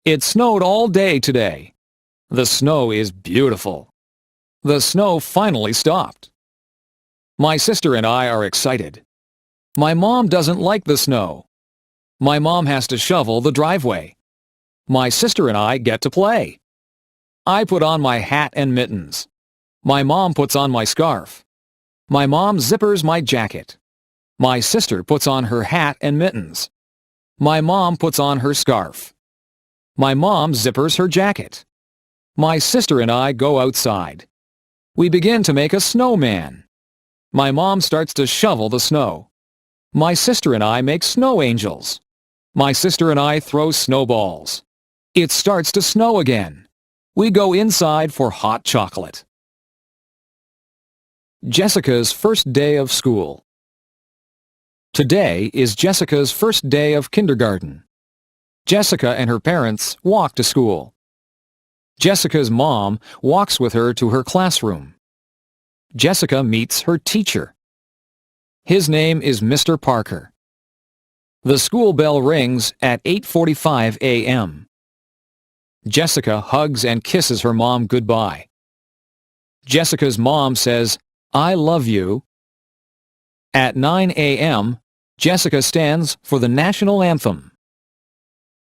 It snowed all day today. The snow is beautiful. The snow finally stopped. My sister and I are excited. My mom doesn't like the snow. My mom has to shovel the driveway. My sister and I get to play. I put on my hat and mittens. My mom puts on my scarf. My mom zippers my jacket. My sister puts on her hat and mittens. My mom puts on her scarf. My mom zippers her jacket. My sister and I go outside. We begin to make a snowman. My mom starts to shovel the snow. My sister and I make snow angels. My sister and I throw snowballs. It starts to snow again. We go inside for hot chocolate. Jessica's first day of school. Today is Jessica's first day of kindergarten. Jessica and her parents walk to school. Jessica's mom walks with her to her classroom. Jessica meets her teacher. His name is Mr. Parker. The school bell rings at 8:45 a.m. Jessica hugs and kisses her mom goodbye. Jessica's mom says, "I love you." At 9 a.m., Jessica stands for the national anthem.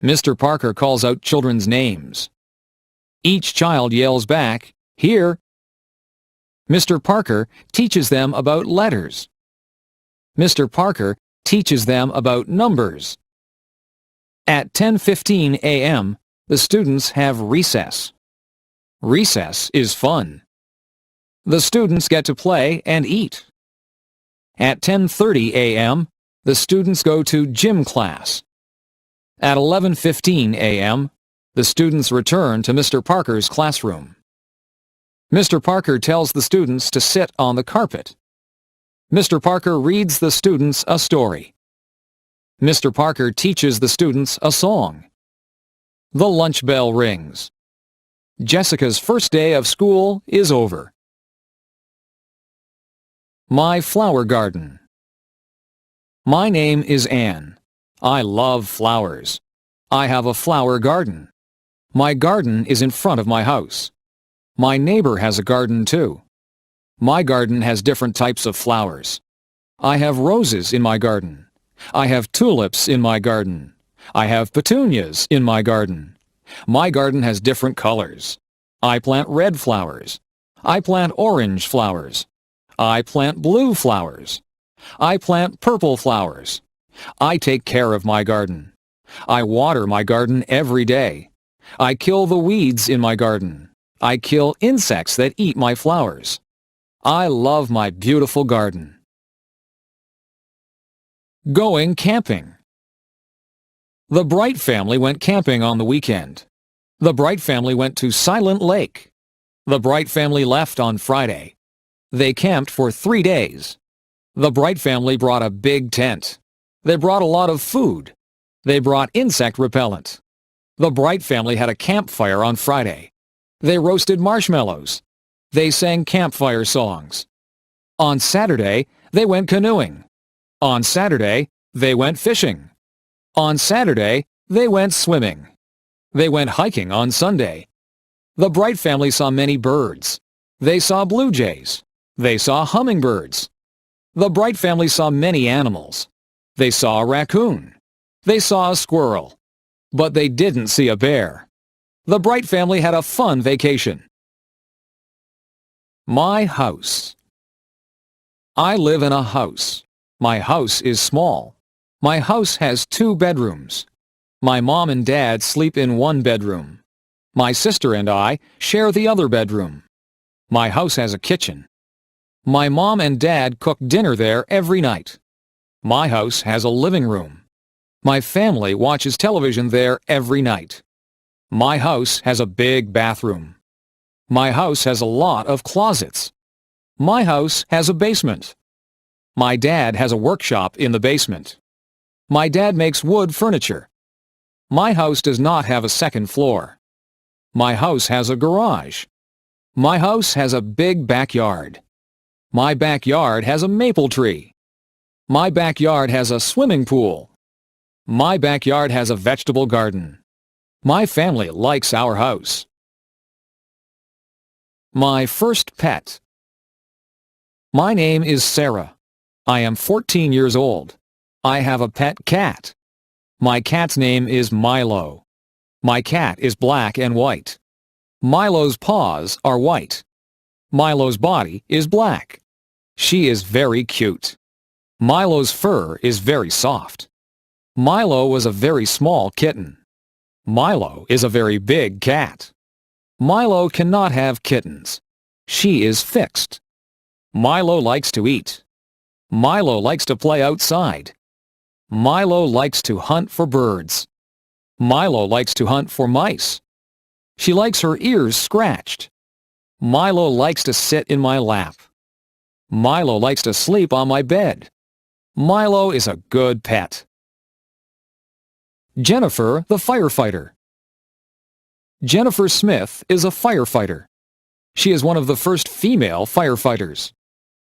Mr. Parker calls out children's names. Each child yells back, "Here." Mr. Parker teaches them about letters. Mr. Parker teaches them about numbers. At 10:15 a.m., the students have recess. Recess is fun. The students get to play and eat. At 10:30 a.m., the students go to gym class. At 11:15 a.m., the students return to Mr. Parker's classroom. Mr. Parker tells the students to sit on the carpet. Mr. Parker reads the students a story. Mr. Parker teaches the students a song. The lunch bell rings. Jessica's first day of school is over. My flower garden. My name is Anne. I love flowers. I have a flower garden. My garden is in front of my house. My neighbor has a garden too. My garden has different types of flowers. I have roses in my garden. I have tulips in my garden. I have petunias in my garden. My garden has different colors. I plant red flowers. I plant orange flowers. I plant blue flowers. I plant purple flowers. I take care of my garden. I water my garden every day. I kill the weeds in my garden. I kill insects that eat my flowers. I love my beautiful garden. Going camping. The Bright family went camping on the weekend. The Bright family went to Silent Lake. The Bright family left on Friday. They camped for 3 days. The Bright family brought a big tent. They brought a lot of food. They brought insect repellent. The Bright family had a campfire on Friday. They roasted marshmallows. They sang campfire songs. On Saturday, they went canoeing. On Saturday, they went fishing. On Saturday, they went swimming. They went hiking on Sunday. The Bright family saw many birds. They saw blue jays. They saw hummingbirds. The Bright family saw many animals. They saw a raccoon. They saw a squirrel. But they didn't see a bear. The Bright family had a fun vacation. My house. I live in a house. My house is small. My house has 2 bedrooms. My mom and dad sleep in one bedroom. My sister and I share the other bedroom. My house has a kitchen. My mom and dad cook dinner there every night. My house has a living room. My family watches television there every night. My house has a big bathroom. My house has a lot of closets. My house has a basement. My dad has a workshop in the basement. My dad makes wood furniture. My house does not have a second floor. My house has a garage. My house has a big backyard. My backyard has a maple tree. My backyard has a swimming pool. My backyard has a vegetable garden. My family likes our house. My first pet. My name is Sarah. I am 14 years old. I have a pet cat. My cat's name is Milo. My cat is black and white. Milo's paws are white. Milo's body is black. She is very cute. Milo's fur is very soft. Milo was a very small kitten. Milo is a very big cat. Milo cannot have kittens. She is fixed. Milo likes to eat. Milo likes to play outside. Milo likes to hunt for birds. Milo likes to hunt for mice. She likes her ears scratched. Milo likes to sit in my lap. Milo likes to sleep on my bed. Milo is a good pet. Jennifer the firefighter. Jennifer Smith is a firefighter. She is one of the first female firefighters.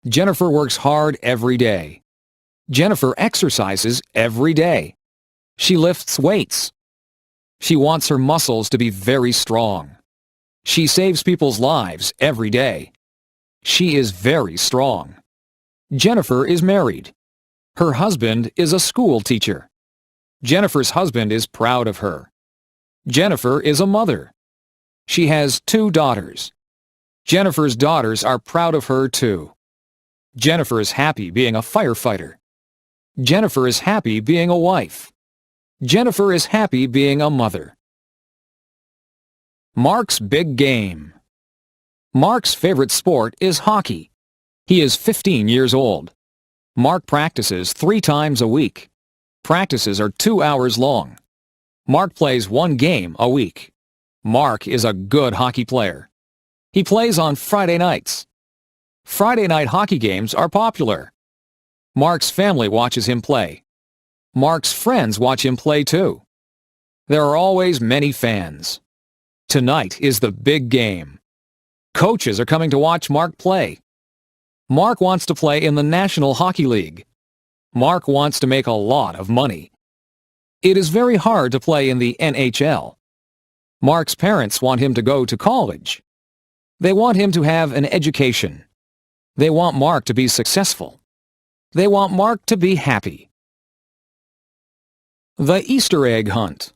Jennifer works hard every day. Jennifer exercises every day. She lifts weights. She wants her muscles to be very strong. She saves people's lives every day. She is very strong. Jennifer is married. Her husband is a school teacher. Jennifer's husband is proud of her. Jennifer is a mother. She has 2 daughters. Jennifer's daughters are proud of her too. Jennifer is happy being a firefighter. Jennifer is happy being a wife. Jennifer is happy being a mother. Mark's big game. Mark's favorite sport is hockey. He is 15 years old. Mark practices 3 times a week. Practices are 2 hours long. Mark plays 1 game a week. Mark is a good hockey player. He plays on Friday nights. Friday night hockey games are popular. Mark's family watches him play. Mark's friends watch him play too. There are always many fans. Tonight is the big game. Coaches are coming to watch Mark play. Mark wants to play in the National Hockey League. Mark wants to make a lot of money. It is very hard to play in the NHL. Mark's parents want him to go to college. They want him to have an education. They want Mark to be successful. They want Mark to be happy. The Easter egg hunt.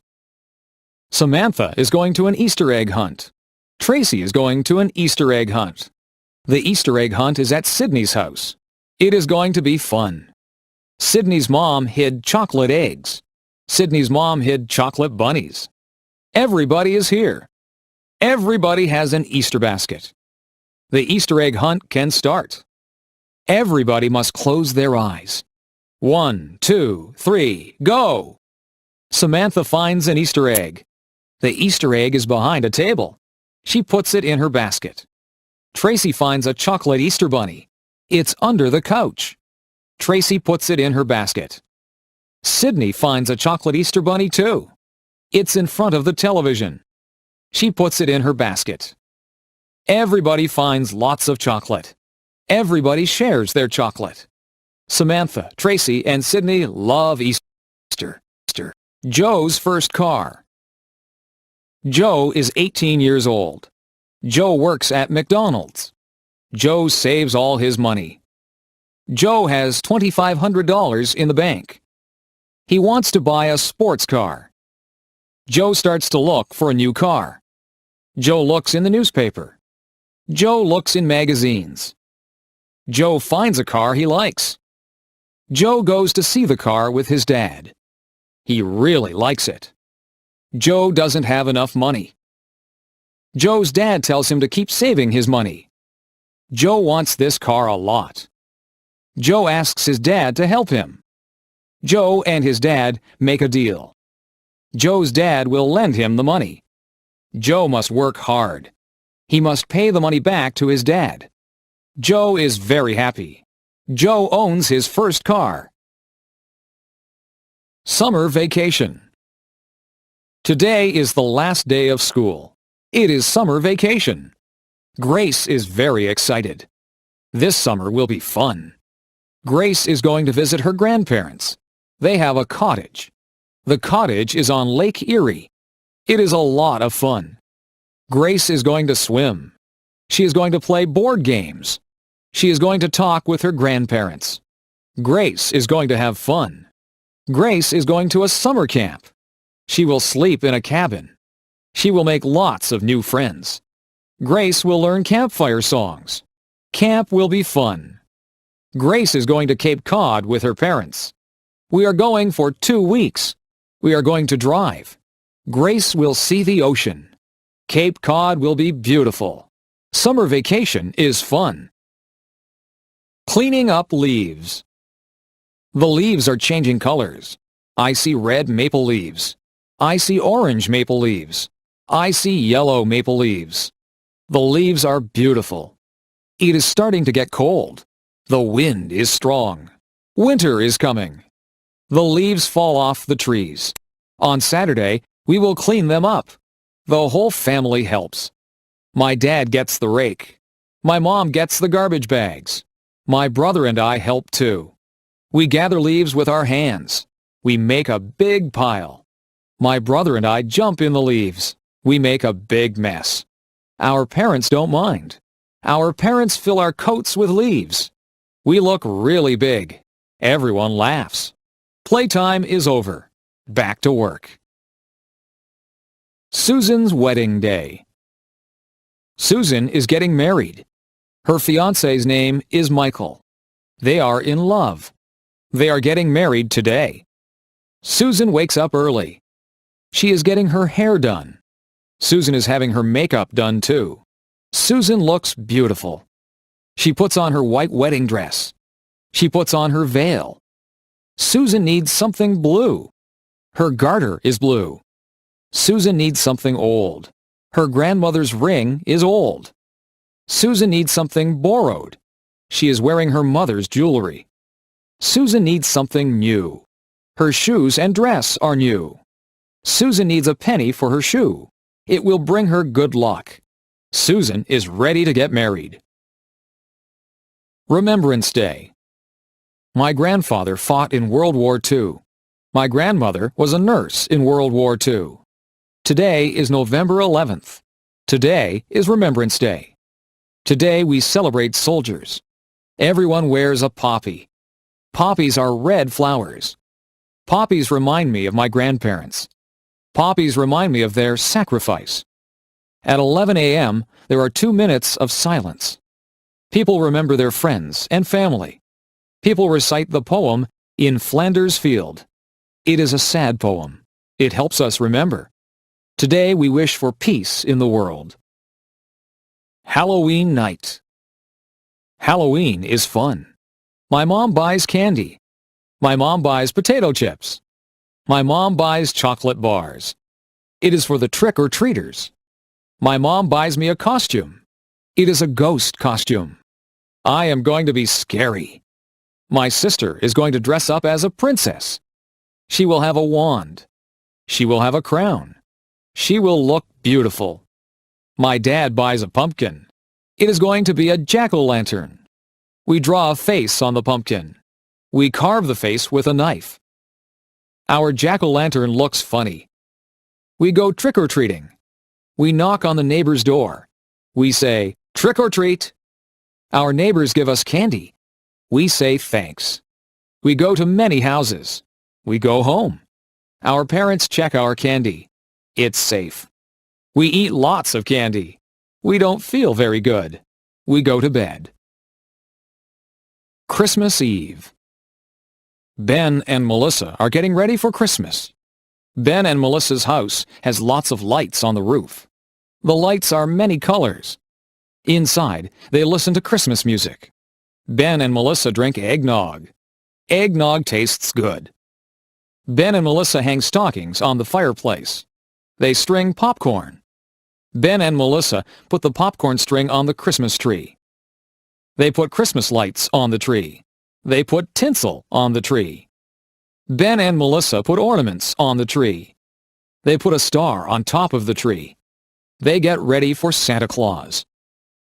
Samantha is going to an Easter egg hunt. Tracy is going to an Easter egg hunt. The Easter egg hunt is at Sydney's house. It is going to be fun. Sydney's mom hid chocolate eggs. Sydney's mom hid chocolate bunnies. Everybody is here. Everybody has an Easter basket. The Easter egg hunt can start. Everybody must close their eyes. 1, 2, 3, go! Samantha finds an Easter egg. The Easter egg is behind a table. She puts it in her basket. Tracy finds a chocolate Easter bunny. It's under the couch. Tracy puts it in her basket. Sydney finds a chocolate Easter bunny too. It's in front of the television. She puts it in her basket. Everybody finds lots of chocolate. Everybody shares their chocolate. Samantha, Tracy, and Sydney love Easter. Joe's first car. Joe is 18 years old. Joe works at McDonald's. Joe saves all his money. Joe has $2,500 in the bank. He wants to buy a sports car. Joe starts to look for a new car. Joe looks in the newspaper. Joe looks in magazines. Joe finds a car he likes. Joe goes to see the car with his dad. He really likes it. Joe doesn't have enough money. Joe's dad tells him to keep saving his money. Joe wants this car a lot. Joe asks his dad to help him. Joe and his dad make a deal. Joe's dad will lend him the money. Joe must work hard. He must pay the money back to his dad. Joe is very happy. Joe owns his first car. Summer vacation. Today is the last day of school. It is summer vacation. Grace is very excited. This summer will be fun. Grace is going to visit her grandparents. They have a cottage. The cottage is on Lake Erie. It is a lot of fun. Grace is going to swim. She is going to play board games. She is going to talk with her grandparents. Grace is going to have fun. Grace is going to a summer camp. She will sleep in a cabin. She will make lots of new friends. Grace will learn campfire songs. Camp will be fun. Grace is going to Cape Cod with her parents. We are going for 2 weeks. We are going to drive. Grace will see the ocean. Cape Cod will be beautiful. Summer vacation is fun. Cleaning up leaves. The leaves are changing colors. I see red maple leaves. I see orange maple leaves. I see yellow maple leaves. The leaves are beautiful. It is starting to get cold. The wind is strong. Winter is coming. The leaves fall off the trees. On Saturday, we will clean them up. The whole family helps. My dad gets the rake. My mom gets the garbage bags. My brother and I help too. We gather leaves with our hands. We make a big pile. My brother and I jump in the leaves. We make a big mess. Our parents don't mind. Our parents fill our coats with leaves. We look really big. Everyone laughs. Playtime is over. Back to work. Susan's wedding day. Susan is getting married. Her fiancé's name is Michael. They are in love. They are getting married today. Susan wakes up early. She is getting her hair done. Susan is having her makeup done too. Susan looks beautiful. She puts on her white wedding dress. She puts on her veil. Susan needs something blue. Her garter is blue. Susan needs something old. Her grandmother's ring is old. Susan needs something borrowed. She is wearing her mother's jewelry. Susan needs something new. Her shoes and dress are new. Susan needs a penny for her shoe. It will bring her good luck. Susan is ready to get married. Remembrance Day. My grandfather fought in World War II. My grandmother was a nurse in World War II. Today is November 11th. Today is Remembrance Day. Today we celebrate soldiers. Everyone wears a poppy. Poppies are red flowers. Poppies remind me of my grandparents. Poppies remind me of their sacrifice. At 11 a.m., there are 2 minutes of silence. People remember their friends and family. People recite the poem, In Flanders Field. It is a sad poem. It helps us remember. Today we wish for peace in the world. Halloween night. Halloween is fun. My mom buys candy. My mom buys potato chips. My mom buys chocolate bars. It is for the trick-or-treaters. My mom buys me a costume. It is a ghost costume. I am going to be scary. My sister is going to dress up as a princess. She will have a wand. She will have a crown. She will look beautiful. My dad buys a pumpkin. It is going to be a jack-o'-lantern. We draw a face on the pumpkin. We carve the face with a knife. Our jack-o'-lantern looks funny. We go trick-or-treating. We knock on the neighbor's door. We say, trick-or-treat. Our neighbors give us candy. We say thanks. We go to many houses. We go home. Our parents check our candy. It's safe. We eat lots of candy. We don't feel very good. We go to bed. Christmas Eve. Ben and Melissa are getting ready for Christmas. Ben and Melissa's house has lots of lights on the roof. The lights are many colors. Inside, they listen to Christmas music. Ben and Melissa drink eggnog. Eggnog tastes good. Ben and Melissa hang stockings on the fireplace. They string popcorn. Ben and Melissa put the popcorn string on the Christmas tree. They put Christmas lights on the tree. They put tinsel on the tree. Ben and Melissa put ornaments on the tree. They put a star on top of the tree. They get ready for Santa Claus.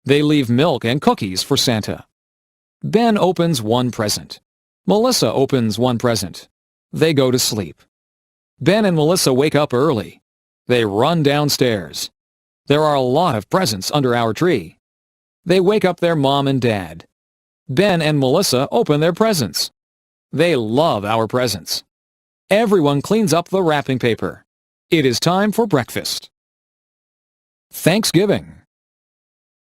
They leave milk and cookies for Santa. Ben opens one present. Melissa opens one present. They go to sleep. Ben and Melissa wake up early. They run downstairs. There are a lot of presents under our tree. They wake up their mom and dad. Ben and Melissa open their presents. They love our presents. Everyone cleans up the wrapping paper. It is time for breakfast. Thanksgiving.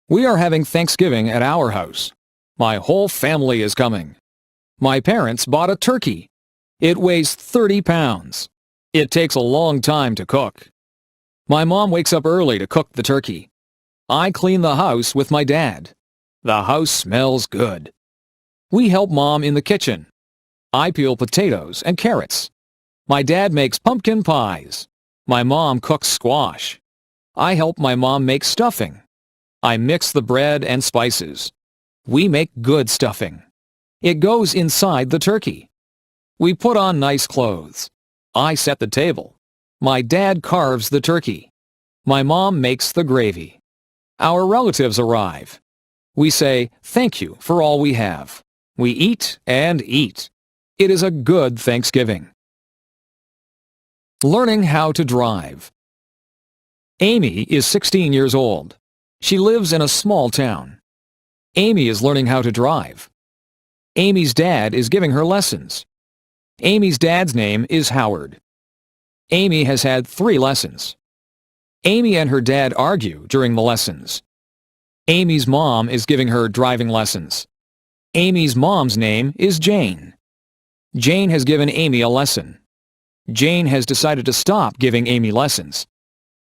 We are having Thanksgiving at our house. My whole family is coming. My parents bought a turkey. It weighs 30 pounds. It takes a long time to cook. My mom wakes up early to cook the turkey. I clean the house with my dad. The house smells good. We help Mom in the kitchen. I peel potatoes and carrots. My dad makes pumpkin pies. My mom cooks squash. I help my mom make stuffing. I mix the bread and spices. We make good stuffing. It goes inside the turkey. We put on nice clothes. I set the table. My dad carves the turkey. My mom makes the gravy. Our relatives arrive. We say thank you for all we have. We eat and eat. It is a good Thanksgiving. Learning how to drive. Amy is 16 years old. She lives in a small town. Amy is learning how to drive. Amy's dad is giving her lessons. Amy's dad's name is Howard. Amy has had 3 lessons. Amy and her dad argue during the lessons. Amy's mom is giving her driving lessons. Amy's mom's name is Jane. Jane has given Amy a lesson. Jane has decided to stop giving Amy lessons.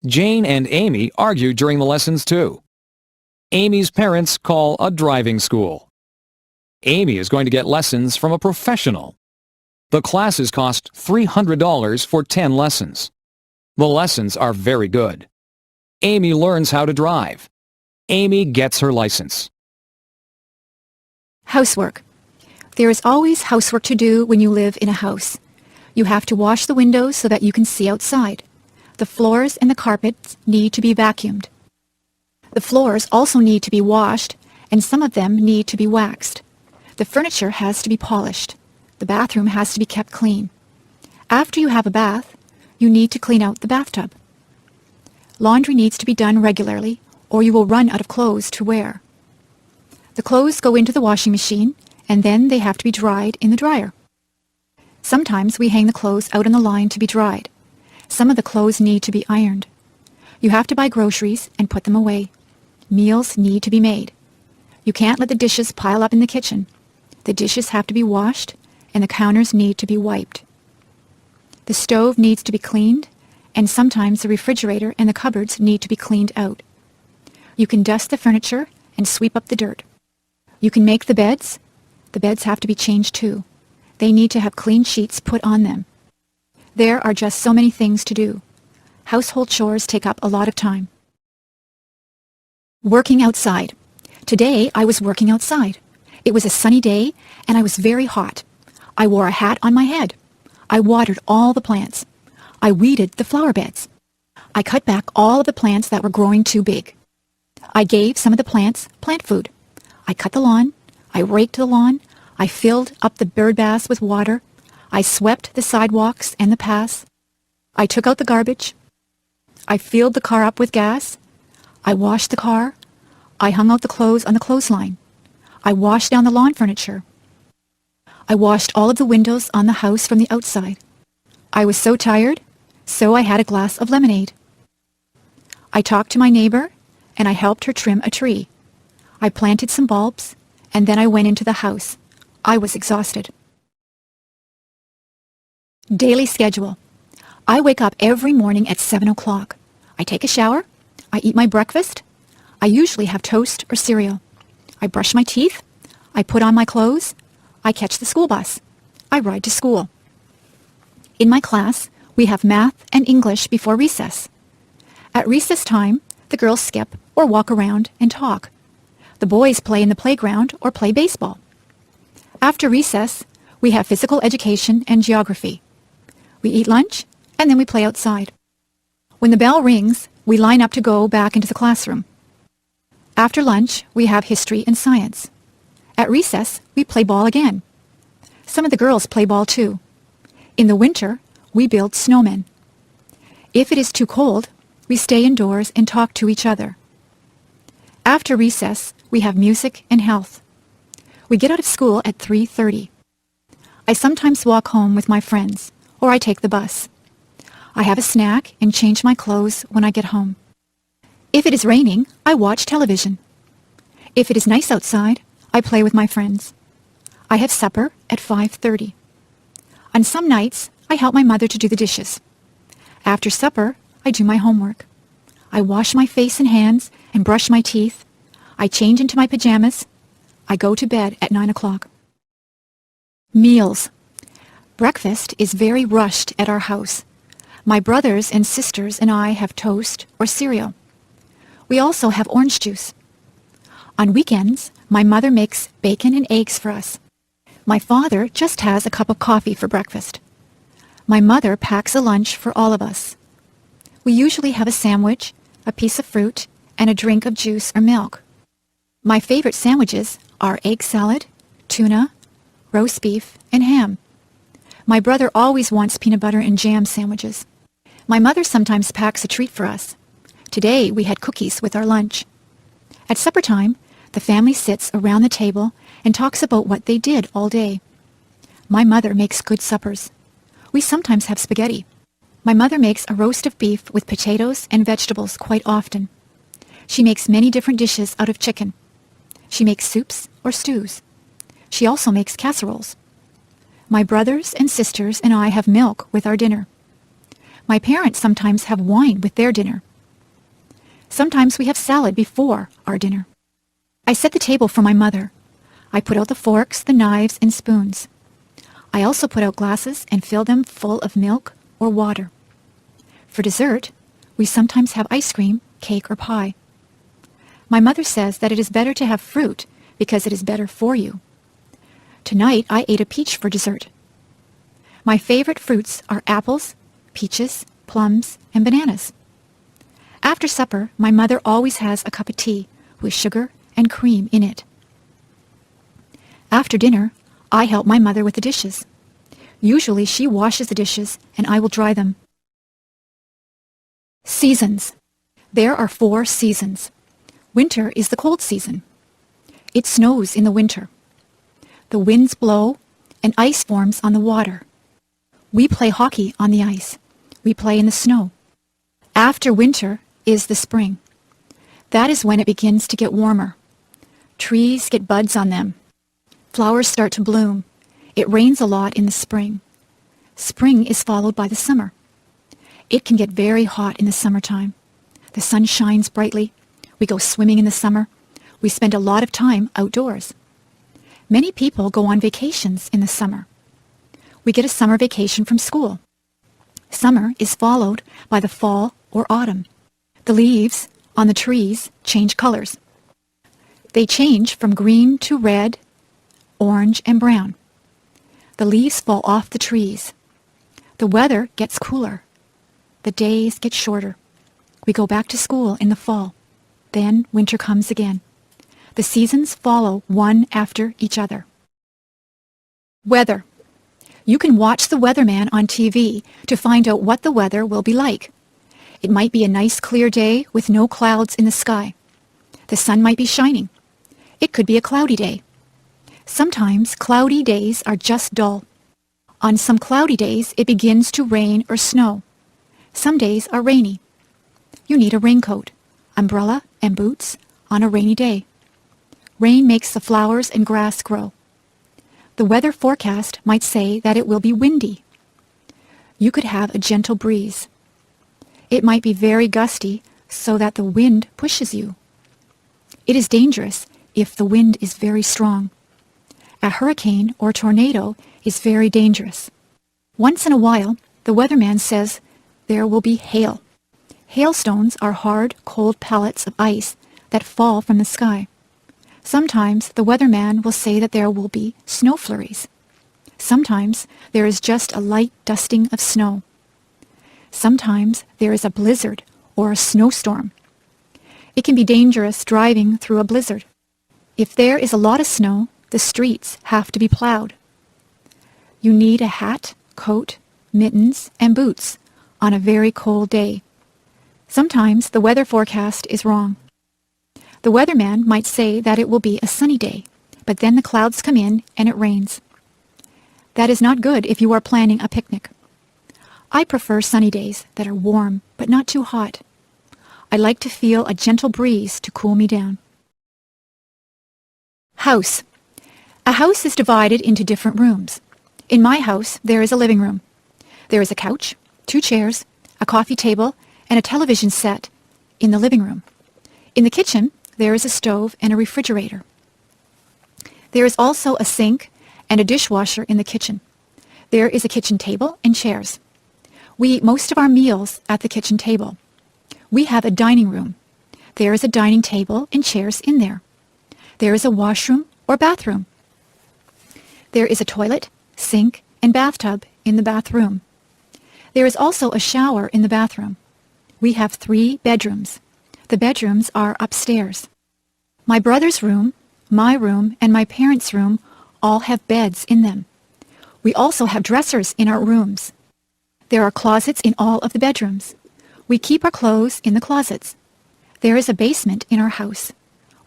Jane and Amy argue during the lessons too. Amy's parents call a driving school. Amy is going to get lessons from a professional. The classes cost $300 for 10 lessons. The lessons are very good. Amy learns how to drive. Amy gets her license. Housework. There is always housework to do when you live in a house. You have to wash the windows so that you can see outside. The floors and the carpets need to be vacuumed. The floors also need to be washed, and some of them need to be waxed. The furniture has to be polished. The bathroom has to be kept clean. After you have a bath, you need to clean out the bathtub. Laundry needs to be done regularly, or you will run out of clothes to wear. The clothes go into the washing machine, and then they have to be dried in the dryer. Sometimes we hang the clothes out on the line to be dried. Some of the clothes need to be ironed. You have to buy groceries and put them away. Meals need to be made. You can't let the dishes pile up in the kitchen. The dishes have to be washed, and the counters need to be wiped. The stove needs to be cleaned, and sometimes the refrigerator and the cupboards need to be cleaned out. You can dust the furniture and sweep up the dirt. You can make the beds. The beds have to be changed too. They need to have clean sheets put on them. There are just so many things to do. Household chores take up a lot of time. Working outside. Today I was working outside. It was a sunny day and I was very hot. I wore a hat on my head. I watered all the plants. I weeded the flower beds. I cut back all of the plants that were growing too big. I gave some of the plants plant food. I cut the lawn. I raked the lawn. I filled up the bird baths with water. I swept the sidewalks and the paths. I took out the garbage. I filled the car up with gas. I washed the car. I hung out the clothes on the clothesline. I washed down the lawn furniture. I washed all of the windows on the house from the outside. I was so tired, so I had a glass of lemonade. I talked to my neighbor, and I helped her trim a tree. I planted some bulbs, and then I went into the house. I was exhausted. Daily schedule. I wake up every morning at 7 o'clock. I take a shower. I eat my breakfast. I usually have toast or cereal. I brush my teeth. I put on my clothes. I catch the school bus. I ride to school. In my class, we have math and English before recess. At recess time, the girls skip or walk around and talk. The boys play in the playground or play baseball. After recess, we have physical education and geography. We eat lunch, and then we play outside. When the bell rings, we line up to go back into the classroom. After lunch, we have history and science. At recess, we play ball again. Some of the girls play ball too. In the winter, we build snowmen. If it is too cold, we stay indoors and talk to each other. After recess, we have music and health. We get out of school at 3:30. I sometimes walk home with my friends, or I take the bus. I have a snack and change my clothes when I get home. If it is raining, I watch television. If it is nice outside, I play with my friends. I have supper at 5:30. On some nights, I help my mother to do the dishes. After supper, I do my homework. I wash my face and hands and brush my teeth. I change into my pajamas. I go to bed at 9 o'clock. Meals. Breakfast is very rushed at our house. My brothers and sisters and I have toast or cereal. We also have orange juice. On weekends, my mother makes bacon and eggs for us. My father just has a cup of coffee for breakfast. My mother packs a lunch for all of us. We usually have a sandwich, a piece of fruit, and a drink of juice or milk. My favorite sandwiches are egg salad, tuna, roast beef, and ham. My brother always wants peanut butter and jam sandwiches. My mother sometimes packs a treat for us. Today we had cookies with our lunch. At supper time, the family sits around the table and talks about what they did all day. My mother makes good suppers. We sometimes have spaghetti. My mother makes a roast of beef with potatoes and vegetables quite often. She makes many different dishes out of chicken. She makes soups or stews. She also makes casseroles. My brothers and sisters and I have milk with our dinner. My parents sometimes have wine with their dinner. Sometimes we have salad before our dinner. I set the table for my mother. I put out the forks, the knives, and spoons. I also put out glasses and fill them full of milk or water. For dessert, we sometimes have ice cream, cake, or pie. My mother says that it is better to have fruit because it is better for you. Tonight, I ate a peach for dessert. My favorite fruits are apples, peaches, plums, and bananas. After supper, my mother always has a cup of tea with sugar and cream in it. After dinner, I help my mother with the dishes. Usually she washes the dishes and I will dry them. Seasons. There are 4 seasons. Winter is the cold season. It snows in the winter. The winds blow and ice forms on the water. We play hockey on the ice. We play in the snow. After winter is the spring. That is when it begins to get warmer. Trees get buds on them. Flowers start to bloom. It rains a lot in the spring. Spring is followed by the summer. It can get very hot in the summertime. The sun shines brightly. We go swimming in the summer. We spend a lot of time outdoors. Many people go on vacations in the summer. We get a summer vacation from school. Summer is followed by the fall or autumn. The leaves on the trees change colors. They change from green to red, orange, and brown. The leaves fall off the trees. The weather gets cooler. The days get shorter. We go back to school in the fall. Then winter comes again. The seasons follow one after each other. Weather. You can watch the weatherman on TV to find out what the weather will be like. It might be a nice clear day with no clouds in the sky. The sun might be shining. It could be a cloudy day. Sometimes cloudy days are just dull. On some cloudy days, it begins to rain or snow. Some days are rainy. You need a raincoat, umbrella, and boots on a rainy day. Rain makes the flowers and grass grow. The weather forecast might say that it will be windy. You could have a gentle breeze. It might be very gusty so that the wind pushes you. It is dangerous if the wind is very strong. A hurricane or tornado is very dangerous. Once in a while, the weatherman says there will be hail. Hailstones are hard, cold pellets of ice that fall from the sky. Sometimes the weatherman will say that there will be snow flurries. Sometimes there is just a light dusting of snow. Sometimes there is a blizzard or a snowstorm. It can be dangerous driving through a blizzard. If there is a lot of snow, the streets have to be plowed. You need a hat, coat, mittens, and boots on a very cold day. Sometimes the weather forecast is wrong. The weatherman might say that it will be a sunny day, but then the clouds come in and it rains. That is not good if you are planning a picnic. I prefer sunny days that are warm but not too hot. I like to feel a gentle breeze to cool me down. House. A house is divided into different rooms. In my house, there is a living room. There is a couch, 2 chairs, a coffee table, and a television set in the living room. In the kitchen, there is a stove and a refrigerator. There is also a sink and a dishwasher in the kitchen. There is a kitchen table and chairs. We eat most of our meals at the kitchen table. We have a dining room. There is a dining table and chairs in there. There is a washroom or bathroom. There is a toilet, sink, and bathtub in the bathroom. There is also a shower in the bathroom. We have 3 bedrooms. The bedrooms are upstairs. My brother's room, my room, and my parents' room all have beds in them. We also have dressers in our rooms. There are closets in all of the bedrooms. We keep our clothes in the closets. There is a basement in our house.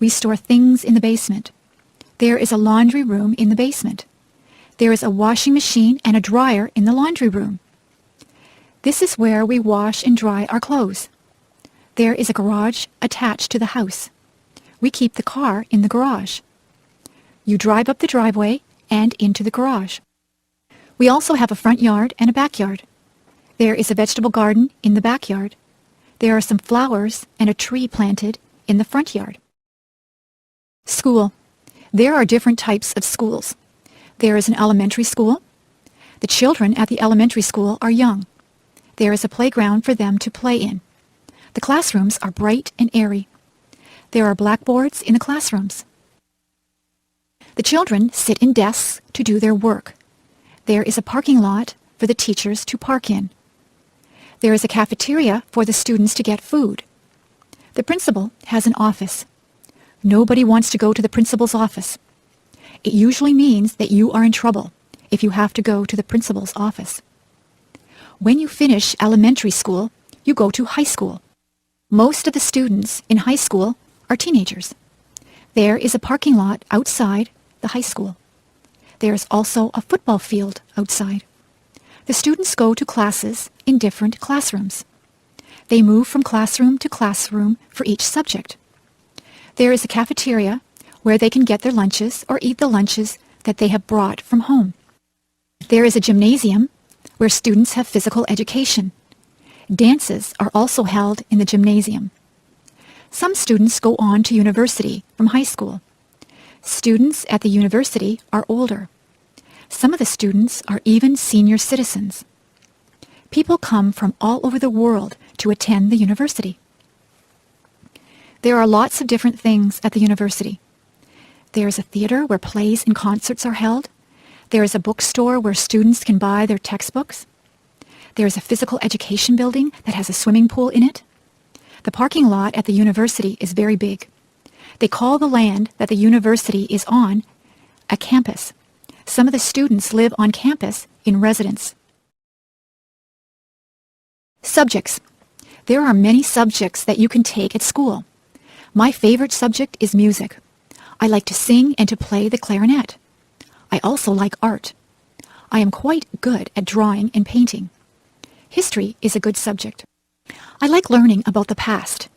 We store things in the basement. There is a laundry room in the basement. There is a washing machine and a dryer in the laundry room. This is where we wash and dry our clothes. There is a garage attached to the house. We keep the car in the garage. You drive up the driveway and into the garage. We also have a front yard and a backyard. There is a vegetable garden in the backyard. There are some flowers and a tree planted in the front yard. School. There are different types of schools. There is an elementary school. The children at the elementary school are young. There is a playground for them to play in. The classrooms are bright and airy. There are blackboards in the classrooms. The children sit in desks to do their work. There is a parking lot for the teachers to park in. There is a cafeteria for the students to get food. The principal has an office. Nobody wants to go to the principal's office. It usually means that you are in trouble if you have to go to the principal's office. When you finish elementary school, you go to high school. Most of the students in high school are teenagers. There is a parking lot outside the high school. There is also a football field outside. The students go to classes in different classrooms. They move from classroom to classroom for each subject. There is a cafeteria where they can get their lunches or eat the lunches that they have brought from home. There is a gymnasium where students have physical education. Dances are also held in the gymnasium. Some students go on to university from high school. Students at the university are older. Some of the students are even senior citizens. People come from all over the world to attend the university. There are lots of different things at the university. There is a theater where plays and concerts are held. There is a bookstore where students can buy their textbooks. There is a physical education building that has a swimming pool in it. The parking lot at the university is very big. They call the land that the university is on a campus. Some of the students live on campus in residence. Subjects. There are many subjects that you can take at school. My favorite subject is music. I like to sing and to play the clarinet. I also like art. I am quite good at drawing and painting. History is a good subject. I like learning about the past.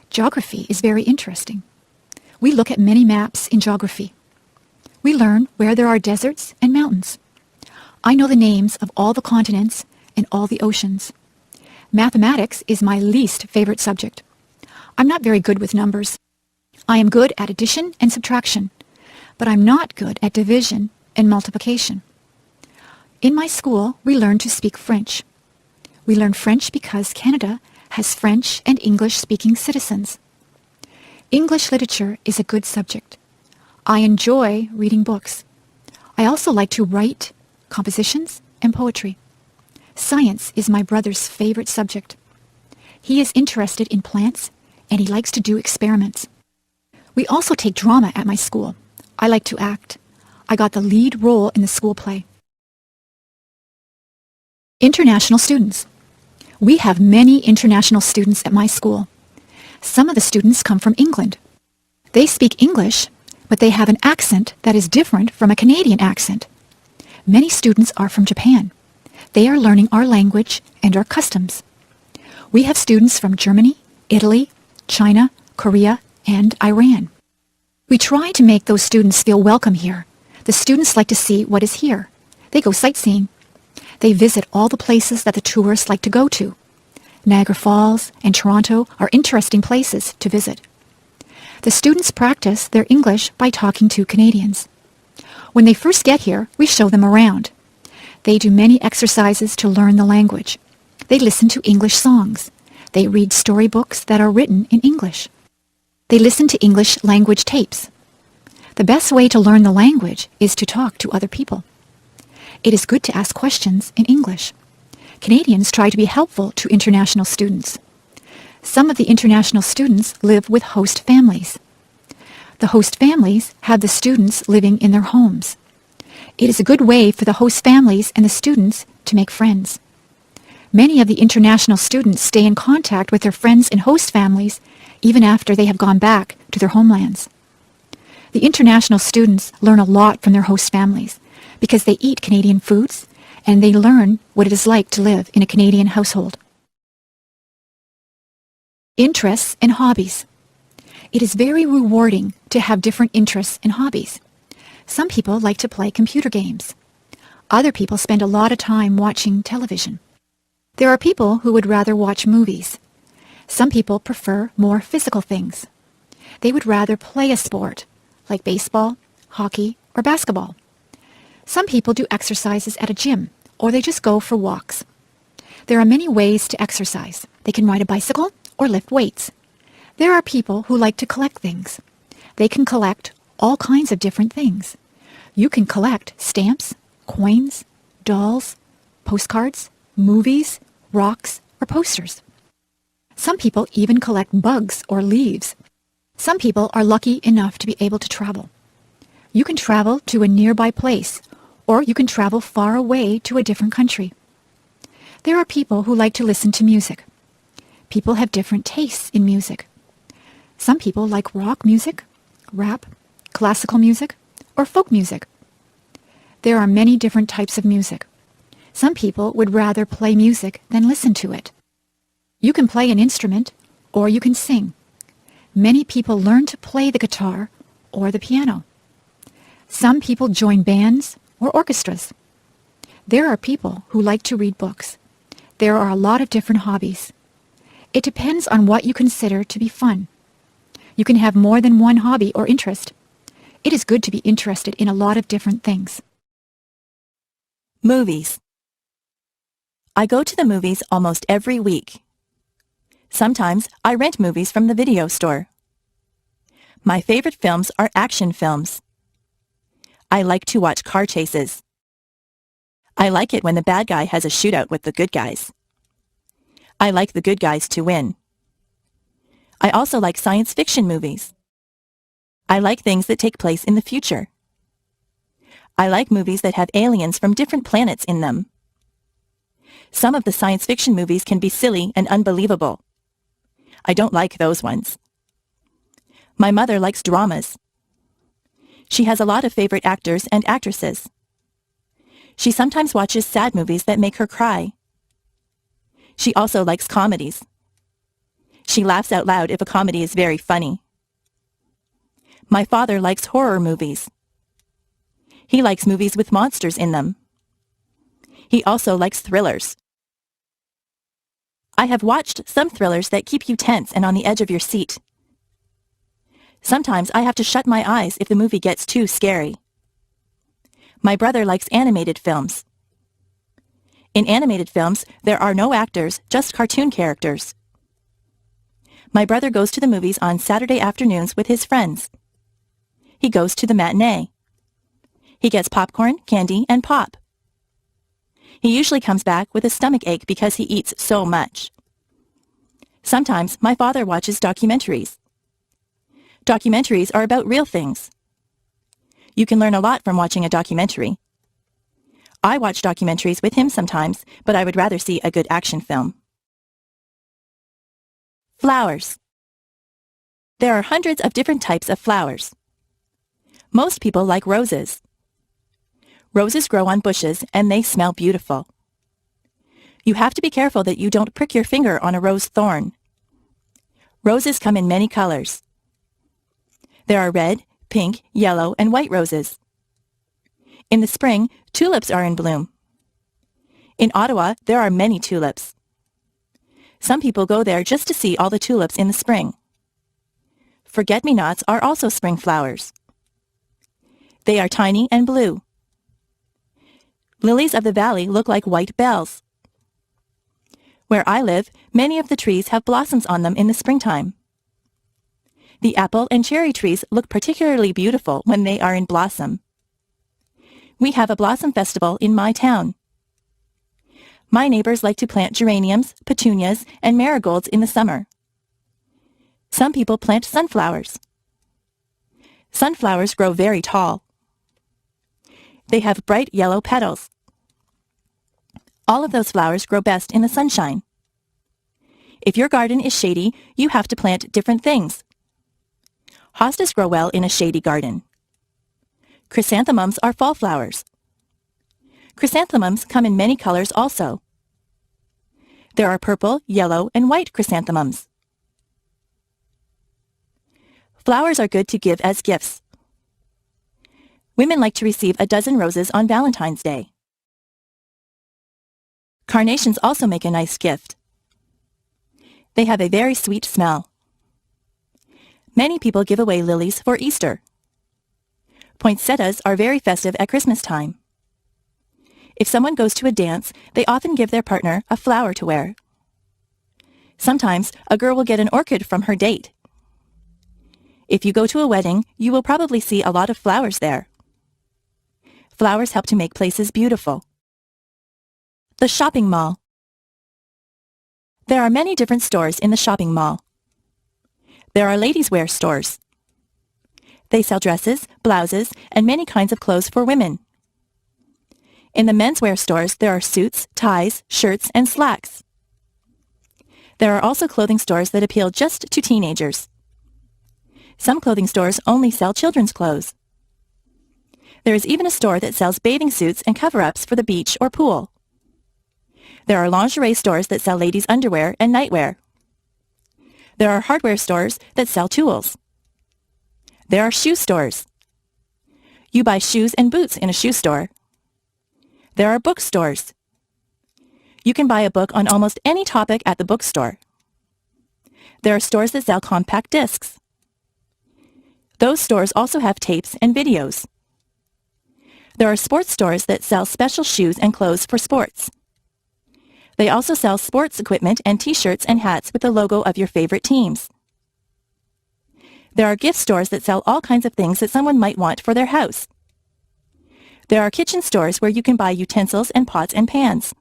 Geography is very interesting. We look at many maps in geography. We learn where there are deserts and mountains. I know the names of all the continents and all the oceans. Mathematics is my least favorite subject. I'm not very good with numbers. I am good at addition and subtraction, but I'm not good at division and multiplication. In my school, we learn to speak French. We learn French because Canada has French and English-speaking citizens. English literature is a good subject. I enjoy reading books. I also like to write compositions and poetry. Science is my brother's favorite subject. He is interested in plants and he likes to do experiments. We also take drama at my school. I like to act. I got the lead role in the school play. International students. We have many international students at my school. Some of the students come from England. They speak English, but they have an accent that is different from a Canadian accent. Many students are from Japan. They are learning our language and our customs. We have students from Germany, Italy, China, Korea, and Iran. We try to make those students feel welcome here. The students like to see what is here. They go sightseeing. They visit all the places that the tourists like to go to. Niagara Falls and Toronto are interesting places to visit. The students practice their English by talking to Canadians. When they first get here, we show them around. They do many exercises to learn the language. They listen to English songs. They read storybooks that are written in English. They listen to English language tapes. The best way to learn the language is to talk to other people. It is good to ask questions in English. Canadians try to be helpful to international students. Some of the international students live with host families. The host families have the students living in their homes. It is a good way for the host families and the students to make friends. Many of the international students stay in contact with their friends and host families even after they have gone back to their homelands. The international students learn a lot from their host families because they eat Canadian foods and they learn what it is like to live in a Canadian household. Interests and hobbies. It is very rewarding to have different interests and hobbies. Some people like to play computer games. Other people spend a lot of time watching television. There are people who would rather watch movies. Some people prefer more physical things. They would rather play a sport, like baseball, hockey, or basketball. Some people do exercises at a gym, or they just go for walks. There are many ways to exercise. They can ride a bicycle or lift weights. There are people who like to collect things. They can collect all kinds of different things. You can collect stamps, coins, dolls, postcards, movies, rocks, or posters. Some people even collect bugs or leaves. Some people are lucky enough to be able to travel. You can travel to a nearby place, or you can travel far away to a different country. There are people who like to listen to music. People have different tastes in music. Some people like rock music, rap, classical music, or folk music. There are many different types of music. Some people would rather play music than listen to it. You can play an instrument, or you can sing. Many people learn to play the guitar or the piano. Some people join bands or orchestras. There are people who like to read books. There are a lot of different hobbies. It depends on what you consider to be fun. You can have more than one hobby or interest. It is good to be interested in a lot of different things. Movies. I go to the movies almost every week. Sometimes I rent movies from the video store. My favorite films are action films. I like to watch car chases. I like it when the bad guy has a shootout with the good guys. I like the good guys to win. I also like science fiction movies. I like things that take place in the future. I like movies that have aliens from different planets in them. Some of the science fiction movies can be silly and unbelievable. I don't like those ones. My mother likes dramas. She has a lot of favorite actors and actresses. She sometimes watches sad movies that make her cry. She also likes comedies. She laughs out loud if a comedy is very funny. My father likes horror movies. He likes movies with monsters in them. He also likes thrillers. I have watched some thrillers that keep you tense and on the edge of your seat. Sometimes I have to shut my eyes if the movie gets too scary. My brother likes animated films. In animated films, there are no actors, just cartoon characters. My brother goes to the movies on Saturday afternoons with his friends. He goes to the matinee. He gets popcorn, candy, and pop. He usually comes back with a stomach ache because he eats so much. Sometimes my father watches documentaries. Documentaries are about real things. You can learn a lot from watching a documentary. I watch documentaries with him sometimes, but I would rather see a good action film. Flowers. There are hundreds of different types of flowers. Most people like roses. Roses grow on bushes and they smell beautiful. You have to be careful that you don't prick your finger on a rose thorn. Roses come in many colors. There are red, pink, yellow, and white roses. In the spring, tulips are in bloom. In Ottawa, there are many tulips. Some people go there just to see all the tulips in the spring. Forget-me-nots are also spring flowers. They are tiny and blue. Lilies of the valley look like white bells. Where I live, many of the trees have blossoms on them in the springtime. The apple and cherry trees look particularly beautiful when they are in blossom. We have a blossom festival in my town. My neighbors like to plant geraniums, petunias, and marigolds in the summer. Some people plant sunflowers. Sunflowers grow very tall. They have bright yellow petals. All of those flowers grow best in the sunshine. If your garden is shady, you have to plant different things. Hostas grow well in a shady garden. Chrysanthemums are fall flowers. Chrysanthemums come in many colors also. There are purple, yellow, and white chrysanthemums. Flowers are good to give as gifts. Women like to receive a dozen roses on Valentine's Day. Carnations also make a nice gift. They have a very sweet smell. Many people give away lilies for Easter. Poinsettias are very festive at Christmas time. If someone goes to a dance, they often give their partner a flower to wear. Sometimes a girl will get an orchid from her date. If you go to a wedding, you will probably see a lot of flowers there. Flowers help to make places beautiful. The shopping mall. There are many different stores in the shopping mall. There are ladies' wear stores. They sell dresses, blouses, and many kinds of clothes for women. In the menswear stores, there are suits, ties, shirts, and slacks. There are also clothing stores that appeal just to teenagers. Some clothing stores only sell children's clothes. There is even a store that sells bathing suits and cover-ups for the beach or pool. There are lingerie stores that sell ladies' underwear and nightwear. There are hardware stores that sell tools. There are shoe stores. You buy shoes and boots in a shoe store. There are bookstores. You can buy a book on almost any topic at the bookstore. There are stores that sell compact discs. Those stores also have tapes and videos. There are sports stores that sell special shoes and clothes for sports. They also sell sports equipment and t-shirts and hats with the logo of your favorite teams. There are gift stores that sell all kinds of things that someone might want for their house. There are kitchen stores where you can buy utensils and pots and pans.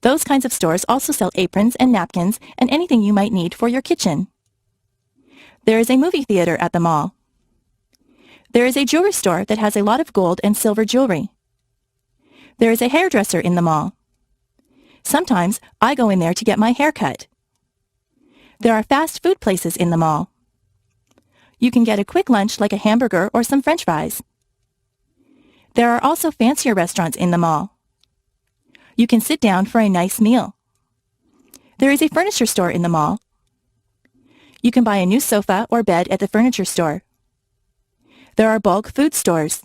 Those kinds of stores also sell aprons and napkins and anything you might need for your kitchen. There is a movie theater at the mall. There is a jewelry store that has a lot of gold and silver jewelry. There is a hairdresser in the mall. Sometimes I go in there to get my hair cut. There are fast food places in the mall. You can get a quick lunch like a hamburger or some French fries. There are also fancier restaurants in the mall. You can sit down for a nice meal. There is a furniture store in the mall. You can buy a new sofa or bed at the furniture store. There are bulk food stores.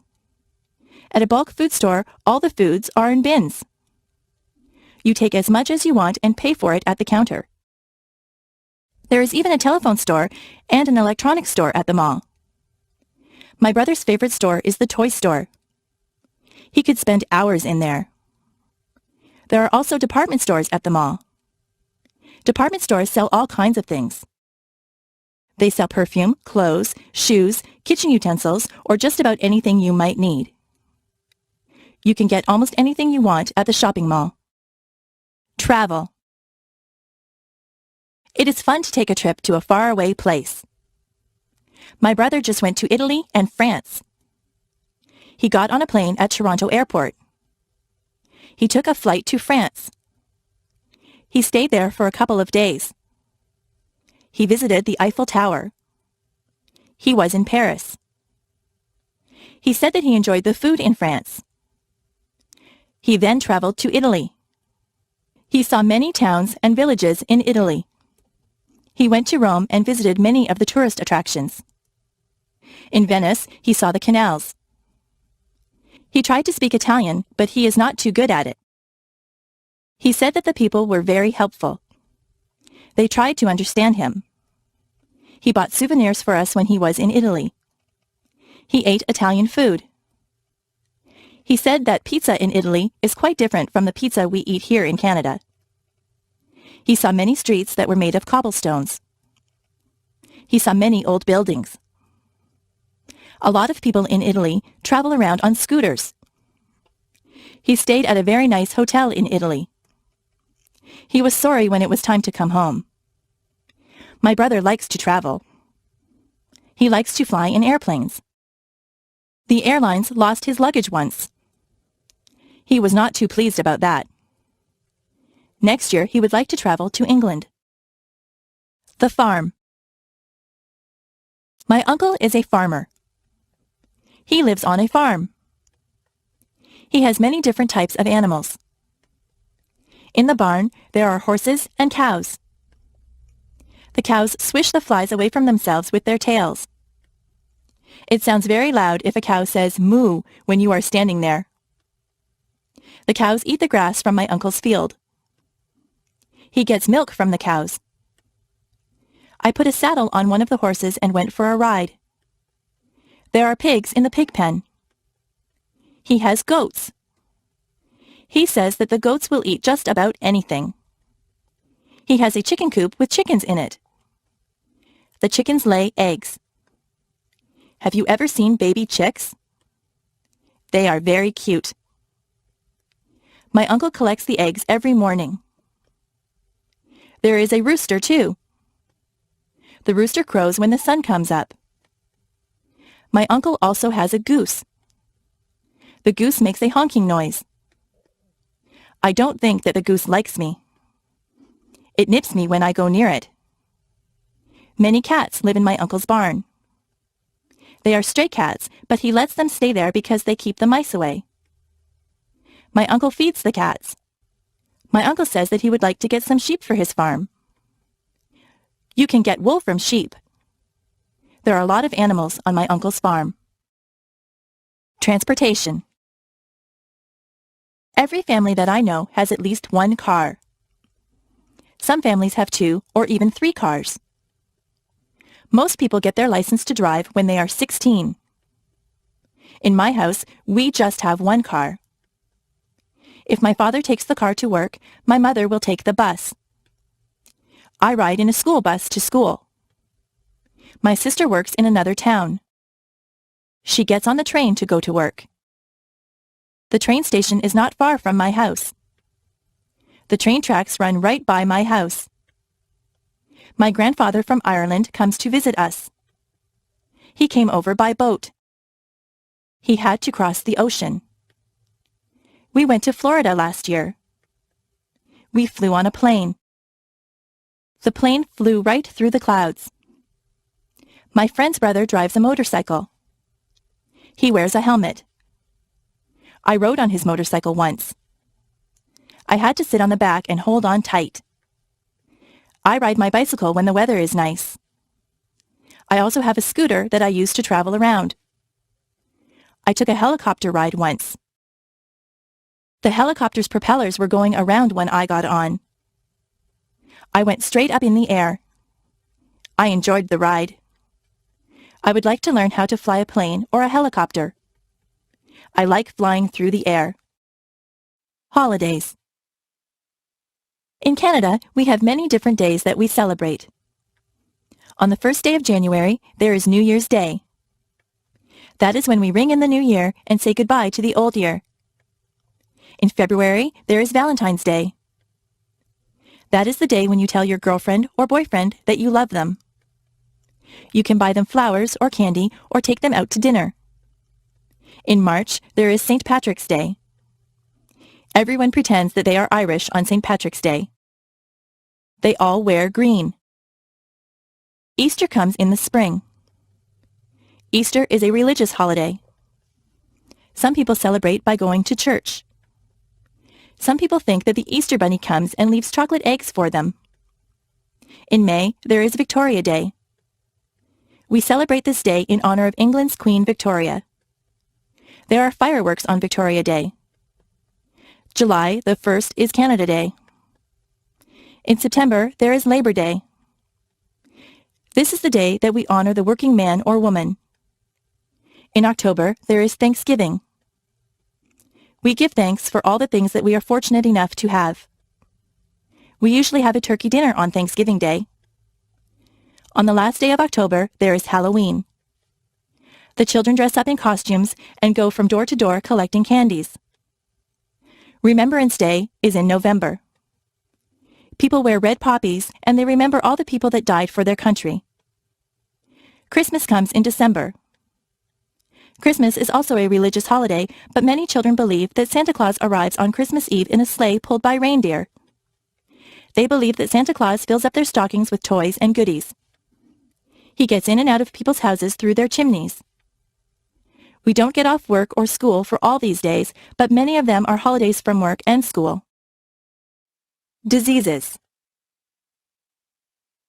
At a bulk food store, all the foods are in bins. You take as much as you want and pay for it at the counter. There is even a telephone store and an electronics store at the mall. My brother's favorite store is the toy store. He could spend hours in there. There are also department stores at the mall. Department stores sell all kinds of things. They sell perfume, clothes, shoes, kitchen utensils, or just about anything you might need. You can get almost anything you want at the shopping mall. Travel. It is fun to take a trip to a faraway place. My brother just went to Italy and France. He got on a plane at Toronto Airport. He took a flight to France. He stayed there for a couple of days. He visited the Eiffel Tower. He was in Paris. He said that he enjoyed the food in France. He then traveled to Italy. He saw many towns and villages in Italy. He went to Rome and visited many of the tourist attractions. In Venice, he saw the canals. He tried to speak Italian, but he is not too good at it. He said that the people were very helpful. They tried to understand him. He bought souvenirs for us when he was in Italy. He ate Italian food. He said that pizza in Italy is quite different from the pizza we eat here in Canada. He saw many streets that were made of cobblestones. He saw many old buildings. A lot of people in Italy travel around on scooters. He stayed at a very nice hotel in Italy. He was sorry when it was time to come home. My brother likes to travel. He likes to fly in airplanes. The airlines lost his luggage once. He was not too pleased about that. Next year, he would like to travel to England. The farm. My uncle is a farmer. He lives on a farm. He has many different types of animals. In the barn, there are horses and cows. The cows swish the flies away from themselves with their tails. It sounds very loud if a cow says moo when you are standing there. The cows eat the grass from my uncle's field. He gets milk from the cows. I put a saddle on one of the horses and went for a ride. There are pigs in the pig pen. He has goats. He says that the goats will eat just about anything. He has a chicken coop with chickens in it. The chickens lay eggs. Have you ever seen baby chicks? They are very cute. My uncle collects the eggs every morning. There is a rooster, too. The rooster crows when the sun comes up. My uncle also has a goose. The goose makes a honking noise. I don't think that the goose likes me. It nips me when I go near it. Many cats live in my uncle's barn. They are stray cats, but he lets them stay there because they keep the mice away. My uncle feeds the cats. My uncle says that he would like to get some sheep for his farm. You can get wool from sheep. There are a lot of animals on my uncle's farm. Transportation. Every family that I know has at least one car. Some families have 2 or even 3 cars. Most people get their license to drive when they are 16. In my house, we just have one car. If my father takes the car to work, my mother will take the bus. I ride in a school bus to school. My sister works in another town. She gets on the train to go to work. The train station is not far from my house. The train tracks run right by my house. My grandfather from Ireland comes to visit us. He came over by boat. He had to cross the ocean. We went to Florida last year. We flew on a plane. The plane flew right through the clouds. My friend's brother drives a motorcycle. He wears a helmet. I rode on his motorcycle once. I had to sit on the back and hold on tight. I ride my bicycle when the weather is nice. I also have a scooter that I use to travel around. I took a helicopter ride once. The helicopter's propellers were going around when I got on. I went straight up in the air. I enjoyed the ride. I would like to learn how to fly a plane or a helicopter. I like flying through the air. Holidays. In Canada, we have many different days that we celebrate. On the first day of January, there is New Year's Day. That is when we ring in the new year and say goodbye to the old year. In February, there is Valentine's Day. That is the day when you tell your girlfriend or boyfriend that you love them. You can buy them flowers or candy or take them out to dinner. In March, there is St. Patrick's Day. Everyone pretends that they are Irish on St. Patrick's Day. They all wear green. Easter comes in the spring. Easter is a religious holiday. Some people celebrate by going to church. Some people think that the Easter Bunny comes and leaves chocolate eggs for them. In May, there is Victoria Day. We celebrate this day in honor of England's Queen Victoria. There are fireworks on Victoria Day. July the 1st is Canada Day. In September, there is Labor Day. This is the day that we honor the working man or woman. In October, there is Thanksgiving. We give thanks for all the things that we are fortunate enough to have. We usually have a turkey dinner on Thanksgiving Day. On the last day of October, there is Halloween. The children dress up in costumes and go from door to door collecting candies. Remembrance Day is in November. People wear red poppies and they remember all the people that died for their country. Christmas comes in December. Christmas is also a religious holiday, but many children believe that Santa Claus arrives on Christmas Eve in a sleigh pulled by reindeer. They believe that Santa Claus fills up their stockings with toys and goodies. He gets in and out of people's houses through their chimneys. We don't get off work or school for all these days, but many of them are holidays from work and school. Diseases.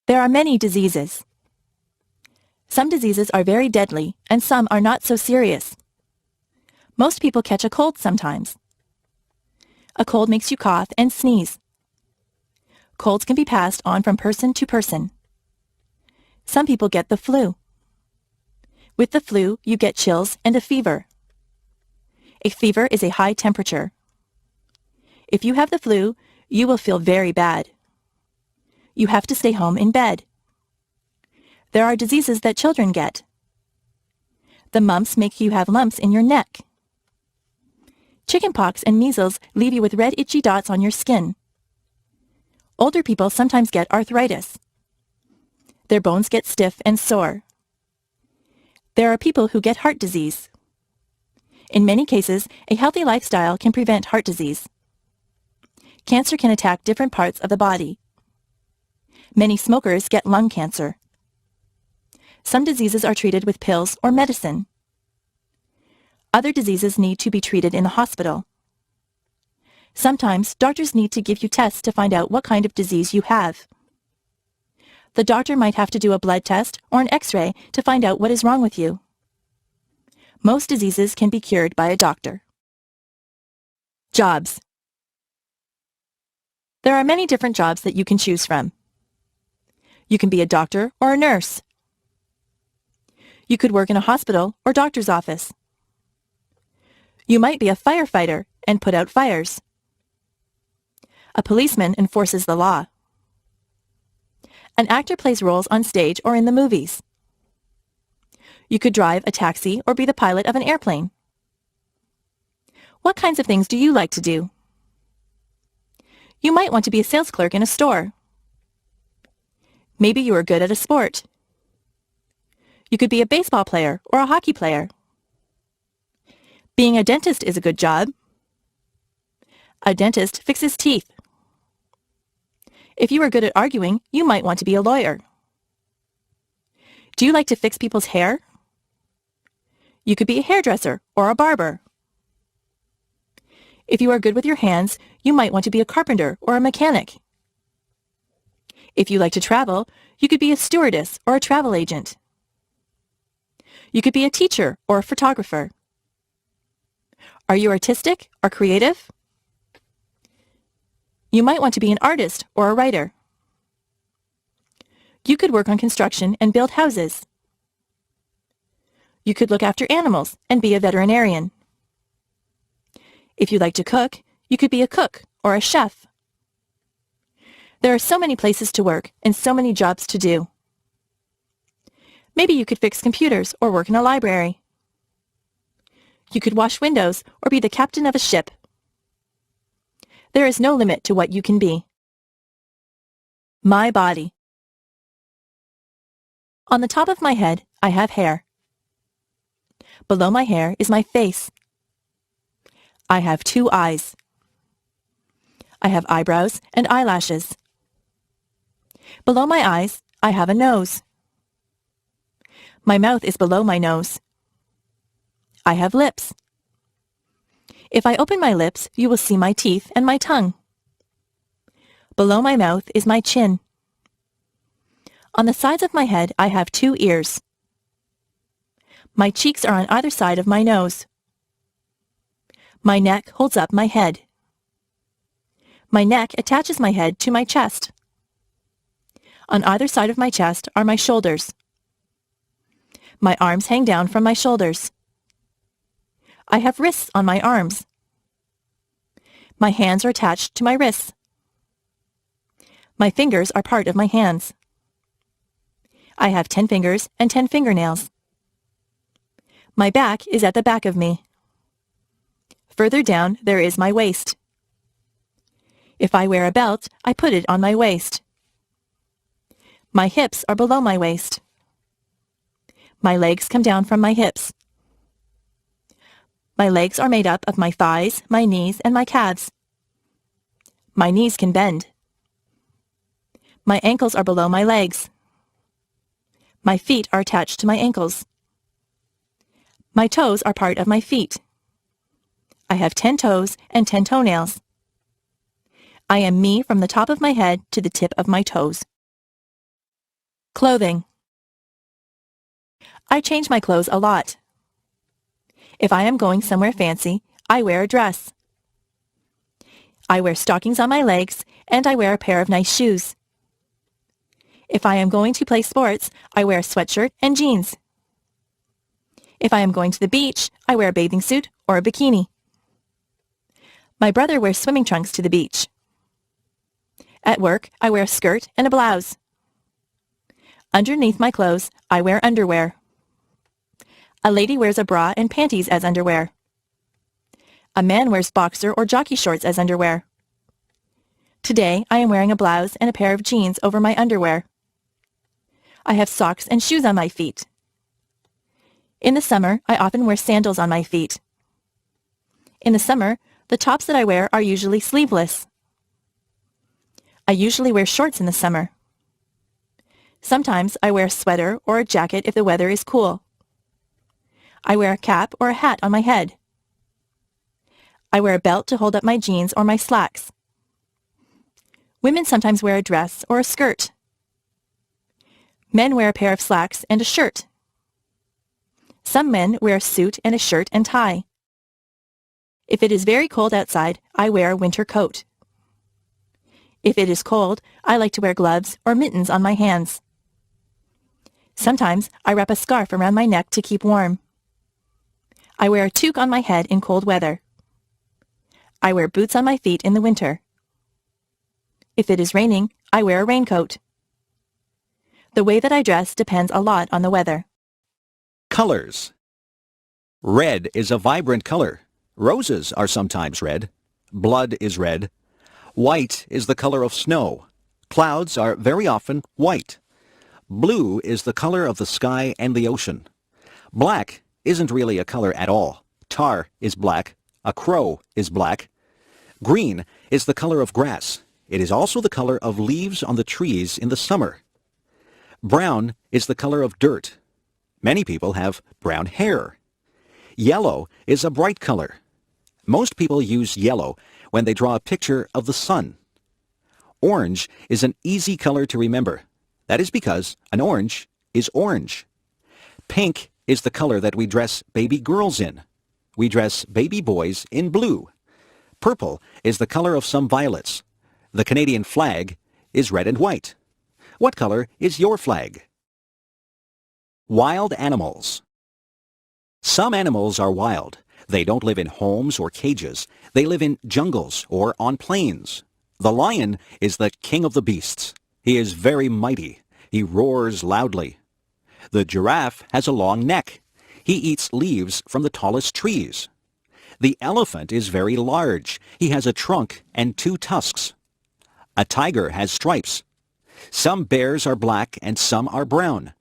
There are many diseases. Some diseases are very deadly, and some are not so serious. Most people catch a cold sometimes. A cold makes you cough and sneeze. Colds can be passed on from person to person. Some people get the flu. With the flu, you get chills and a fever. A fever is a high temperature. If you have the flu, you will feel very bad. You have to stay home in bed. There are diseases that children get. The mumps make you have lumps in your neck. Chickenpox and measles leave you with red itchy dots on your skin. Older people sometimes get arthritis. Their bones get stiff and sore. There are people who get heart disease. In many cases, a healthy lifestyle can prevent heart disease. Cancer can attack different parts of the body. Many smokers get lung cancer. Some diseases are treated with pills or medicine. Other diseases need to be treated in the hospital. Sometimes doctors need to give you tests to find out what kind of disease you have. The doctor might have to do a blood test or an X-ray to find out what is wrong with you. Most diseases can be cured by a doctor. Jobs. There are many different jobs that you can choose from. You can be a doctor or a nurse. You could work in a hospital or doctor's office. You might be a firefighter and put out fires. A policeman enforces the law. An actor plays roles on stage or in the movies. You could drive a taxi or be the pilot of an airplane. What kinds of things do you like to do? You might want to be a sales clerk in a store. Maybe you are good at a sport. You could be a baseball player or a hockey player. Being a dentist is a good job. A dentist fixes teeth. If you are good at arguing, you might want to be a lawyer. Do you like to fix people's hair? You could be a hairdresser or a barber. If you are good with your hands, you might want to be a carpenter or a mechanic. If you like to travel, you could be a stewardess or a travel agent. You could be a teacher or a photographer. Are you artistic or creative? You might want to be an artist or a writer. You could work on construction and build houses. You could look after animals and be a veterinarian. If you like to cook, you could be a cook or a chef. There are so many places to work and so many jobs to do. Maybe you could fix computers or work in a library. You could wash windows or be the captain of a ship. There is no limit to what you can be. My body. On the top of my head, I have hair. Below my hair is my face. I have 2 eyes. I have eyebrows and eyelashes. Below my eyes, I have a nose. My mouth is below my nose. I have lips. If I open my lips, you will see my teeth and my tongue. Below my mouth is my chin. On the sides of my head, I have 2 ears. My cheeks are on either side of my nose. My neck holds up my head. My neck attaches my head to my chest. On either side of my chest are my shoulders. My arms hang down from my shoulders. I have wrists on my arms. My hands are attached to my wrists. My fingers are part of my hands. I have 10 fingers and 10 fingernails. My back is at the back of me. Further down, there is my waist. If I wear a belt, I put it on my waist. My hips are below my waist. My legs come down from my hips. My legs are made up of my thighs, my knees, and my calves. My knees can bend. My ankles are below my legs. My feet are attached to my ankles. My toes are part of my feet. I have 10 toes and 10 toenails. I am me from the top of my head to the tip of my toes. Clothing. I change my clothes a lot. If I am going somewhere fancy, I wear a dress. I wear stockings on my legs, and I wear a pair of nice shoes. If I am going to play sports, I wear a sweatshirt and jeans. If I am going to the beach, I wear a bathing suit or a bikini. My brother wears swimming trunks to the beach. At work, I wear a skirt and a blouse. Underneath my clothes, I wear underwear. A lady wears a bra and panties as underwear. A man wears boxer or jockey shorts as underwear. Today, I am wearing a blouse and a pair of jeans over my underwear. I have socks and shoes on my feet. In the summer, I often wear sandals on my feet. In the summer, the tops that I wear are usually sleeveless. I usually wear shorts in the summer. Sometimes I wear a sweater or a jacket if the weather is cool. I wear a cap or a hat on my head. I wear a belt to hold up my jeans or my slacks. Women sometimes wear a dress or a skirt. Men wear a pair of slacks and a shirt. Some men wear a suit and a shirt and tie. If it is very cold outside, I wear a winter coat. If it is cold, I like to wear gloves or mittens on my hands. Sometimes I wrap a scarf around my neck to keep warm. I wear a toque on my head in cold weather. I wear boots on my feet in the winter. If it is raining, I wear a raincoat. The way that I dress depends a lot on the weather. Colors. Red is a vibrant color. Roses are sometimes red. Blood is red. White is the color of snow. Clouds are very often white. Blue is the color of the sky and the ocean. Black isn't really a color at all. Tar is black. A crow is black. Green is the color of grass. It is also the color of leaves on the trees in the summer. Brown is the color of dirt. Many people have brown hair. Yellow is a bright color. Most people use yellow when they draw a picture of the sun. Orange is an easy color to remember. That is because an orange is orange. Pink is the color that we dress baby girls in. We dress baby boys in blue. Purple is the color of some violets. The Canadian flag is red and white. What color is your flag? Wild animals. Some animals are wild. They don't live in homes or cages. They live in jungles or on plains. The lion is the king of the beasts. He is very mighty. He roars loudly. The giraffe has a long neck. He eats leaves from the tallest trees. The elephant is very large. He has a trunk and 2 tusks. A tiger has stripes. Some bears are black and some are brown.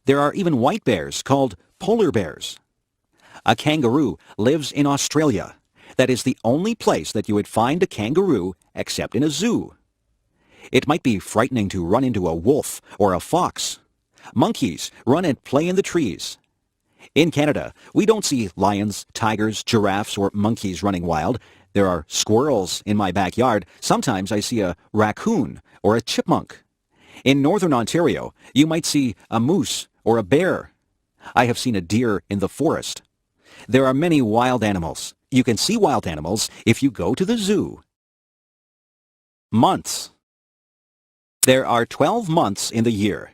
There are even white bears called polar bears. A kangaroo lives in Australia. That is the only place that you would find a kangaroo except in a zoo. It might be frightening to run into a wolf or a fox. Monkeys run and play in the trees. In Canada, we don't see lions, tigers, giraffes, or monkeys running wild. There are squirrels in my backyard. Sometimes I see a raccoon or a chipmunk. In northern Ontario, you might see a moose or a bear. I have seen a deer in the forest. There are many wild animals. You can see wild animals if you go to the zoo. Months. There are 12 months in the year.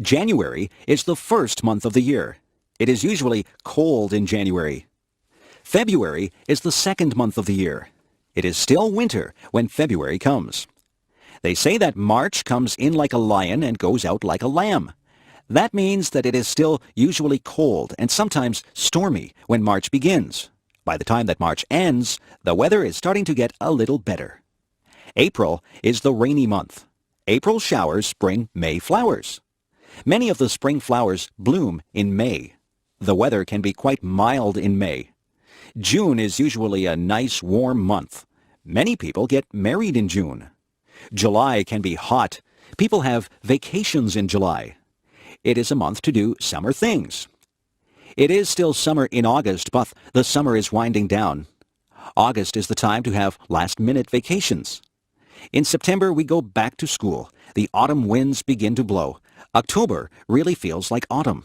January is the first month of the year. It is usually cold in January. February is the second month of the year. It is still winter when February comes. They say that March comes in like a lion and goes out like a lamb. That means that it is still usually cold and sometimes stormy when March begins. By the time that March ends, the weather is starting to get a little better. April is the rainy month. April showers bring May flowers. Many of the spring flowers bloom in May. The weather can be quite mild in May. June is usually a nice warm month. Many people get married in June. July can be hot. People have vacations in July. It is a month to do summer things. It is still summer in August, but the summer is winding down. August is the time to have last-minute vacations. In September, we go back to school. The autumn winds begin to blow. October really feels like autumn.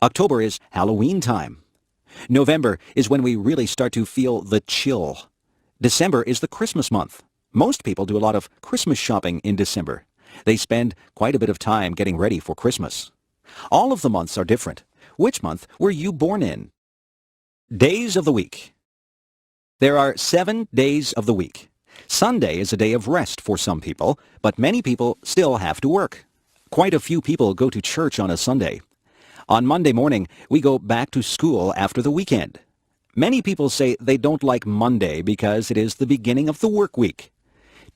October is Halloween time. November is when we really start to feel the chill. December is the Christmas month. Most people do a lot of Christmas shopping in December. They spend quite a bit of time getting ready for Christmas. All of the months are different. Which month were you born in? Days of the week. There are 7 days of the week. Sunday is a day of rest for some people, but many people still have to work. Quite a few people go to church on a Sunday. On Monday morning, we go back to school after the weekend. Many people say they don't like Monday because it is the beginning of the work week.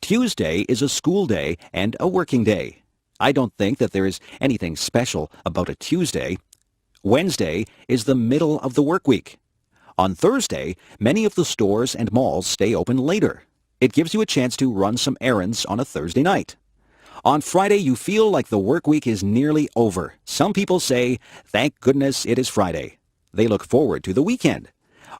Tuesday is a school day and a working day. I don't think that there is anything special about a Tuesday. Wednesday is the middle of the work week. On Thursday, many of the stores and malls stay open later. It gives you a chance to run some errands on a Thursday night. On Friday, you feel like the work week is nearly over. Some people say, "Thank goodness it is Friday." They look forward to the weekend.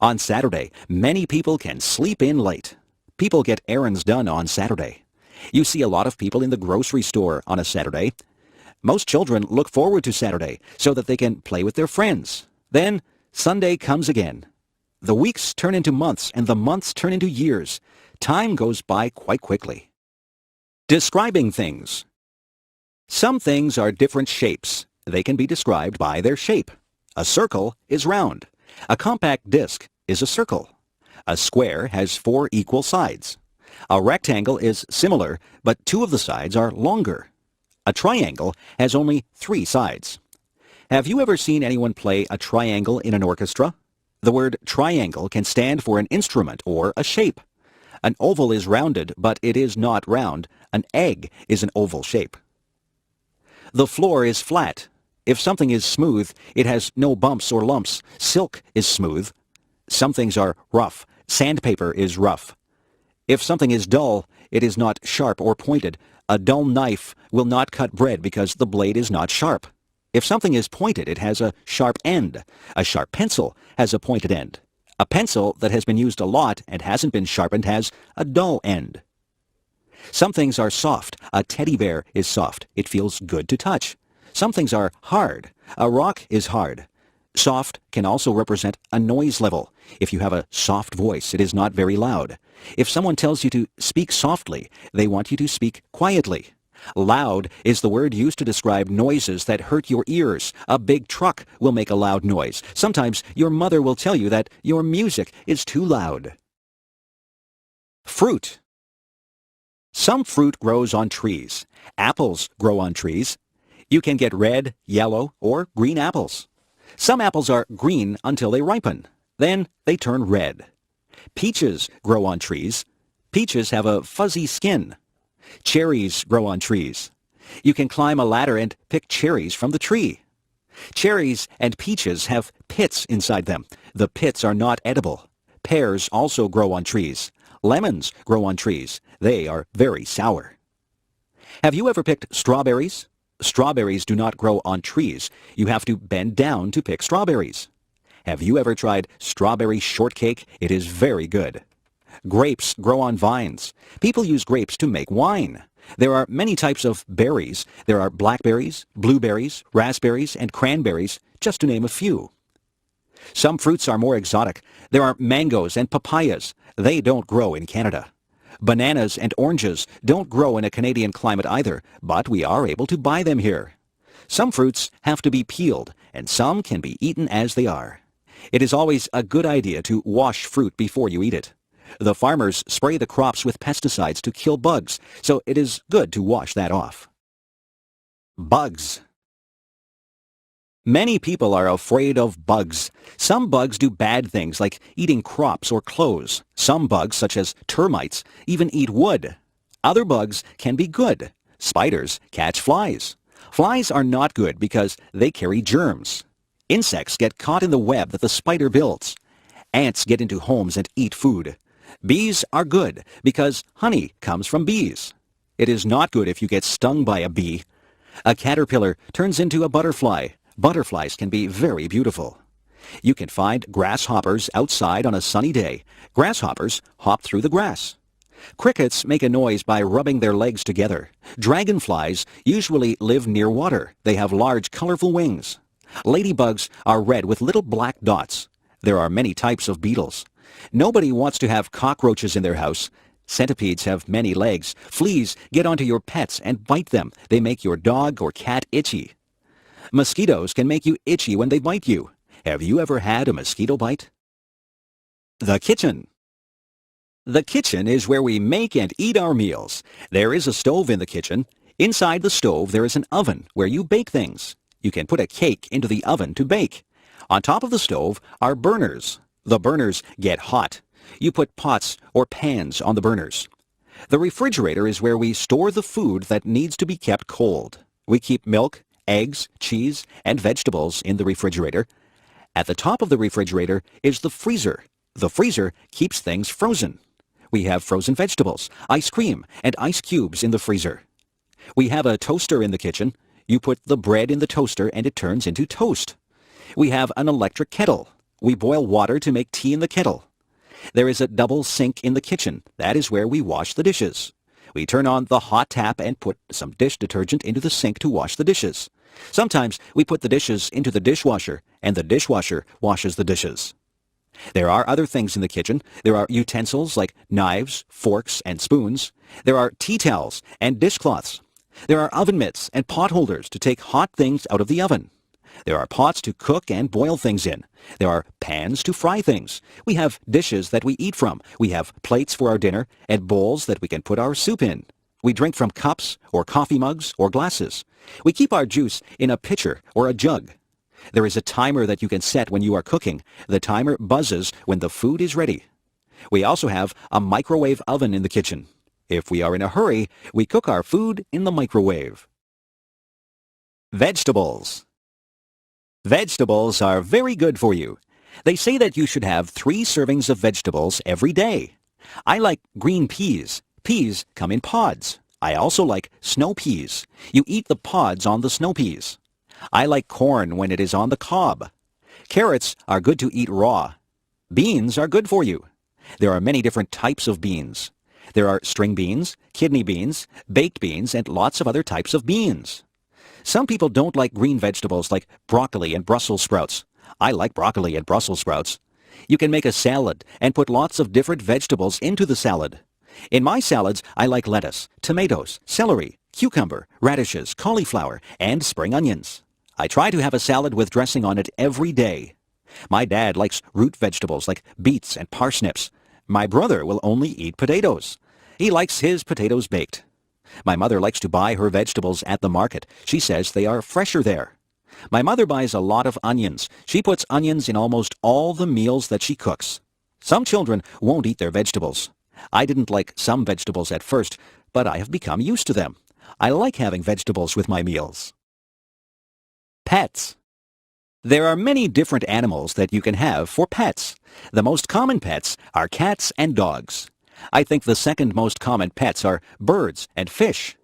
On Saturday, many people can sleep in late. People get errands done on Saturday. You see a lot of people in the grocery store on a Saturday. Most children look forward to Saturday so that they can play with their friends. Then Sunday comes again. The weeks turn into months and the months turn into years. Time goes by quite quickly. Describing things. Some things are different shapes. They can be described by their shape. A circle is round. A compact disc is a circle. A square has 4 equal sides. A rectangle is similar, but 2 of the sides are longer. A triangle has only 3 sides. Have you ever seen anyone play a triangle in an orchestra? The word triangle can stand for an instrument or a shape. An oval is rounded, but it is not round. An egg is an oval shape. The floor is flat. If something is smooth, it has no bumps or lumps. Silk is smooth. Some things are rough. Sandpaper is rough. If something is dull, it is not sharp or pointed. A dull knife will not cut bread because the blade is not sharp. If something is pointed, it has a sharp end. A sharp pencil has a pointed end. A pencil that has been used a lot and hasn't been sharpened has a dull end. Some things are soft. A teddy bear is soft. It feels good to touch. Some things are hard. A rock is hard. Soft can also represent a noise level. If you have a soft voice, it is not very loud. If someone tells you to speak softly, they want you to speak quietly. Loud is the word used to describe noises that hurt your ears. A big truck will make a loud noise. Sometimes your mother will tell you that your music is too loud. Fruit. Some fruit grows on trees. Apples grow on trees. You can get red, yellow, or green apples. Some apples are green until they ripen. Then they turn red. Peaches grow on trees. Peaches have a fuzzy skin. Cherries grow on trees. You can climb a ladder and pick cherries from the tree. Cherries and peaches have pits inside them. The pits are not edible. Pears also grow on trees. Lemons grow on trees. They are very sour. Have you ever picked strawberries? Strawberries do not grow on trees. You have to bend down to pick strawberries. Have you ever tried strawberry shortcake? It is very good. Grapes grow on vines. People use grapes to make wine. There are many types of berries. There are blackberries, blueberries, raspberries, and cranberries, just to name a few. Some fruits are more exotic. There are mangoes and papayas. They don't grow in Canada. Bananas and oranges don't grow in a Canadian climate either, but we are able to buy them here. Some fruits have to be peeled, and some can be eaten as they are. It is always a good idea to wash fruit before you eat it. The farmers spray the crops with pesticides to kill bugs, so it is good to wash that off. Bugs. Many people are afraid of bugs. Some bugs do bad things like eating crops or clothes. Some bugs, such as termites, even eat wood. Other bugs can be good. Spiders catch flies. Flies are not good because they carry germs. Insects get caught in the web that the spider builds. Ants get into homes and eat food. Bees are good because honey comes from bees. It is not good if you get stung by a bee. A caterpillar turns into a butterfly. Butterflies can be very beautiful. You can find grasshoppers outside on a sunny day. Grasshoppers hop through the grass. Crickets make a noise by rubbing their legs together. Dragonflies usually live near water. They have large, colorful wings. Ladybugs are red with little black dots. There are many types of beetles. Nobody wants to have cockroaches in their house. Centipedes have many legs. Fleas get onto your pets and bite them. They make your dog or cat itchy. Mosquitoes can make you itchy when they bite you. Have you ever had a mosquito bite? The kitchen. The kitchen is where we make and eat our meals. There is a stove in the kitchen. Inside the stove there is an oven where you bake things. You can put a cake into the oven to bake. On top of the stove are burners. The burners get hot. You put pots or pans on the burners. The refrigerator is where we store the food that needs to be kept cold. We keep milk, eggs, cheese, and vegetables in the refrigerator. At the top of the refrigerator is the freezer. The freezer keeps things frozen. We have frozen vegetables, ice cream, and ice cubes in the freezer. We have a toaster in the kitchen. You put the bread in the toaster and it turns into toast. We have an electric kettle. We boil water to make tea in the kettle. There is a double sink in the kitchen. That is where we wash the dishes. We turn on the hot tap and put some dish detergent into the sink to wash the dishes. Sometimes we put the dishes into the dishwasher, and the dishwasher washes the dishes. There are other things in the kitchen. There are utensils like knives, forks, and spoons. There are tea towels and dishcloths. There are oven mitts and pot holders to take hot things out of the oven. There are pots to cook and boil things in. There are pans to fry things. We have dishes that we eat from. We have plates for our dinner and bowls that we can put our soup in. We drink from cups or coffee mugs or glasses. We keep our juice in a pitcher or a jug. There is a timer that you can set when you are cooking. The timer buzzes when the food is ready. We also have a microwave oven in the kitchen. If we are in a hurry, we cook our food in the microwave. Vegetables. Vegetables are very good for you. They say that you should have 3 servings of vegetables every day. I like green peas. Peas come in pods. I also like snow peas. You eat the pods on the snow peas. I like corn when it is on the cob. Carrots are good to eat raw. Beans are good for you. There are many different types of beans. There are string beans, kidney beans, baked beans, and lots of other types of beans. Some people don't like green vegetables like broccoli and Brussels sprouts. I like broccoli and Brussels sprouts. You can make a salad and put lots of different vegetables into the salad. In my salads, I like lettuce, tomatoes, celery, cucumber, radishes, cauliflower, and spring onions. I try to have a salad with dressing on it every day. My dad likes root vegetables like beets and parsnips. My brother will only eat potatoes. He likes his potatoes baked. My mother likes to buy her vegetables at the market. She says they are fresher there. My mother buys a lot of onions. She puts onions in almost all the meals that she cooks. Some children won't eat their vegetables. I didn't like some vegetables at first, but I have become used to them. I like having vegetables with my meals. Pets. There are many different animals that you can have for pets. The most common pets are cats and dogs. I think the second most common pets are birds and fish.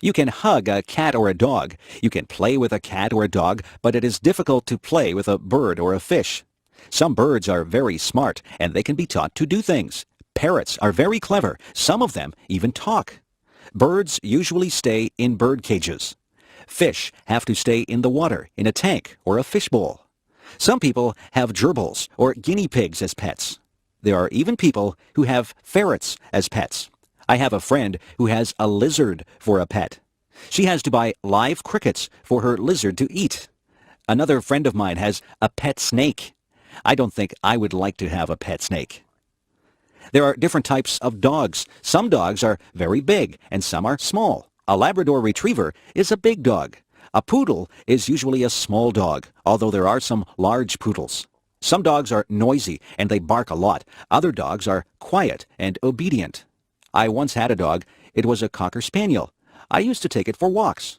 You can hug a cat or a dog. You can play with a cat or a dog, but it is difficult to play with a bird or a fish. Some birds are very smart, and they can be taught to do things. Parrots are very clever. Some of them even talk. Birds usually stay in bird cages. Fish have to stay in the water, in a tank or a fishbowl. Some people have gerbils or guinea pigs as pets. There are even people who have ferrets as pets. I have a friend who has a lizard for a pet. She has to buy live crickets for her lizard to eat. Another friend of mine has a pet snake. I don't think I would like to have a pet snake. There are different types of dogs. Some dogs are very big and some are small. A Labrador Retriever is a big dog. A poodle is usually a small dog, although there are some large poodles. Some dogs are noisy and they bark a lot. Other dogs are quiet and obedient. I once had a dog. It was a Cocker Spaniel. I used to take it for walks.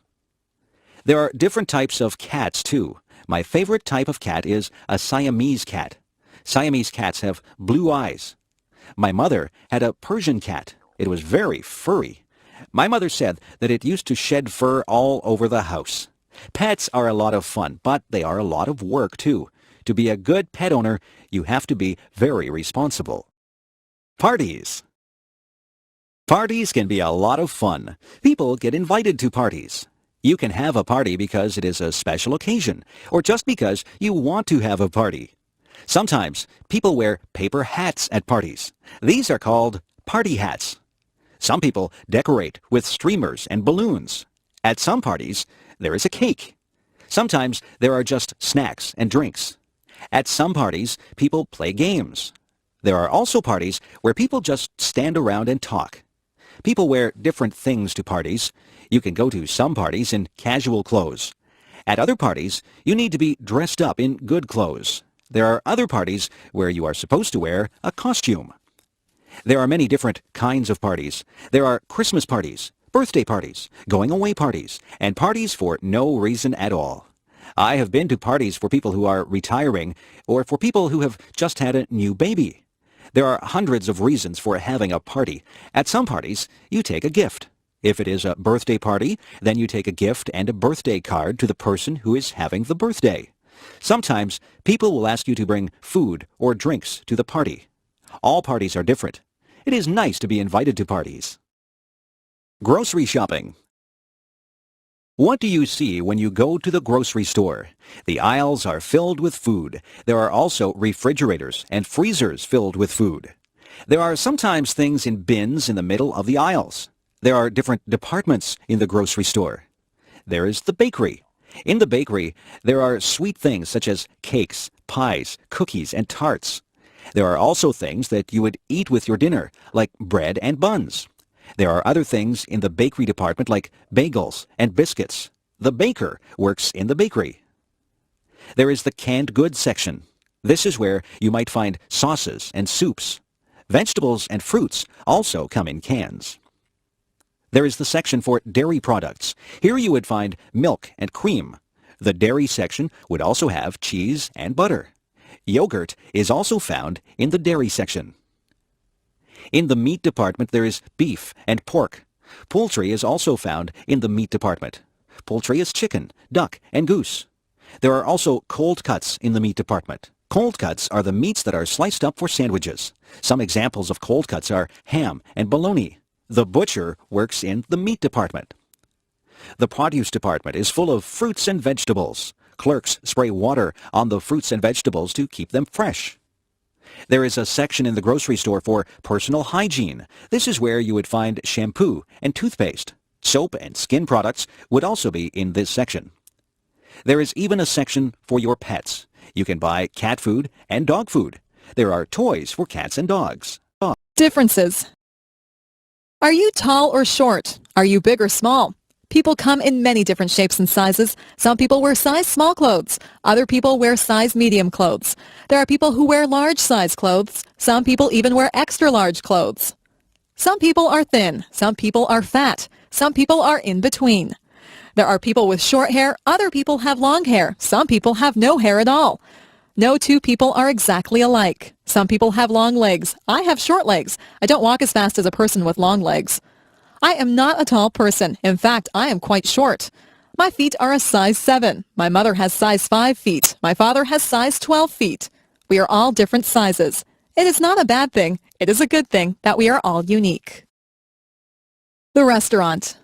There are different types of cats, too. My favorite type of cat is a Siamese cat. Siamese cats have blue eyes. My mother had a Persian cat. It was very furry. My mother said that it used to shed fur all over the house. Pets are a lot of fun, but they are a lot of work, too. To be a good pet owner, you have to be very responsible. Parties. Parties can be a lot of fun. People get invited to parties. You can have a party because it is a special occasion, or just because you want to have a party. Sometimes people wear paper hats at parties. These are called party hats. Some people decorate with streamers and balloons. At some parties, there is a cake. Sometimes there are just snacks and drinks. At some parties, people play games. There are also parties where people just stand around and talk. People wear different things to parties. You can go to some parties in casual clothes. At other parties, you need to be dressed up in good clothes. There are other parties where you are supposed to wear a costume. There are many different kinds of parties. There are Christmas parties, birthday parties, going-away parties, and parties for no reason at all. I have been to parties for people who are retiring or for people who have just had a new baby. There are hundreds of reasons for having a party. At some parties, you take a gift. If it is a birthday party, then you take a gift and a birthday card to the person who is having the birthday. Sometimes, people will ask you to bring food or drinks to the party. All parties are different. It is nice to be invited to parties. Grocery shopping. What do you see when you go to the grocery store? The aisles are filled with food. There are also refrigerators and freezers filled with food. There are sometimes things in bins in the middle of the aisles. There are different departments in the grocery store. There is the bakery. In the bakery, there are sweet things such as cakes, pies, cookies, and tarts. There are also things that you would eat with your dinner, like bread and buns. There are other things in the bakery department like bagels and biscuits. The baker works in the bakery. There is the canned goods section. This is where you might find sauces and soups. Vegetables and fruits also come in cans. There is the section for dairy products. Here you would find milk and cream. The dairy section would also have cheese and butter. Yogurt is also found in the dairy section. In the meat department there is beef and pork. Poultry is also found in the meat department. Poultry is chicken, duck, and goose. There are also cold cuts in the meat department. Cold cuts are the meats that are sliced up for sandwiches. Some examples of cold cuts are ham and bologna. The butcher works in the meat department. The produce department is full of fruits and vegetables. Clerks spray water on the fruits and vegetables to keep them fresh. There is a section in the grocery store for personal hygiene. This is where you would find shampoo and toothpaste. Soap and skin products would also be in this section. There is even a section for your pets. You can buy cat food and dog food. There are toys for cats and dogs. Differences. Are you tall or short? Are you big or small? People come in many different shapes and sizes. Some people wear size small clothes. Other people wear size medium clothes. There are people who wear large size clothes. Some people even wear extra large clothes. Some people are thin. Some people are fat. Some people are in between. There are people with short hair. Other people have long hair. Some people have no hair at all. No two people are exactly alike. Some people have long legs. I have short legs. I don't walk as fast as a person with long legs. I am not a tall person. In fact, I am quite short. My feet are a size 7. My mother has size 5 feet. My father has size 12 feet. We are all different sizes. It is not a bad thing. It is a good thing that we are all unique. The restaurant.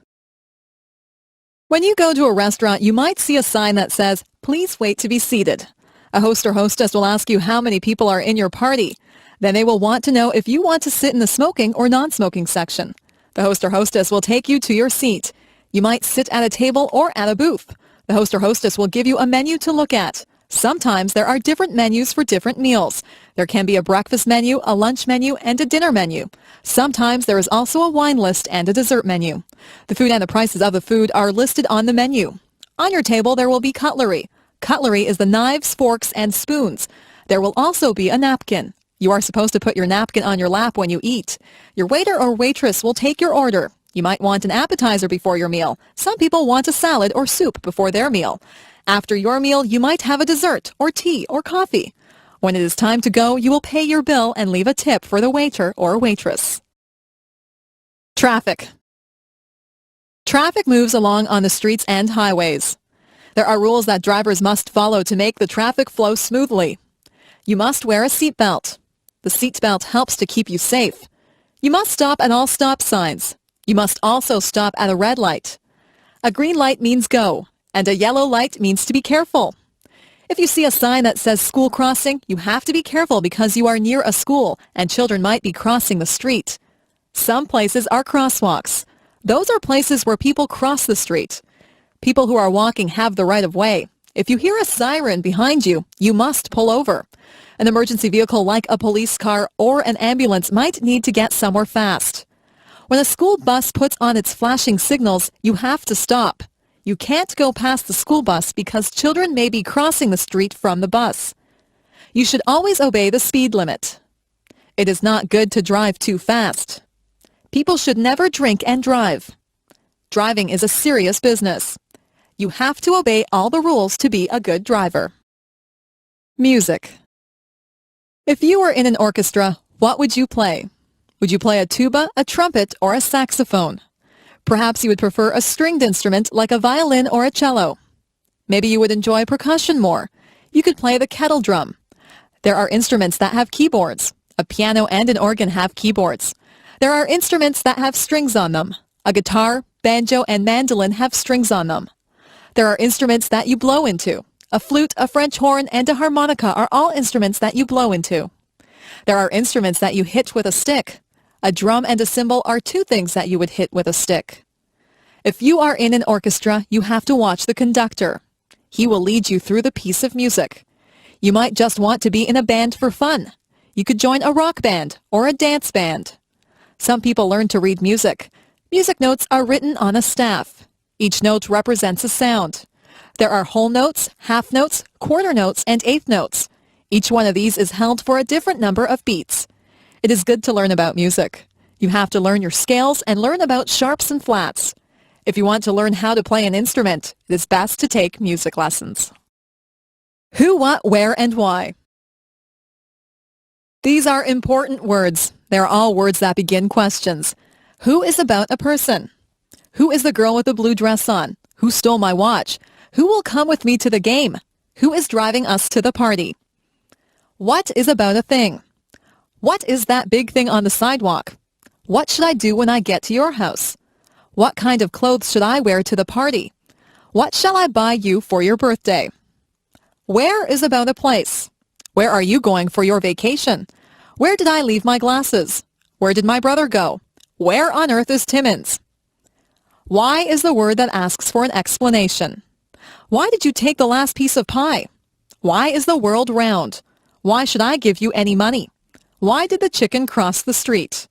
When you go to a restaurant, you might see a sign that says, "Please wait to be seated." A host or hostess will ask you how many people are in your party. Then they will want to know if you want to sit in the smoking or non-smoking section. The host or hostess will take you to your seat. You might sit at a table or at a booth. The host or hostess will give you a menu to look at. Sometimes there are different menus for different meals. There can be a breakfast menu, a lunch menu, and a dinner menu. Sometimes there is also a wine list and a dessert menu. The food and the prices of the food are listed on the menu. On your table there will be cutlery. Cutlery is the knives, forks, and spoons. There will also be a napkin. You are supposed to put your napkin on your lap when you eat. Your waiter or waitress will take your order. You might want an appetizer before your meal. Some people want a salad or soup before their meal. After your meal, you might have a dessert or tea or coffee. When it is time to go, you will pay your bill and leave a tip for the waiter or waitress. Traffic. Traffic moves along on the streets and highways. There are rules that drivers must follow to make the traffic flow smoothly. You must wear a seatbelt. The seatbelt helps to keep you safe. You must stop at all stop signs. You must also stop at a red light. A green light means go, and a yellow light means to be careful. If you see a sign that says school crossing, you have to be careful because you are near a school and children might be crossing the street. Some places are crosswalks. Those are places where people cross the street. People who are walking have the right of way. If you hear a siren behind you, you must pull over. An emergency vehicle like a police car or an ambulance might need to get somewhere fast. When a school bus puts on its flashing signals, you have to stop. You can't go past the school bus because children may be crossing the street from the bus. You should always obey the speed limit. It is not good to drive too fast. People should never drink and drive. Driving is a serious business. You have to obey all the rules to be a good driver. Music. If you were in an orchestra, what would you play? Would you play a tuba, a trumpet, or a saxophone? Perhaps you would prefer a stringed instrument like a violin or a cello. Maybe you would enjoy percussion more. You could play the kettle drum. There are instruments that have keyboards. A piano and an organ have keyboards. There are instruments that have strings on them. A guitar, banjo, and mandolin have strings on them. There are instruments that you blow into. A flute, a French horn, and a harmonica are all instruments that you blow into. There are instruments that you hit with a stick. A drum and a cymbal are two things that you would hit with a stick. If you are in an orchestra, you have to watch the conductor. He will lead you through the piece of music. You might just want to be in a band for fun. You could join a rock band or a dance band. Some people learn to read music. Music notes are written on a staff. Each note represents a sound. There are whole notes, half notes, quarter notes, and eighth notes. Each one of these is held for a different number of beats. It is good to learn about music. You have to learn your scales and learn about sharps and flats. If you want to learn how to play an instrument, it is best to take music lessons. Who, what, where, and why. These are important words. They are all words that begin questions. Who is about a person? Who is the girl with the blue dress on? Who stole my watch? Who will come with me to the game? Who is driving us to the party? What is about a thing? What is that big thing on the sidewalk? What should I do when I get to your house? What kind of clothes should I wear to the party? What shall I buy you for your birthday? Where is about a place? Where are you going for your vacation? Where did I leave my glasses? Where did my brother go? Where on earth is Timmins? Why is the word that asks for an explanation. Why did you take the last piece of pie? Why is the world round? Why should I give you any money? Why did the chicken cross the street?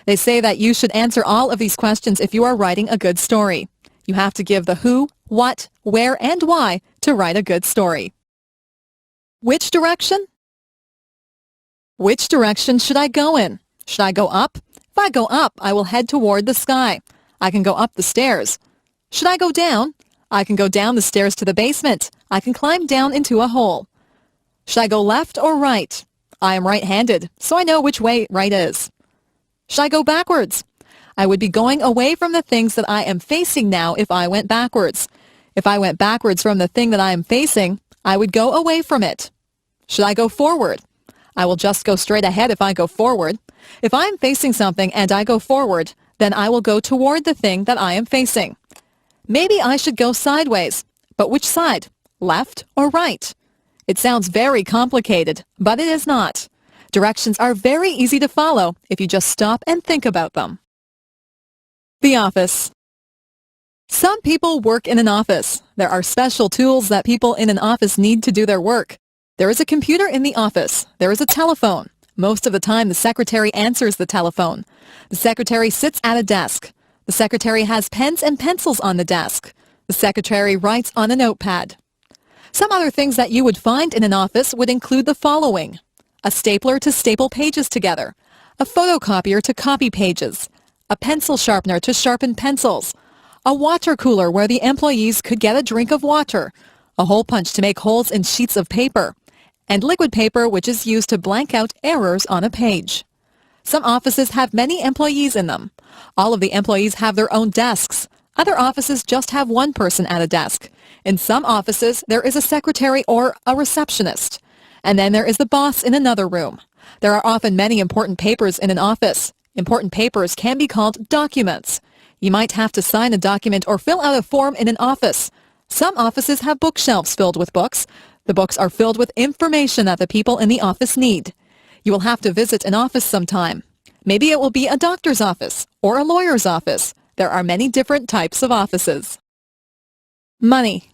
They say that you should answer all of these questions if you are writing a good story. You have to give the who, what, where, and why to write a good story. Which direction? Which direction should I go in? Should I go up? If I go up, I will head toward the sky. I can go up the stairs. Should I go down? I can go down the stairs to the basement. I can climb down into a hole. Should I go left or right? I am right-handed, so I know which way right is. Should I go backwards? I would be going away from the things that I am facing now if I went backwards. If I went backwards from the thing that I am facing, I would go away from it. Should I go forward? I will just go straight ahead if I go forward. If I am facing something and I go forward, then I will go toward the thing that I am facing. Maybe I should go sideways. But which side? Left or right? It sounds very complicated, but it is not. Directions are very easy to follow if you just stop and think about them. The office. Some people work in an office. There are special tools that people in an office need to do their work. There is a computer in the office. There is a telephone. Most of the time, the secretary answers the telephone. The secretary sits at a desk. The secretary has pens and pencils on the desk. The secretary writes on a notepad. Some other things that you would find in an office would include the following: a stapler to staple pages together, a photocopier to copy pages, a pencil sharpener to sharpen pencils, a water cooler where the employees could get a drink of water, a hole punch to make holes in sheets of paper, and liquid paper which is used to blank out errors on a page. Some offices have many employees in them. All of the employees have their own desks. Other offices just have one person at a desk. In some offices, there is a secretary or a receptionist. And then there is the boss in another room. There are often many important papers in an office. Important papers can be called documents. You might have to sign a document or fill out a form in an office. Some offices have bookshelves filled with books. The books are filled with information that the people in the office need. You will have to visit an office sometime. Maybe it will be a doctor's office or a lawyer's office. There are many different types of offices. Money.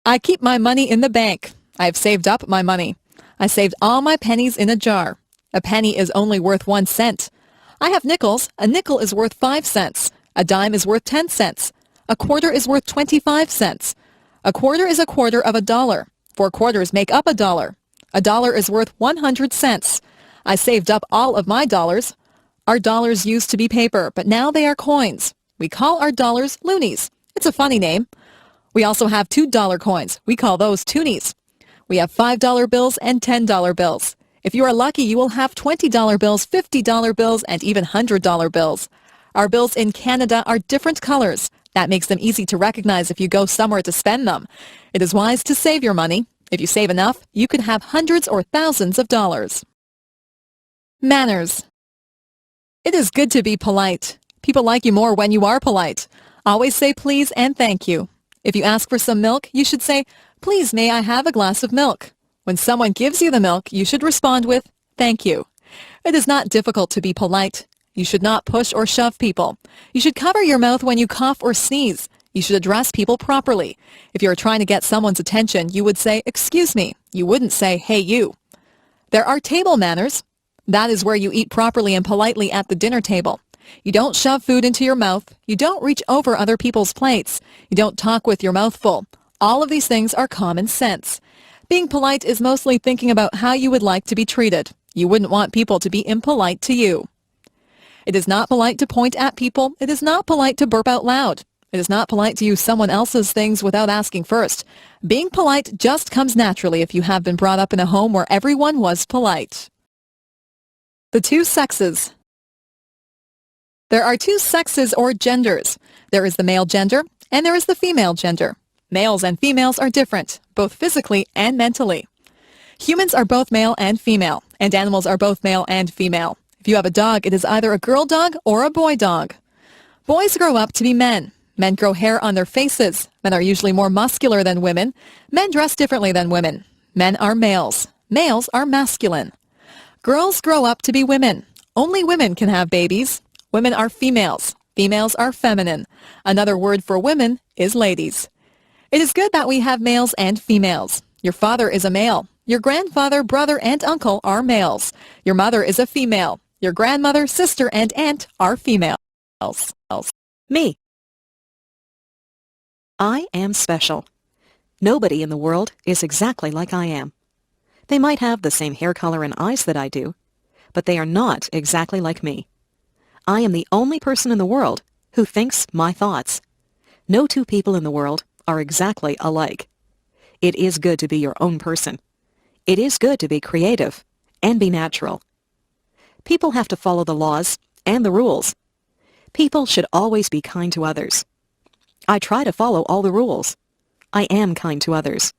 I keep my money in the bank. I have saved up my money. I saved all my pennies in a jar. A penny is only worth 1 cent. I have nickels. A nickel is worth 5 cents. A dime is worth 10 cents. A quarter is worth 25 cents. A quarter is a quarter of a dollar. 4 quarters make up a dollar. A dollar is worth 100 cents. I saved up all of my dollars. Our dollars used to be paper, but now they are coins. We call our dollars loonies. It's a funny name. We also have $2 coins. We call those toonies. We have $5 bills and $10 bills. If you are lucky, you will have $20 bills, $50 bills, and even $100 bills. Our bills in Canada are different colors. That makes them easy to recognize if you go somewhere to spend them. It is wise to save your money. If you save enough, you could have hundreds or thousands of dollars. Manners. It is good to be polite. People like you more when you are polite. Always say please and thank you. If you ask for some milk, you should say, "Please, may I have a glass of milk?" When someone gives you the milk, you should respond with, "Thank you." It is not difficult to be polite. You should not push or shove people. You should cover your mouth when you cough or sneeze. You should address people properly. If you are trying to get someone's attention, you would say, "Excuse me." You wouldn't say, "Hey, you." There are table manners. That is where you eat properly and politely at the dinner table. You don't shove food into your mouth. You don't reach over other people's plates. You don't talk with your mouth full. All of these things are common sense. Being polite is mostly thinking about how you would like to be treated. You wouldn't want people to be impolite to you. It is not polite to point at people. It is not polite to burp out loud. It is not polite to use someone else's things without asking first. Being polite just comes naturally if you have been brought up in a home where everyone was polite. The two sexes. There are two sexes or genders. There is the male gender and there is the female gender. Males and females are different, both physically and mentally. Humans are both male and female, and animals are both male and female. If you have a dog, it is either a girl dog or a boy dog. Boys grow up to be men. Men grow hair on their faces. Men are usually more muscular than women. Men dress differently than women. Men are males. Males are masculine. Girls grow up to be women. Only women can have babies. Women are females. Females are feminine. Another word for women is ladies. It is good that we have males and females. Your father is a male. Your grandfather, brother, and uncle are males. Your mother is a female. Your grandmother, sister, and aunt are females. Me. I am special. Nobody in the world is exactly like I am. They might have the same hair color and eyes that I do, but they are not exactly like me. I am the only person in the world who thinks my thoughts. No two people in the world are exactly alike. It is good to be your own person. It is good to be creative and be natural. People have to follow the laws and the rules. People should always be kind to others. I try to follow all the rules. I am kind to others.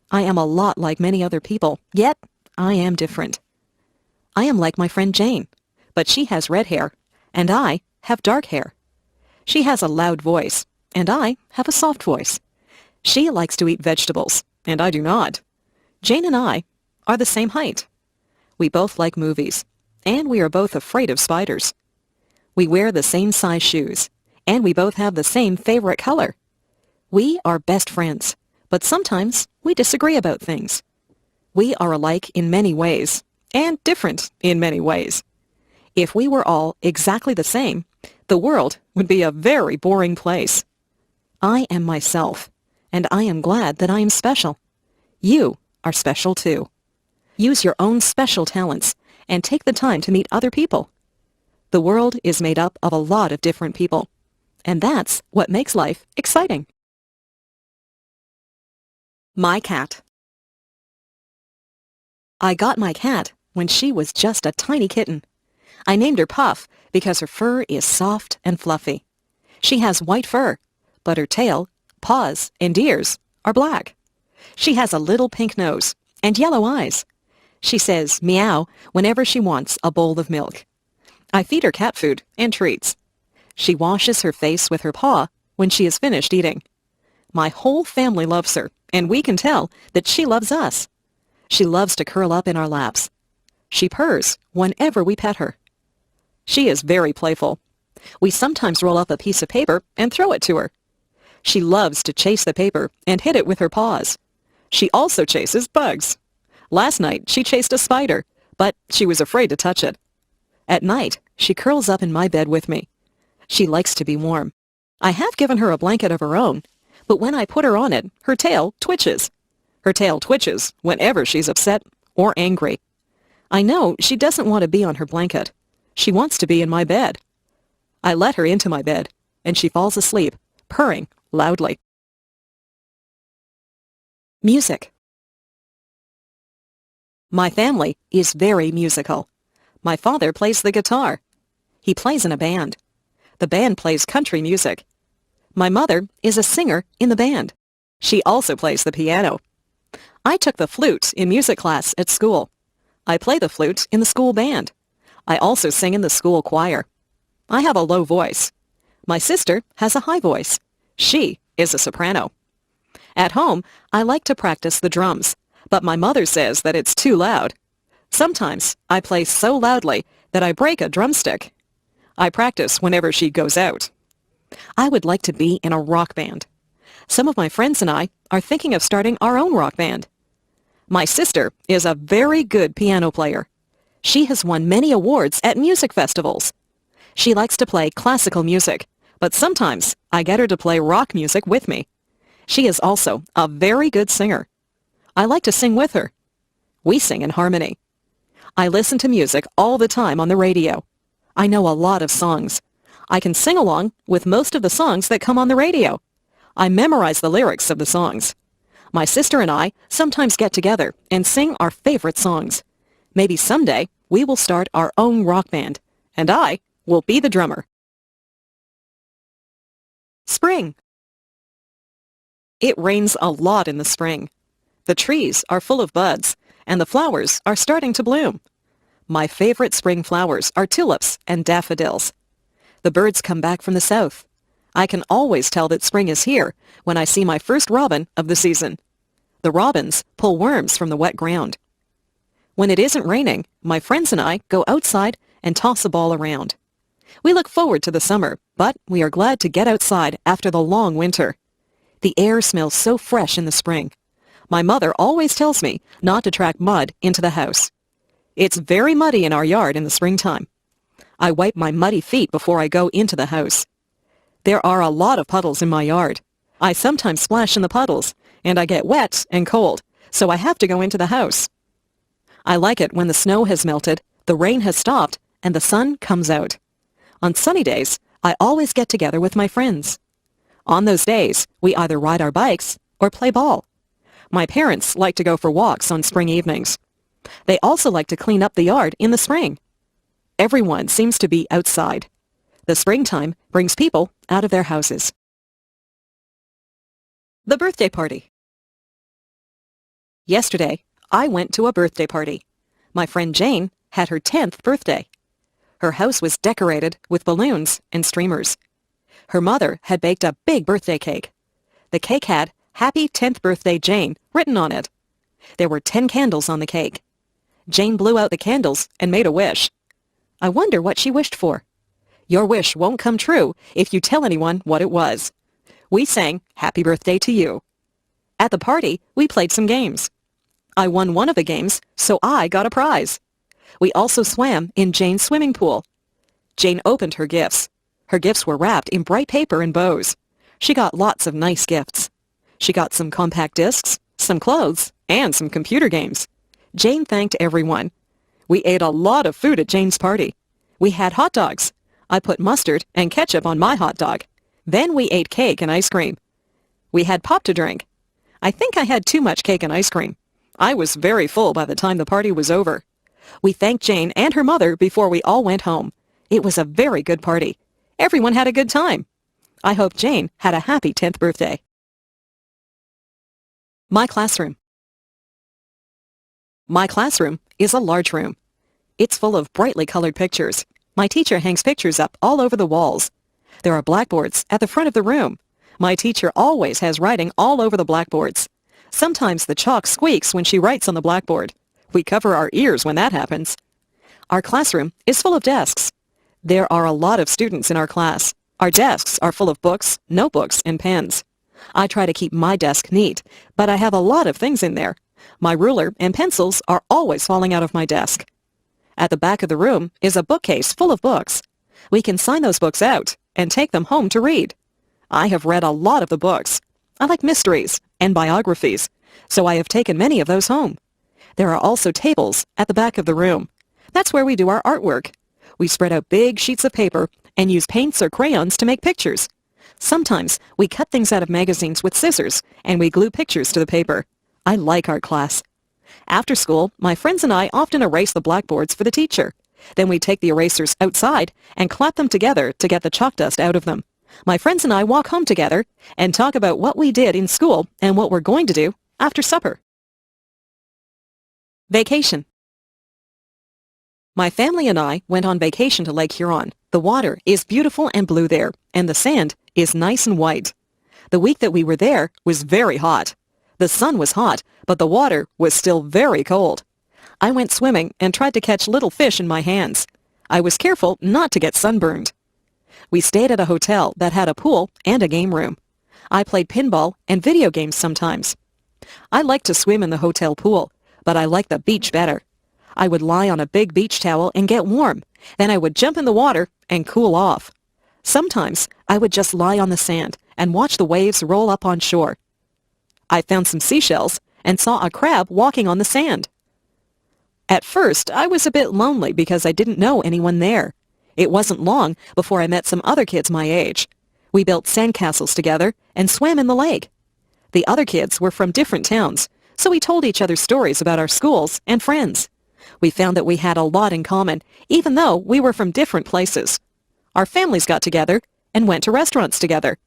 I am a lot like many other people, yet I am different. I am like my friend Jane, but she has red hair, and I have dark hair. She has a loud voice, and I have a soft voice. She likes to eat vegetables, and I do not. Jane and I are the same height. We both like movies, and we are both afraid of spiders. We wear the same size shoes, and we both have the same favorite color. We are best friends, but sometimes we disagree about things. We are alike in many ways, and different in many ways. If we were all exactly the same, the world would be a very boring place. I am myself, and I am glad that I am special. You are special too. Use your own special talents and take the time to meet other people. The world is made up of a lot of different people, and that's what makes life exciting. My cat. I got my cat when she was just a tiny kitten. I named her Puff because her fur is soft and fluffy. She has white fur, but her tail, paws, and ears are black. She has a little pink nose and yellow eyes. She says meow whenever she wants a bowl of milk. I feed her cat food and treats. She washes her face with her paw when she is finished eating. My whole family loves her, and we can tell that she loves us. She loves to curl up in our laps. She purrs whenever we pet her. She is very playful. We sometimes roll up a piece of paper and throw it to her. She loves to chase the paper and hit it with her paws. She also chases bugs. Last night she chased a spider, but she was afraid to touch it. At night, she curls up in my bed with me. She likes to be warm. I have given her a blanket of her own, but when I put her on it, her tail twitches. Her tail twitches whenever she's upset or angry. I know she doesn't want to be on her blanket. She wants to be in my bed. I let her into my bed, and she falls asleep, purring loudly. Music. My family is very musical. My father plays the guitar. He plays in a band. The band plays country music. My mother is a singer in the band. She also plays the piano. I took the flute in music class at school. I play the flute in the school band. I also sing in the school choir. I have a low voice. My sister has a high voice. She is a soprano. At home, I like to practice the drums, but my mother says that it's too loud. Sometimes I play so loudly that I break a drumstick. I practice whenever she goes out. I would like to be in a rock band. Some of my friends and I are thinking of starting our own rock band. My sister is a very good piano player. She has won many awards at music festivals. She likes to play classical music, but sometimes I get her to play rock music with me. She is also a very good singer. I like to sing with her. We sing in harmony. I listen to music all the time on the radio. I know a lot of songs. I can sing along with most of the songs that come on the radio. I memorize the lyrics of the songs. My sister and I sometimes get together and sing our favorite songs. Maybe someday we will start our own rock band, and I will be the drummer. Spring. It rains a lot in the spring. The trees are full of buds, and the flowers are starting to bloom. My favorite spring flowers are tulips and daffodils. The birds come back from the south. I can always tell that spring is here when I see my first robin of the season. The robins pull worms from the wet ground. When it isn't raining, my friends and I go outside and toss a ball around. We look forward to the summer, but we are glad to get outside after the long winter. The air smells so fresh in the spring. My mother always tells me not to track mud into the house. It's very muddy in our yard in the springtime. I wipe my muddy feet before I go into the house. There are a lot of puddles in my yard. I sometimes splash in the puddles, and I get wet and cold, so I have to go into the house. I like it when the snow has melted, the rain has stopped, and the sun comes out. On sunny days, I always get together with my friends. On those days, we either ride our bikes or play ball. My parents like to go for walks on spring evenings. They also like to clean up the yard in the spring. Everyone seems to be outside. The springtime brings people out of their houses. The birthday party. Yesterday, I went to a birthday party. My friend Jane had her 10th birthday. Her house was decorated with balloons and streamers. Her mother had baked a big birthday cake. The cake had "Happy 10th Birthday, Jane" written on it. There were 10 candles on the cake. Jane blew out the candles and made a wish. I wonder what she wished for. Your wish won't come true if you tell anyone what it was. We sang "Happy Birthday to You." At the party, we played some games. I won one of the games, so I got a prize. We also swam in Jane's swimming pool. Jane opened her gifts. Her gifts were wrapped in bright paper and bows. She got lots of nice gifts. She got some compact discs, some clothes, and some computer games. Jane thanked everyone. We ate a lot of food at Jane's party. We had hot dogs. I put mustard and ketchup on my hot dog. Then we ate cake and ice cream. We had pop to drink. I think I had too much cake and ice cream. I was very full by the time the party was over. We thanked Jane and her mother before we all went home. It was a very good party. Everyone had a good time. I hope Jane had a happy 10th birthday. My classroom. My classroom is a large room. It's full of brightly colored pictures. My teacher hangs pictures up all over the walls. There are blackboards at the front of the room. My teacher always has writing all over the blackboards. Sometimes the chalk squeaks when she writes on the blackboard. We cover our ears when that happens. Our classroom is full of desks. There are a lot of students in our class. Our desks are full of books, notebooks, and pens. I try to keep my desk neat, but I have a lot of things in there. My ruler and pencils are always falling out of my desk. At the back of the room is a bookcase full of books. We can sign those books out and take them home to read. I have read a lot of the books. I like mysteries and biographies, so I have taken many of those home. There are also tables at the back of the room. That's where we do our artwork. We spread out big sheets of paper and use paints or crayons to make pictures. Sometimes we cut things out of magazines with scissors and we glue pictures to the paper. I like art class. After school, my friends and I often erase the blackboards for the teacher. Then we take the erasers outside and clap them together to get the chalk dust out of them. My friends and I walk home together and talk about what we did in school and what we're going to do after supper. Vacation. My family and I went on vacation to Lake Huron. The water is beautiful and blue there, and the sand is nice and white. The week that we were there was very hot. The sun was hot, but the water was still very cold. I went swimming and tried to catch little fish in my hands. I was careful not to get sunburned. We stayed at a hotel that had a pool and a game room. I played pinball and video games sometimes. I liked to swim in the hotel pool, but I liked the beach better. I would lie on a big beach towel and get warm. Then I would jump in the water and cool off. Sometimes I would just lie on the sand and watch the waves roll up on shore. I found some seashells and saw a crab walking on the sand. At first, I was a bit lonely because I didn't know anyone there. It wasn't long before I met some other kids my age. We built sandcastles together and swam in the lake. The other kids were from different towns, so we told each other stories about our schools and friends. We found that we had a lot in common, even though we were from different places. Our families got together and went to restaurants together.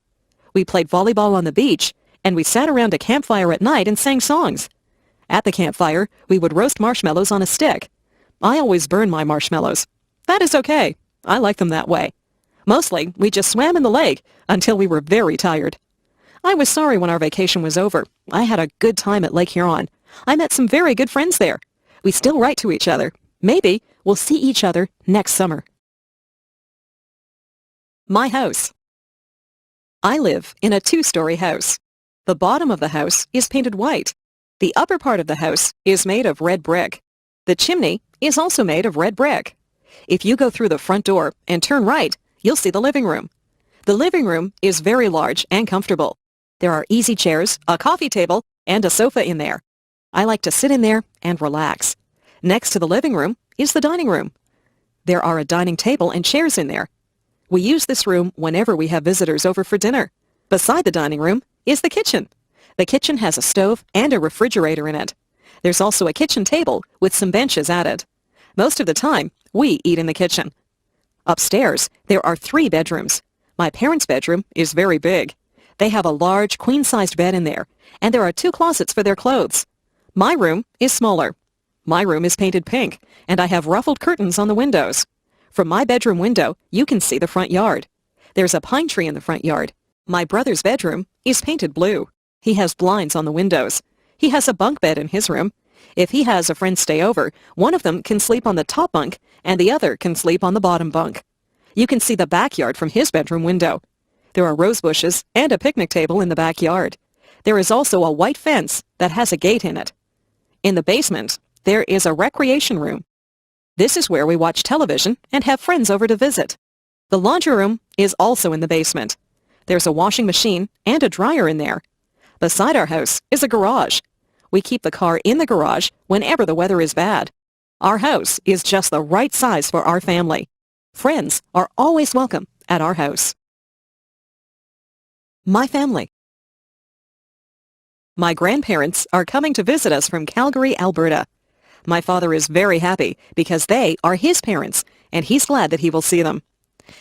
We played volleyball on the beach, and we sat around a campfire at night and sang songs. At the campfire, we would roast marshmallows on a stick. I always burn my marshmallows. That is okay. I like them that way. Mostly, we just swam in the lake until we were very tired. I was sorry when our vacation was over. I had a good time at Lake Huron. I met some very good friends there. We still write to each other. Maybe we'll see each other next summer. My house. I live in a 2-story house. The bottom of the house is painted white. The upper part of the house is made of red brick. The chimney is also made of red brick. If you go through the front door and turn right, you'll see the living room. The living room is very large and comfortable. There are easy chairs, a coffee table, and a sofa in there. I like to sit in there and relax. Next to the living room is the dining room. There are a dining table and chairs in there. We use this room whenever we have visitors over for dinner. Beside the dining room is the kitchen. The kitchen has a stove and a refrigerator in it. There's also a kitchen table with some benches at it. Most of the time, we eat in the kitchen. Upstairs, there are 3 bedrooms. My parents' bedroom is very big. They have a large, queen-sized bed in there, and there are 2 closets for their clothes. My room is smaller. My room is painted pink, and I have ruffled curtains on the windows. From my bedroom window, you can see the front yard. There's a pine tree in the front yard. My brother's bedroom is painted blue. He has blinds on the windows. He has a bunk bed in his room. If he has a friend stay over, one of them can sleep on the top bunk, and the other can sleep on the bottom bunk. You can see the backyard from his bedroom window. There are rose bushes and a picnic table in the backyard. There is also a white fence that has a gate in it. In the basement, there is a recreation room. This is where we watch television and have friends over to visit. The laundry room is also in the basement. There's a washing machine and a dryer in there. Beside our house is a garage. We keep the car in the garage whenever the weather is bad. Our house is just the right size for our family. Friends are always welcome at our house. My family. My grandparents are coming to visit us from Calgary, Alberta. My father is very happy because they are his parents, and he's glad that he will see them.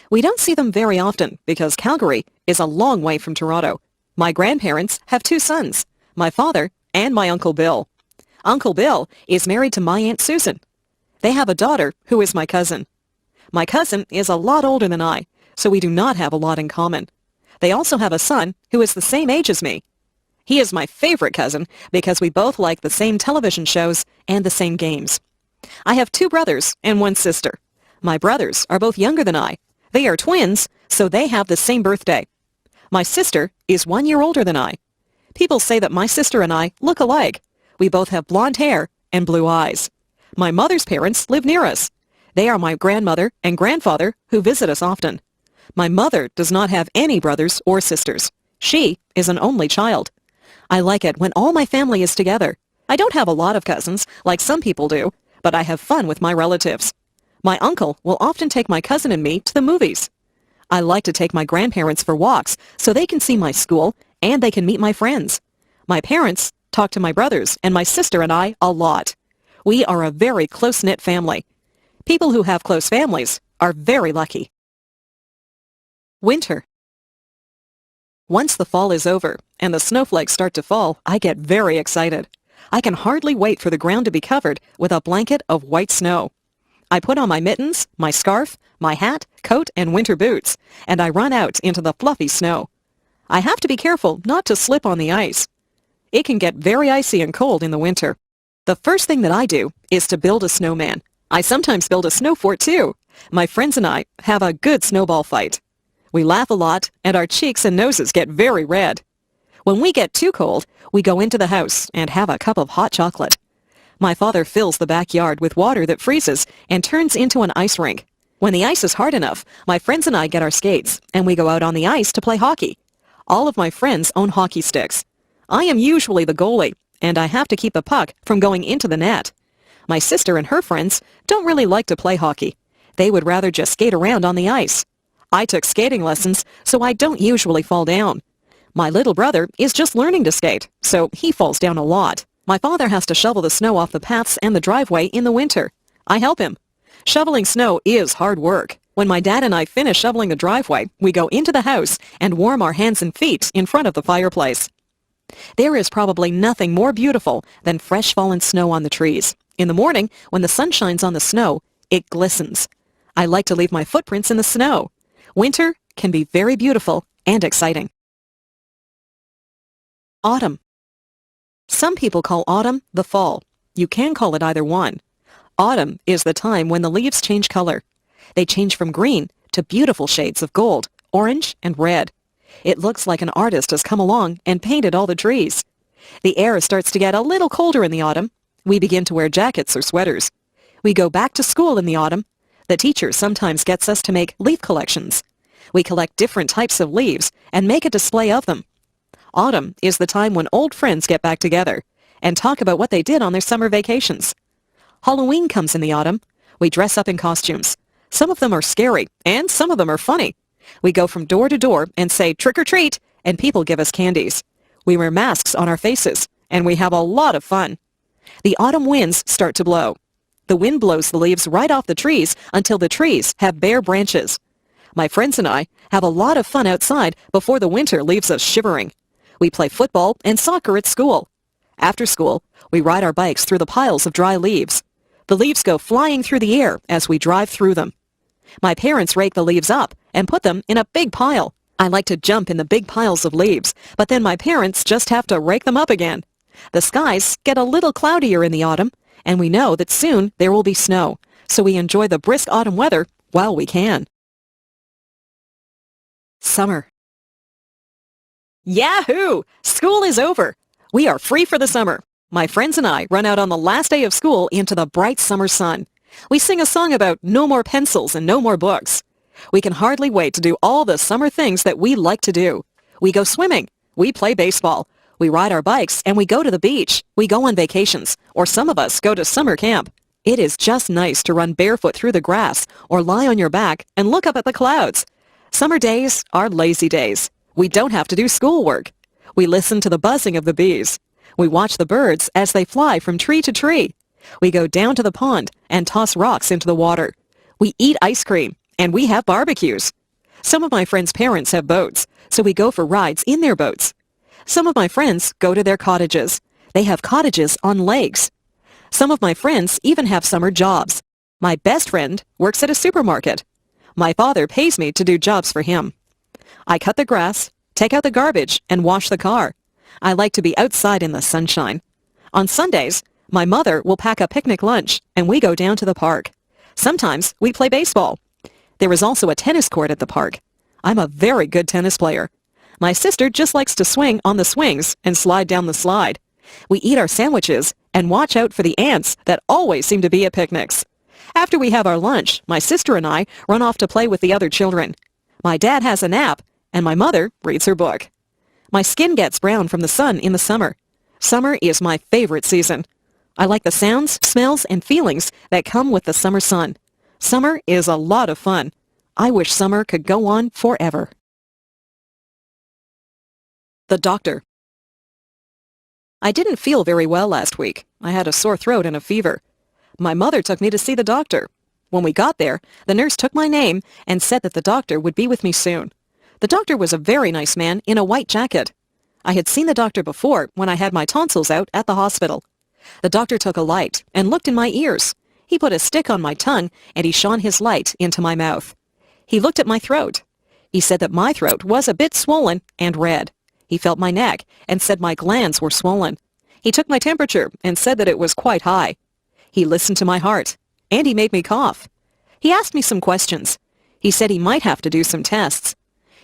We don't see them very often because Calgary is a long way from Toronto. My grandparents have 2 sons, my father and my Uncle Bill. Uncle Bill is married to my Aunt Susan. They have a daughter who is my cousin. My cousin is a lot older than I, so we do not have a lot in common. They also have a son who is the same age as me. He is my favorite cousin because we both like the same television shows and the same games. I have 2 brothers and 1 sister. My brothers are both younger than I. They are twins, so they have the same birthday. My sister is 1 year older than I. People say that my sister and I look alike. We both have blonde hair and blue eyes. My mother's parents live near us. They are my grandmother and grandfather who visit us often. My mother does not have any brothers or sisters. She is an only child. I like it when all my family is together. I don't have a lot of cousins, like some people do, but I have fun with my relatives. My uncle will often take my cousin and me to the movies. I like to take my grandparents for walks so they can see my school and they can meet my friends. My parents talk to my brothers and my sister and I a lot. We are a very close-knit family. People who have close families are very lucky. Winter. Once the fall is over and the snowflakes start to fall, I get very excited. I can hardly wait for the ground to be covered with a blanket of white snow. I put on my mittens, my scarf, my hat, coat, and winter boots, and I run out into the fluffy snow. I have to be careful not to slip on the ice. It can get very icy and cold in the winter. The first thing that I do is to build a snowman. I sometimes build a snow fort too. My friends and I have a good snowball fight. We laugh a lot, and our cheeks and noses get very red. When we get too cold, we go into the house and have a cup of hot chocolate. My father fills the backyard with water that freezes and turns into an ice rink. When the ice is hard enough, my friends and I get our skates, and we go out on the ice to play hockey. All of my friends own hockey sticks. I am usually the goalie, and I have to keep the puck from going into the net. My sister and her friends don't really like to play hockey. They would rather just skate around on the ice. I took skating lessons, so I don't usually fall down. My little brother is just learning to skate, so he falls down a lot. My father has to shovel the snow off the paths and the driveway in the winter. I help him. Shoveling snow is hard work. When my dad and I finish shoveling the driveway, we go into the house and warm our hands and feet in front of the fireplace. There is probably nothing more beautiful than fresh fallen snow on the trees. In the morning, when the sun shines on the snow, it glistens. I like to leave my footprints in the snow. Winter can be very beautiful and exciting. Autumn. Some people call autumn the fall. You can call it either one. Autumn is the time when the leaves change color. They change from green to beautiful shades of gold, orange, and red. It looks like an artist has come along and painted all the trees. The air starts to get a little colder in the autumn. We begin to wear jackets or sweaters. We go back to school in the autumn. The teacher sometimes gets us to make leaf collections. We collect different types of leaves and make a display of them. Autumn is the time when old friends get back together and talk about what they did on their summer vacations. Halloween comes in the autumn. We dress up in costumes. Some of them are scary, and some of them are funny. We go from door to door and say trick or treat, and people give us candies. We wear masks on our faces, and we have a lot of fun. The autumn winds start to blow. The wind blows the leaves right off the trees until the trees have bare branches. My friends and I have a lot of fun outside before the winter leaves us shivering. We play football and soccer at school. After school, we ride our bikes through the piles of dry leaves. The leaves go flying through the air as we drive through them. My parents rake the leaves up and put them in a big pile. I like to jump in the big piles of leaves, but then my parents just have to rake them up again. The skies get a little cloudier in the autumn, and we know that soon there will be snow, so we enjoy the brisk autumn weather while we can. Summer. Yahoo! School is over. We are free for the summer. My friends and I run out on the last day of school into the bright summer sun. We sing a song about no more pencils and no more books. We can hardly wait to do all the summer things that we like to do. We go swimming. We play baseball. We ride our bikes and we go to the beach. We go on vacations, or some of us go to summer camp. It is just nice to run barefoot through the grass or lie on your back and look up at the clouds. Summer days are lazy days. We don't have to do schoolwork. We listen to the buzzing of the bees. We watch the birds as they fly from tree to tree. We go down to the pond and toss rocks into the water. We eat ice cream and we have barbecues. Some of my friends' parents have boats, so we go for rides in their boats. Some of my friends go to their cottages. They have cottages on lakes. Some of my friends even have summer jobs. My best friend works at a supermarket. My father pays me to do jobs for him. I cut the grass, take out the garbage, and wash the car. I like to be outside in the sunshine. On Sundays, my mother will pack a picnic lunch, and we go down to the park. Sometimes we play baseball. There is also a tennis court at the park. I'm a very good tennis player. My sister just likes to swing on the swings and slide down the slide. We eat our sandwiches and watch out for the ants that always seem to be at picnics. After we have our lunch, my sister and I run off to play with the other children. My dad has a nap, and my mother reads her book. My skin gets brown from the sun in the summer. Summer is my favorite season. I like the sounds, smells, and feelings that come with the summer sun. Summer is a lot of fun. I wish summer could go on forever. The doctor. I didn't feel very well last week. I had a sore throat and a fever. My mother took me to see the doctor. When we got there, the nurse took my name and said that the doctor would be with me soon. The doctor was a very nice man in a white jacket. I had seen the doctor before when I had my tonsils out at the hospital. The doctor took a light and looked in my ears. He put a stick on my tongue and he shone his light into my mouth. He looked at my throat. He said that my throat was a bit swollen and red. He felt my neck and said my glands were swollen. He took my temperature and said that it was quite high. He listened to my heart, and he made me cough. He asked me some questions. He said he might have to do some tests.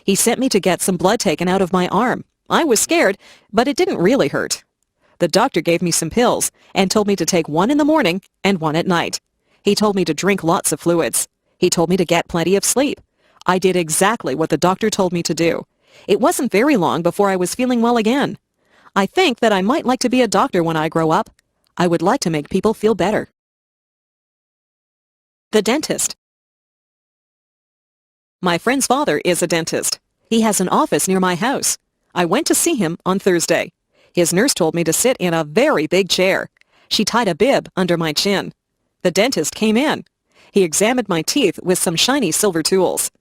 He sent me to get some blood taken out of my arm. I was scared, but it didn't really hurt. The doctor gave me some pills and told me to take one in the morning and one at night. He told me to drink lots of fluids. He told me to get plenty of sleep. I did exactly what the doctor told me to do. It wasn't very long before I was feeling well again. I think that I might like to be a doctor when I grow up. I would like to make people feel better. The dentist. My friend's father is a dentist. He has an office near my house. I went to see him on Thursday. His nurse told me to sit in a very big chair. She tied a bib under my chin. The dentist came in. He examined my teeth with some shiny silver tools.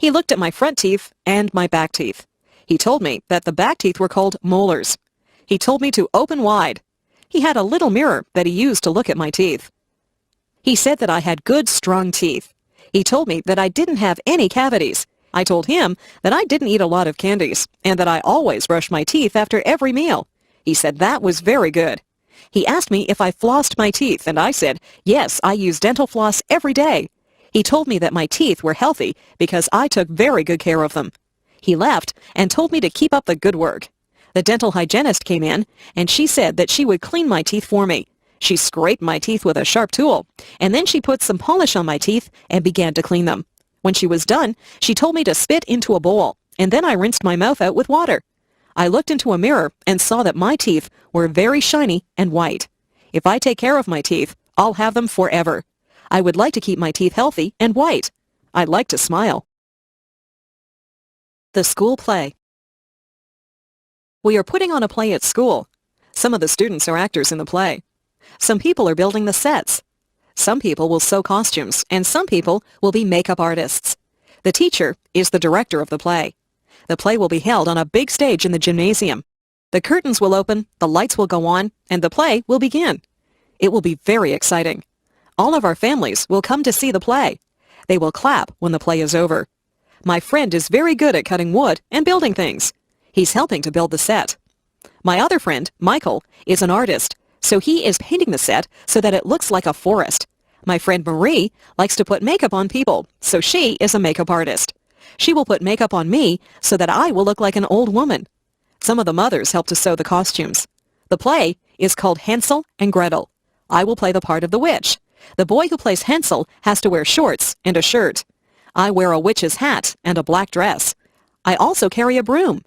He looked at my front teeth and my back teeth. He told me that the back teeth were called molars. He told me to open wide. He had a little mirror that he used to look at my teeth. He said that I had good, strong teeth. He told me that I didn't have any cavities. I told him that I didn't eat a lot of candies and that I always brushed my teeth after every meal. He said that was very good. He asked me if I flossed my teeth, and I said, yes, I use dental floss every day. He told me that my teeth were healthy because I took very good care of them. He left and told me to keep up the good work. The dental hygienist came in, and she said that she would clean my teeth for me. She scraped my teeth with a sharp tool, and then she put some polish on my teeth and began to clean them. When she was done, she told me to spit into a bowl, and then I rinsed my mouth out with water. I looked into a mirror and saw that my teeth were very shiny and white. If I take care of my teeth, I'll have them forever. I would like to keep my teeth healthy and white. I'd like to smile. The school play. We are putting on a play at school. Some of the students are actors in the play. Some people are building the sets. Some people will sew costumes, and some people will be makeup artists. The teacher is the director of the play. The play will be held on a big stage in the gymnasium. The curtains will open, the lights will go on, and the play will begin. It will be very exciting. All of our families will come to see the play. They will clap when the play is over. My friend is very good at cutting wood and building things. He's helping to build the set. My other friend, Michael, is an artist, so he is painting the set so that it looks like a forest. My friend Marie likes to put makeup on people, so she is a makeup artist. She will put makeup on me so that I will look like an old woman. Some of the mothers help to sew the costumes. The play is called Hansel and Gretel. I will play the part of the witch. The boy who plays Hansel has to wear shorts and a shirt. I wear a witch's hat and a black dress. I also carry a broom.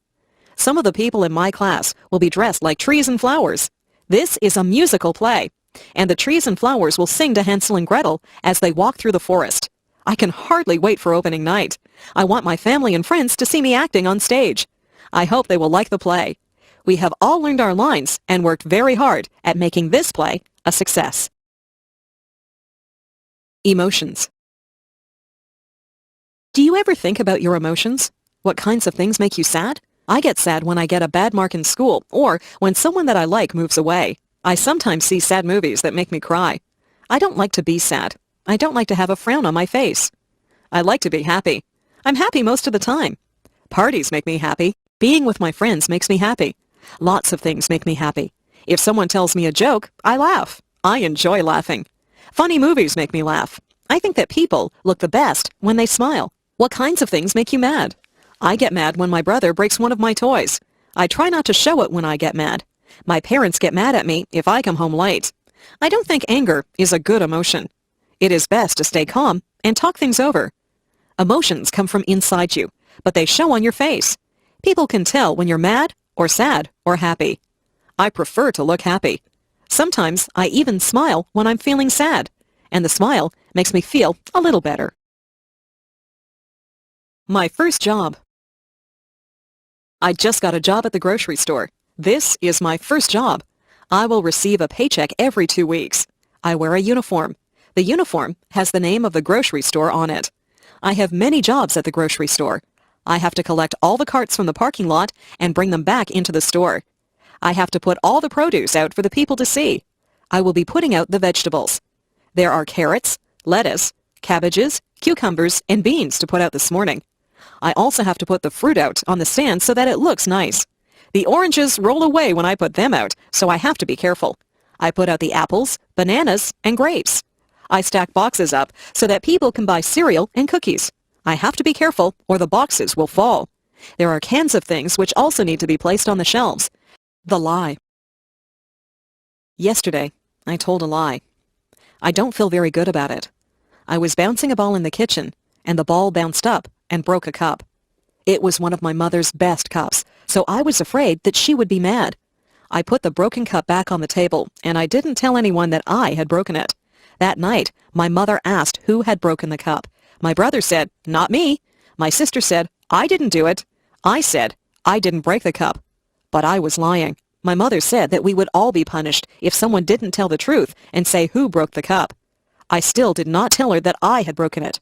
Some of the people in my class will be dressed like trees and flowers. This is a musical play, and the trees and flowers will sing to Hansel and Gretel as they walk through the forest. I can hardly wait for opening night. I want my family and friends to see me acting on stage. I hope they will like the play. We have all learned our lines and worked very hard at making this play a success. Emotions. Do you ever think about your emotions? What kinds of things make you sad? I get sad when I get a bad mark in school or when someone that I like moves away. I sometimes see sad movies that make me cry. I don't like to be sad. I don't like to have a frown on my face. I like to be happy. I'm happy most of the time. Parties make me happy. Being with my friends makes me happy. Lots of things make me happy. If someone tells me a joke, I laugh. I enjoy laughing. Funny movies make me laugh. I think that people look the best when they smile. What kinds of things make you mad? I get mad when my brother breaks one of my toys. I try not to show it when I get mad. My parents get mad at me if I come home late. I don't think anger is a good emotion. It is best to stay calm and talk things over. Emotions come from inside you, but they show on your face. People can tell when you're mad or sad or happy. I prefer to look happy. Sometimes I even smile when I'm feeling sad, and the smile makes me feel a little better. My first job. I just got a job at the grocery store. This is my first job. I will receive a paycheck every 2 weeks. I wear a uniform. The uniform has the name of the grocery store on it. I have many jobs at the grocery store. I have to collect all the carts from the parking lot and bring them back into the store. I have to put all the produce out for the people to see. I will be putting out the vegetables. There are carrots, lettuce, cabbages, cucumbers, and beans to put out this morning. I also have to put the fruit out on the stand so that it looks nice. The oranges roll away when I put them out, so I have to be careful. I put out the apples, bananas, and grapes. I stack boxes up so that people can buy cereal and cookies. I have to be careful or the boxes will fall. There are cans of things which also need to be placed on the shelves. The lie. Yesterday, I told a lie. I don't feel very good about it. I was bouncing a ball in the kitchen, and the ball bounced up and broke a cup. It was one of my mother's best cups, so I was afraid that she would be mad. I put the broken cup back on the table, and I didn't tell anyone that I had broken it. That night, my mother asked who had broken the cup. My brother said, "Not me." My sister said, "I didn't do it." I said, "I didn't break the cup." But I was lying. My mother said that we would all be punished if someone didn't tell the truth and say who broke the cup. I still did not tell her that I had broken it.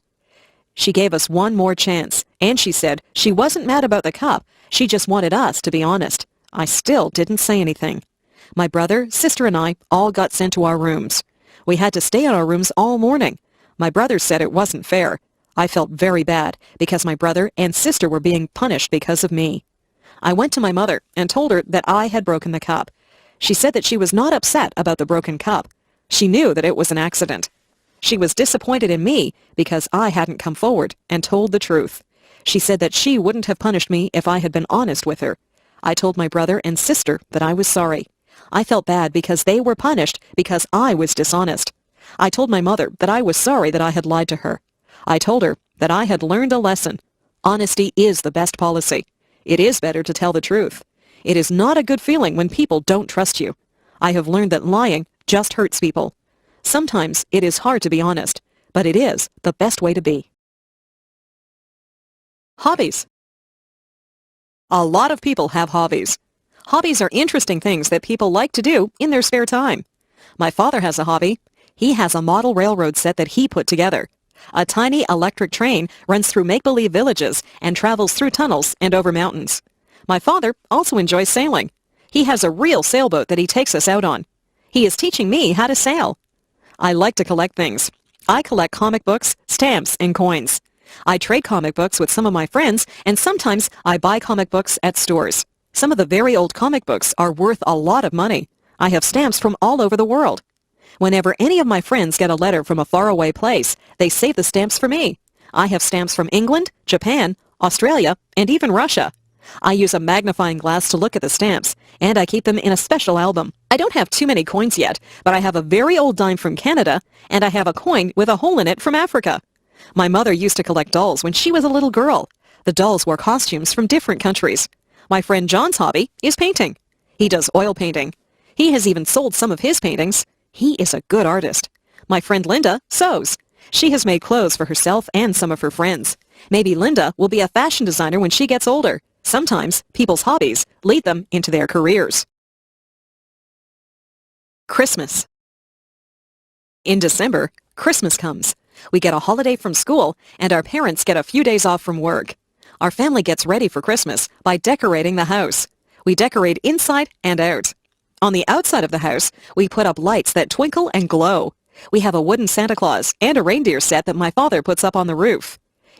She gave us one more chance, and she said she wasn't mad about the cup. She just wanted us to be honest. I still didn't say anything. My brother, sister, and I all got sent to our rooms. We had to stay in our rooms all morning. My brother said it wasn't fair. I felt very bad because my brother and sister were being punished because of me. I went to my mother and told her that I had broken the cup. She said that she was not upset about the broken cup. She knew that it was an accident. She was disappointed in me because I hadn't come forward and told the truth. She said that she wouldn't have punished me if I had been honest with her. I told my brother and sister that I was sorry. I felt bad because they were punished because I was dishonest. I told my mother that I was sorry that I had lied to her. I told her that I had learned a lesson. Honesty is the best policy. It is better to tell the truth. It is not a good feeling when people don't trust you. I have learned that lying just hurts people. Sometimes it is hard to be honest, but it is the best way to be. Hobbies. A lot of people have hobbies. Hobbies are interesting things that people like to do in their spare time. My father has a hobby. He has a model railroad set that he put together. A tiny electric train runs through make-believe villages and travels through tunnels and over mountains. My father also enjoys sailing. He has a real sailboat that he takes us out on. He is teaching me how to sail. I like to collect things. I collect comic books, stamps, and coins. I trade comic books with some of my friends, and sometimes I buy comic books at stores. Some of the very old comic books are worth a lot of money. I have stamps from all over the world. Whenever any of my friends get a letter from a faraway place, they save the stamps for me. I have stamps from England, Japan, Australia, and even Russia. I use a magnifying glass to look at the stamps, and I keep them in a special album. I don't have too many coins yet, but I have a very old dime from Canada, and I have a coin with a hole in it from Africa. My mother used to collect dolls when she was a little girl. The dolls wore costumes from different countries. My friend John's hobby is painting. He does oil painting. He has even sold some of his paintings. He is a good artist. My friend Linda sews. She has made clothes for herself and some of her friends. Maybe Linda will be a fashion designer when she gets older. Sometimes people's hobbies lead them into their careers. Christmas. In December, Christmas comes. We get a holiday from school, and our parents get a few days off from work. Our family gets ready for Christmas by decorating the house. We decorate inside and out. On the outside of the house, we put up lights that twinkle and glow. We have a wooden Santa Claus and a reindeer set that my father puts up on the roof.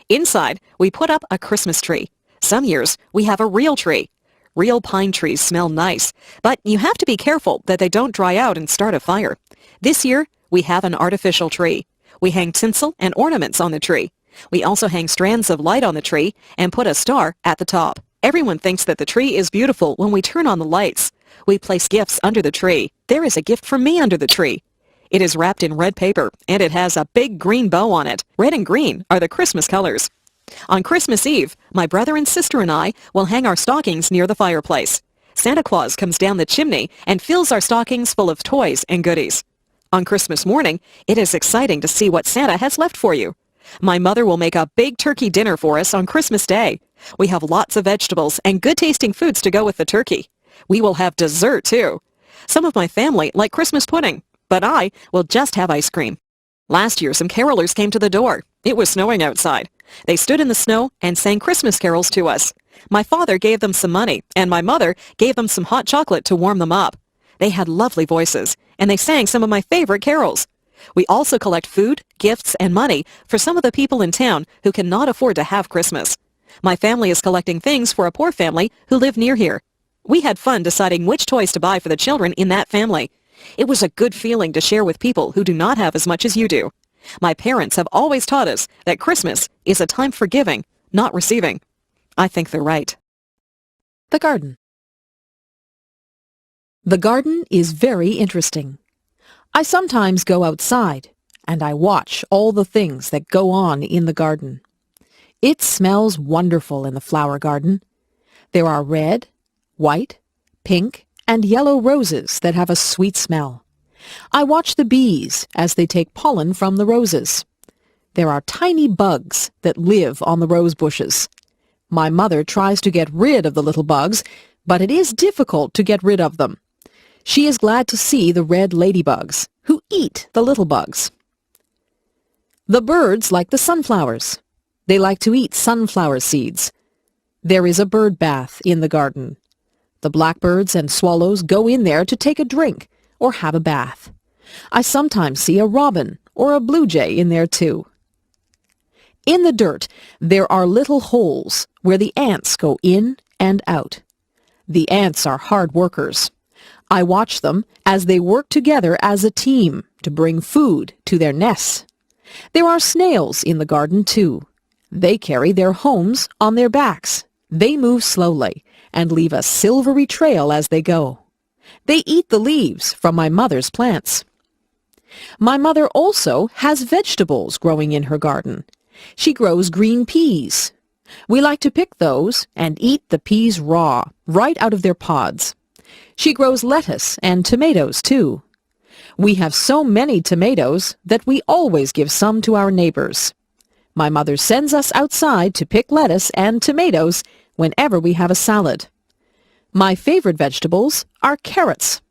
Inside, we put up a Christmas tree. Some years, we have a real tree. Real pine trees smell nice, but you have to be careful that they don't dry out and start a fire. This year, we have an artificial tree. We hang tinsel and ornaments on the tree. We also hang strands of light on the tree and put a star at the top. Everyone thinks that the tree is beautiful when we turn on the lights. We place gifts under the tree. There is a gift for me under the tree. It is wrapped in red paper, and it has a big green bow on it. Red and green are the Christmas colors. On Christmas Eve, my brother and sister and I will hang our stockings near the fireplace. Santa Claus comes down the chimney and fills our stockings full of toys and goodies. On Christmas morning, it is exciting to see what Santa has left for you. My mother will make a big turkey dinner for us on Christmas Day. We have lots of vegetables and good-tasting foods to go with the turkey. We will have dessert, too. Some of my family like Christmas pudding, but I will just have ice cream. Last year, some carolers came to the door. It was snowing outside. They stood in the snow and sang Christmas carols to us. My father gave them some money, and my mother gave them some hot chocolate to warm them up. They had lovely voices, and they sang some of my favorite carols. We also collect food, gifts, and money for some of the people in town who cannot afford to have Christmas. My family is collecting things for a poor family who live near here. We had fun deciding which toys to buy for the children in that family. It was a good feeling to share with people who do not have as much as you do. My parents have always taught us that Christmas is a time for giving, not receiving. I think they're right. The garden. The garden is very interesting. I sometimes go outside and I watch all the things that go on in the garden. It smells wonderful in the flower garden. There are red, white, pink, and yellow roses that have a sweet smell. I watch the bees as they take pollen from the roses. There are tiny bugs that live on the rose bushes. My mother tries to get rid of the little bugs, but it is difficult to get rid of them. She is glad to see the red ladybugs, who eat the little bugs. The birds like the sunflowers. They like to eat sunflower seeds. There is a bird bath in the garden. The blackbirds and swallows go in there to take a drink or have a bath. I sometimes see a robin or a blue jay in there too. In the dirt, there are little holes where the ants go in and out. The ants are hard workers. I watch them as they work together as a team to bring food to their nests. There are snails in the garden too. They carry their homes on their backs. They move slowly and leave a silvery trail as they go. They eat the leaves from my mother's plants. My mother also has vegetables growing in her garden. She grows green peas. We like to pick those and eat the peas raw, right out of their pods. She grows lettuce and tomatoes too. We have so many tomatoes that we always give some to our neighbors. My mother sends us outside to pick lettuce and tomatoes whenever we have a salad. My favorite vegetables are carrots.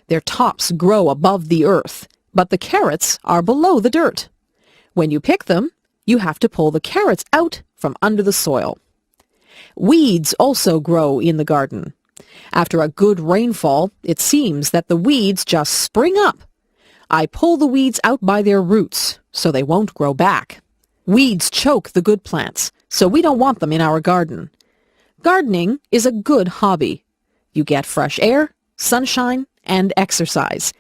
Their tops grow above the earth. but the carrots are below the dirt. When you pick them, you have to pull the carrots out from under the soil. Weeds also grow in the garden. After a good rainfall, it seems that the weeds just spring up. I pull the weeds out by their roots so they won't grow back. Weeds choke the good plants, so we don't want them in our garden. Gardening is a good hobby. You get fresh air, sunshine, and exercise.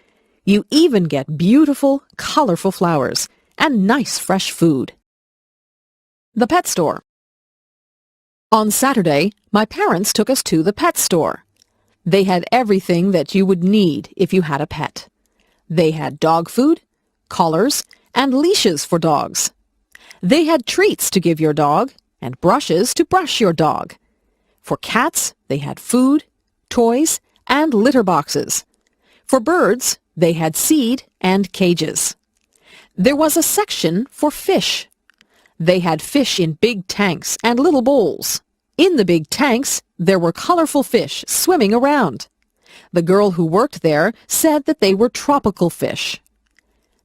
You even get beautiful, colorful flowers and nice fresh food. The pet store. On Saturday, my parents took us to the pet store. They had everything that you would need if you had a pet. They had dog food, collars, and leashes for dogs. They had treats to give your dog and brushes to brush your dog. For cats, they had food, toys, and litter boxes. For birds, they had seed and cages. There was a section for fish. They had fish in big tanks and little bowls. In the big tanks, there were colorful fish swimming around. The girl who worked there said that they were tropical fish.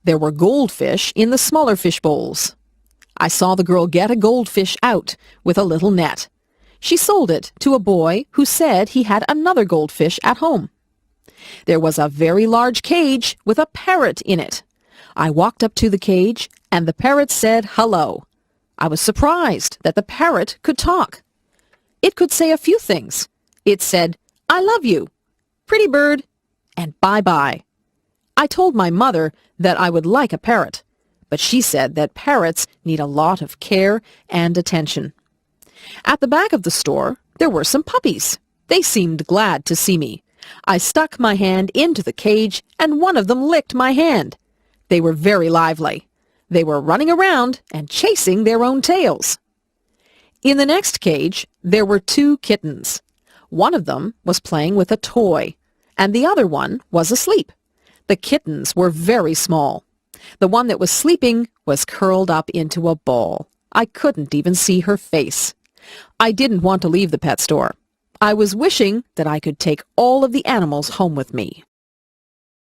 There were goldfish in the smaller fish bowls. I saw the girl get a goldfish out with a little net. She sold it to a boy who said he had another goldfish at home. There was a very large cage with a parrot in it. I walked up to the cage, and the parrot said hello. I was surprised that the parrot could talk. It could say a few things. It said, "I love you," "pretty bird," and "bye-bye." I told my mother that I would like a parrot, but she said that parrots need a lot of care and attention. At the back of the store, there were some puppies. They seemed glad to see me. I stuck my hand into the cage, and one of them licked my hand. They were very lively. They were running around and chasing their own tails. In the next cage, there were 2 kittens. One of them was playing with a toy, and the other one was asleep. The kittens were very small. The one that was sleeping was curled up into a ball. I couldn't even see her face. I didn't want to leave the pet store. I was wishing that I could take all of the animals home with me.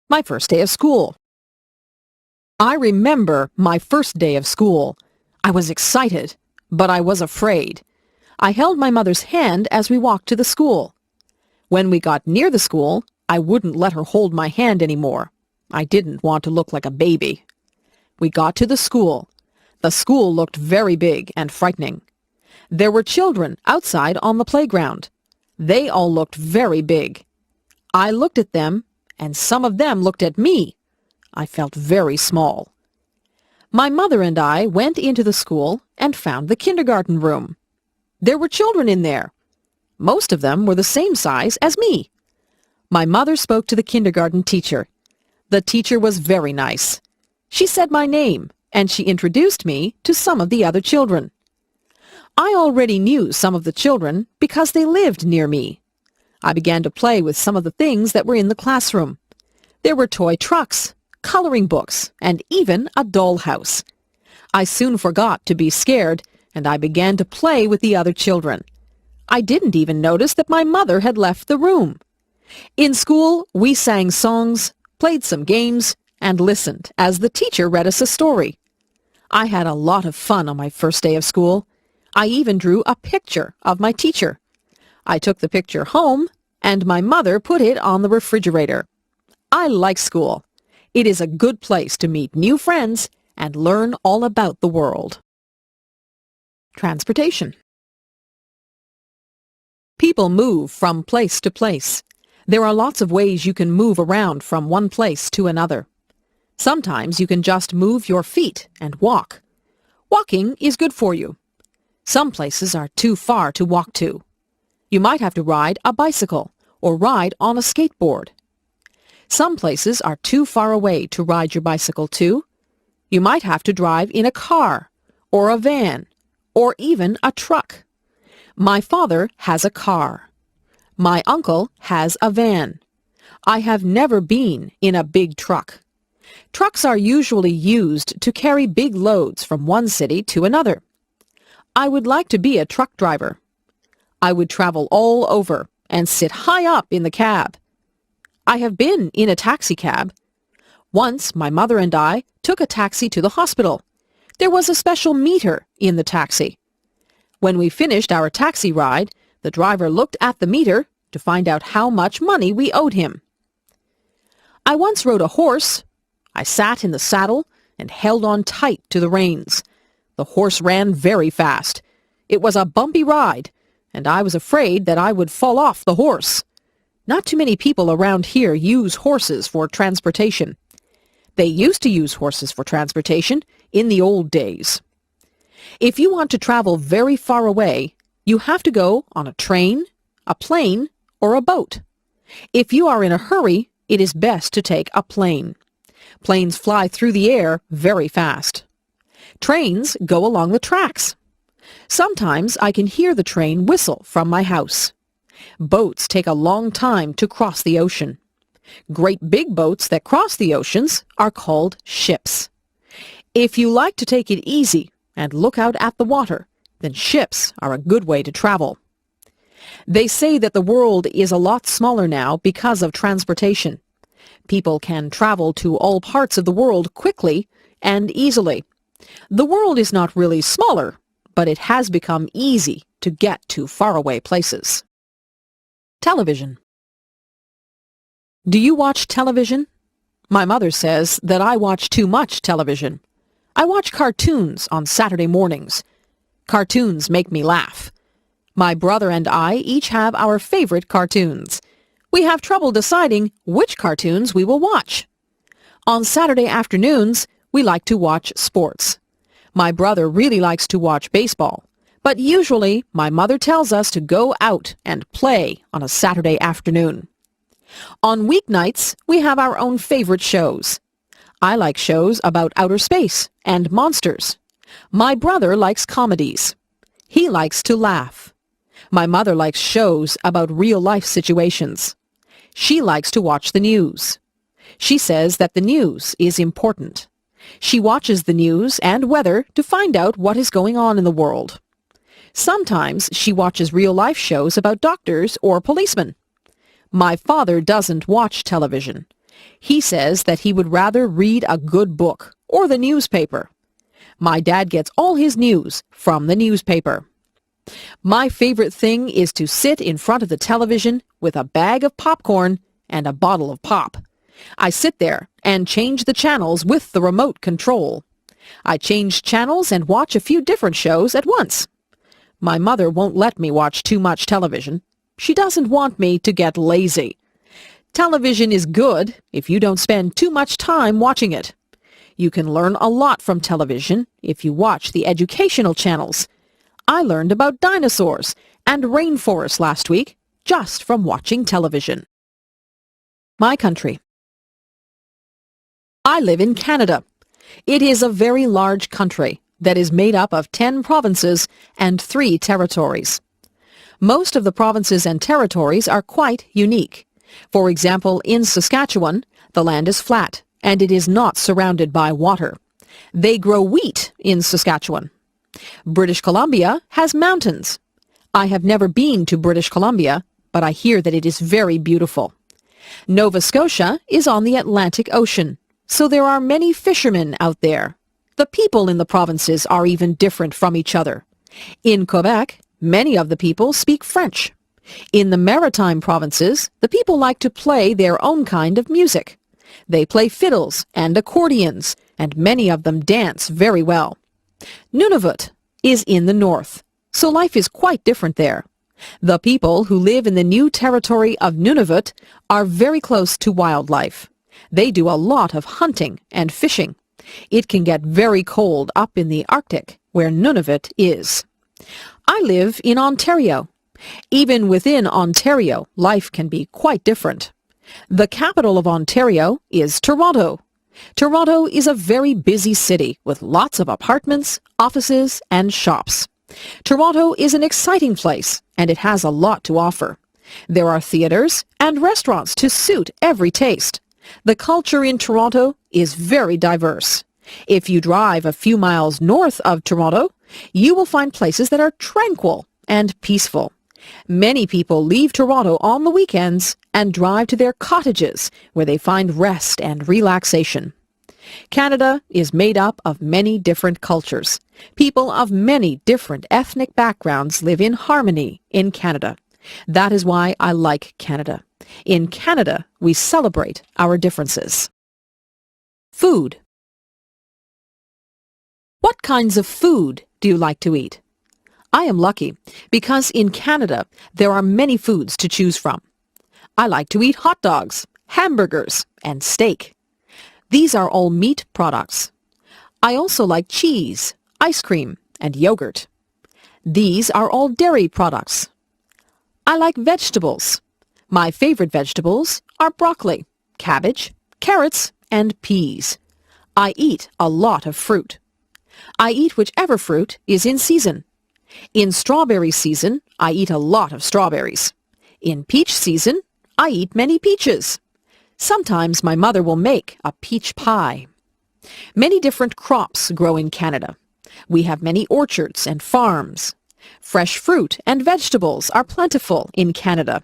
My first day of school. I remember my first day of school. I was excited, but I was afraid. I held my mother's hand as we walked to the school. When we got near the school, I wouldn't let her hold my hand anymore. I didn't want to look like a baby. We got to the school. The school looked very big and frightening. There were children outside on the playground. They all looked very big. I looked at them, and some of them looked at me. I felt very small. My mother and I went into the school and found the kindergarten room. There were children in there. Most of them were the same size as me. My mother spoke to the kindergarten teacher. The teacher was very nice. She said my name, and she introduced me to some of the other children. I already knew some of the children because they lived near me. I began to play with some of the things that were in the classroom. There were toy trucks, coloring books, and even a dollhouse. I soon forgot to be scared, and I began to play with the other children. I didn't even notice that my mother had left the room. In school, we sang songs, played some games, and listened as the teacher read us a story. I had a lot of fun on my first day of school. I even drew a picture of my teacher. I took the picture home, and my mother put it on the refrigerator. I like school. It is a good place to meet new friends and learn all about the world. Transportation. People move from place to place. There are lots of ways you can move around from one place to another. Sometimes you can just move your feet and walk. Walking is good for you. Some places are too far to walk to. You might have to ride a bicycle or ride on a skateboard. Some places are too far away to ride your bicycle to. You might have to drive in a car or a van or even a truck. My father has a car. My uncle has a van. I have never been in a big truck. Trucks are usually used to carry big loads from one city to another. I would like to be a truck driver. I would travel all over and sit high up in the cab. I have been in a taxi cab. Once, my mother and I took a taxi to the hospital. There was a special meter in the taxi. When we finished our taxi ride, the driver looked at the meter to find out how much money we owed him. I once rode a horse. I sat in the saddle and held on tight to the reins. The horse ran very fast. It was a bumpy ride, and I was afraid that I would fall off the horse. Not too many people around here use horses for transportation. They used to use horses for transportation in the old days. If you want to travel very far away, you have to go on a train, a plane, or a boat. If you are in a hurry, it is best to take a plane. Planes fly through the air very fast. Trains go along the tracks. Sometimes I can hear the train whistle from my house. Boats take a long time to cross the ocean. Great big boats that cross the oceans are called ships. If you like to take it easy and look out at the water, then ships are a good way to travel. They say that the world is a lot smaller now because of transportation. People can travel to all parts of the world quickly and easily. The world is not really smaller, but it has become easy to get to faraway places. Television. Do you watch television? My mother says that I watch too much television. I watch cartoons on Saturday mornings. Cartoons make me laugh. My brother and I each have our favorite cartoons. We have trouble deciding which cartoons we will watch. On Saturday afternoons, we like to watch sports. My brother really likes to watch baseball, but usually my mother tells us to go out and play on a Saturday afternoon. On weeknights, we have our own favorite shows. I like shows about outer space and monsters. My brother likes comedies. He likes to laugh. My mother likes shows about real-life situations. She likes to watch the news. She says that the news is important. She watches the news and weather to find out what is going on in the world. Sometimes she watches real-life shows about doctors or policemen. My father doesn't watch television. He says that he would rather read a good book or the newspaper. My dad gets all his news from the newspaper. My favorite thing is to sit in front of the television with a bag of popcorn and a bottle of pop. I sit there and change the channels with the remote control. I change channels and watch a few different shows at once. My mother won't let me watch too much television. She doesn't want me to get lazy. Television is good if you don't spend too much time watching it. You can learn a lot from television if you watch the educational channels. I learned about dinosaurs and rainforests last week just from watching television. My country. I live in Canada. It is a very large country that is made up of 10 provinces and 3 territories. Most of the provinces and territories are quite unique. For example, in Saskatchewan, the land is flat and it is not surrounded by water. They grow wheat in Saskatchewan. British Columbia has mountains. I have never been to British Columbia, but I hear that it is very beautiful. Nova Scotia is on the Atlantic Ocean, so there are many fishermen out there. The people in the provinces are even different from each other. In Quebec, many of the people speak French. In the maritime provinces, the people like to play their own kind of music. They play fiddles and accordions, and many of them dance very well. Nunavut is in the north, so life is quite different there. The people who live in the new territory of Nunavut are very close to wildlife. They do a lot of hunting and fishing. It can get very cold up in the Arctic, where Nunavut is. I live in Ontario. Even within Ontario, life can be quite different. The capital of Ontario is Toronto. Toronto is a very busy city with lots of apartments, offices, and shops. Toronto is an exciting place, and it has a lot to offer. There are theaters and restaurants to suit every taste. The culture in Toronto is very diverse. If you drive a few miles north of Toronto, you will find places that are tranquil and peaceful. Many people leave Toronto on the weekends and drive to their cottages where they find rest and relaxation. Canada is made up of many different cultures. People of many different ethnic backgrounds live in harmony in Canada. That is why I like Canada. In Canada, we celebrate our differences. Food. What kinds of food do you like to eat? I am lucky because in Canada there are many foods to choose from. I like to eat hot dogs, hamburgers, and steak. These are all meat products. I also like cheese, ice cream, and yogurt. These are all dairy products. I like vegetables. My favorite vegetables are broccoli, cabbage, carrots, and peas. I eat a lot of fruit. I eat whichever fruit is in season. In strawberry season, I eat a lot of strawberries. In peach season, I eat many peaches. Sometimes my mother will make a peach pie. Many different crops grow in Canada. We have many orchards and farms. Fresh fruit and vegetables are plentiful in Canada.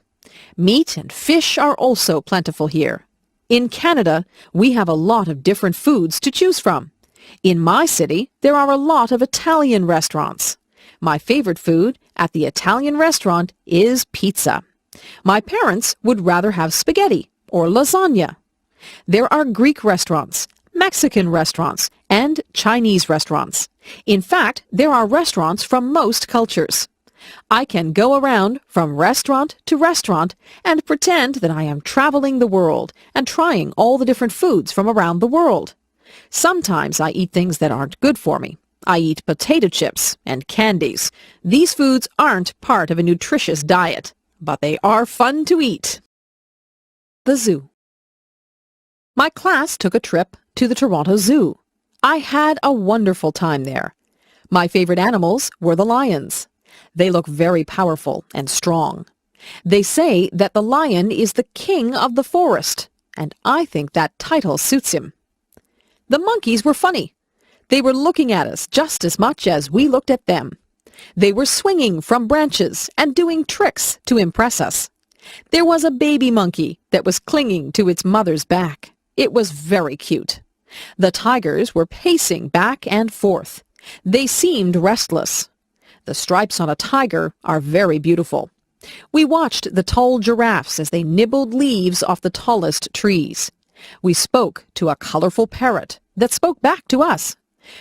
Meat and fish are also plentiful here. In Canada, we have a lot of different foods to choose from. In my city, there are a lot of Italian restaurants. My favorite food at the Italian restaurant is pizza. My parents would rather have spaghetti or lasagna. There are Greek restaurants, Mexican restaurants, and Chinese restaurants. In fact, there are restaurants from most cultures. I can go around from restaurant to restaurant and pretend that I am traveling the world and trying all the different foods from around the world. Sometimes I eat things that aren't good for me. I eat potato chips and candies. These foods aren't part of a nutritious diet, but they are fun to eat. The zoo. My class took a trip to the Toronto Zoo. I had a wonderful time there. My favorite animals were the lions. They look very powerful and strong. They say that the lion is the king of the forest, and I think that title suits him. The monkeys were funny. They were looking at us just as much as we looked at them. They were swinging from branches and doing tricks to impress us. There was a baby monkey that was clinging to its mother's back. It was very cute. The tigers were pacing back and forth. They seemed restless. The stripes on a tiger are very beautiful. We watched the tall giraffes as they nibbled leaves off the tallest trees. We spoke to a colorful parrot that spoke back to us.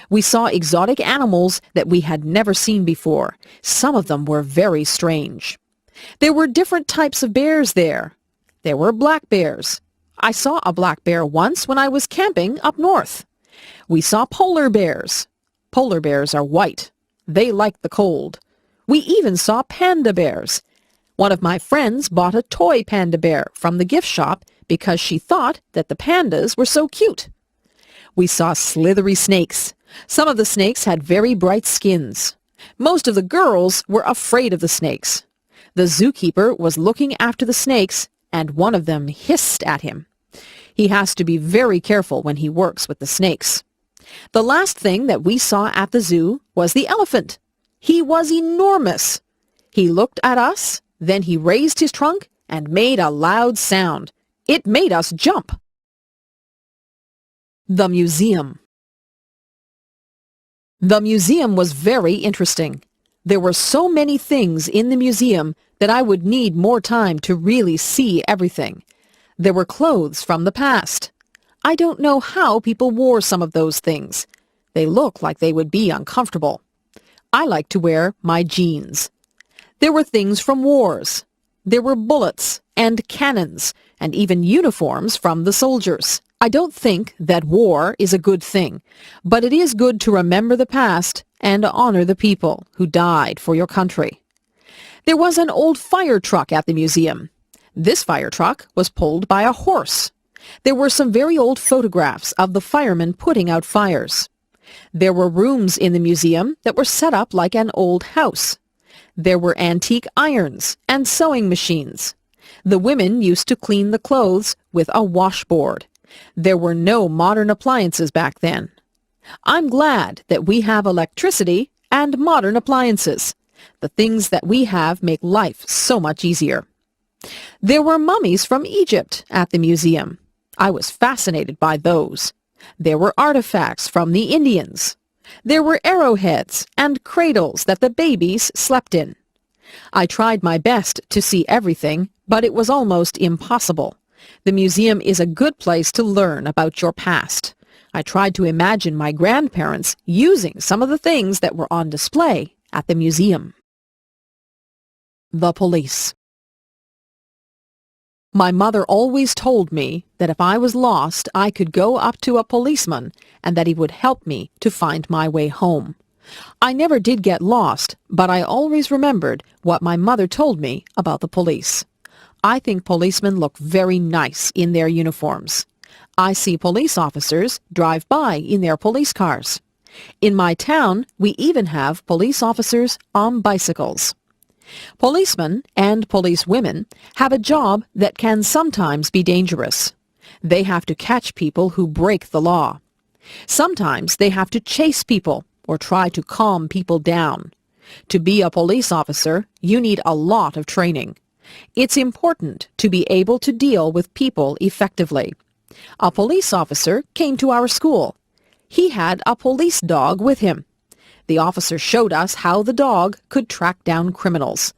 We saw exotic animals that we had never seen before. Some of them were very strange. There were different types of bears there. There were black bears. I saw a black bear once when I was camping up north. We saw polar bears. Polar bears are white. They like the cold. We even saw panda bears. One of my friends bought a toy panda bear from the gift shop because she thought that the pandas were so cute. We saw slithery snakes. Some of the snakes had very bright skins. Most of the girls were afraid of the snakes. The zookeeper was looking after the snakes, and one of them hissed at him. He has to be very careful when he works with the snakes. The last thing that we saw at the zoo was the elephant. He was enormous. He looked at us, then he raised his trunk and made a loud sound. It made us jump. The museum. The museum was very interesting. There were so many things in the museum that I would need more time to really see everything. There were clothes from the past. I don't know how people wore some of those things. They look like they would be uncomfortable. I like to wear my jeans. There were things from wars. There were bullets and cannons and even uniforms from the soldiers. I don't think that war is a good thing, but it is good to remember the past and honor the people who died for your country. There was an old fire truck at the museum. This fire truck was pulled by a horse. There were some very old photographs of the firemen putting out fires. There were rooms in the museum that were set up like an old house. There were antique irons and sewing machines. The women used to clean the clothes with a washboard. There were no modern appliances back then. I'm glad that we have electricity and modern appliances. The things that we have make life so much easier. There were mummies from Egypt at the museum. I was fascinated by those. There were artifacts from the Indians. There were arrowheads and cradles that the babies slept in. I tried my best to see everything, but it was almost impossible. The museum is a good place to learn about your past. I tried to imagine my grandparents using some of the things that were on display at the museum. The police. My mother always told me that if I was lost, I could go up to a policeman and that he would help me to find my way home. I never did get lost, but I always remembered what my mother told me about the police. I think policemen look very nice in their uniforms. I see police officers drive by in their police cars. In my town, we even have police officers on bicycles. Policemen and policewomen have a job that can sometimes be dangerous. They have to catch people who break the law. Sometimes they have to chase people or try to calm people down. To be a police officer, you need a lot of training. It's important to be able to deal with people effectively. A police officer came to our school. He had a police dog with him. The officer showed us how the dog could track down criminals.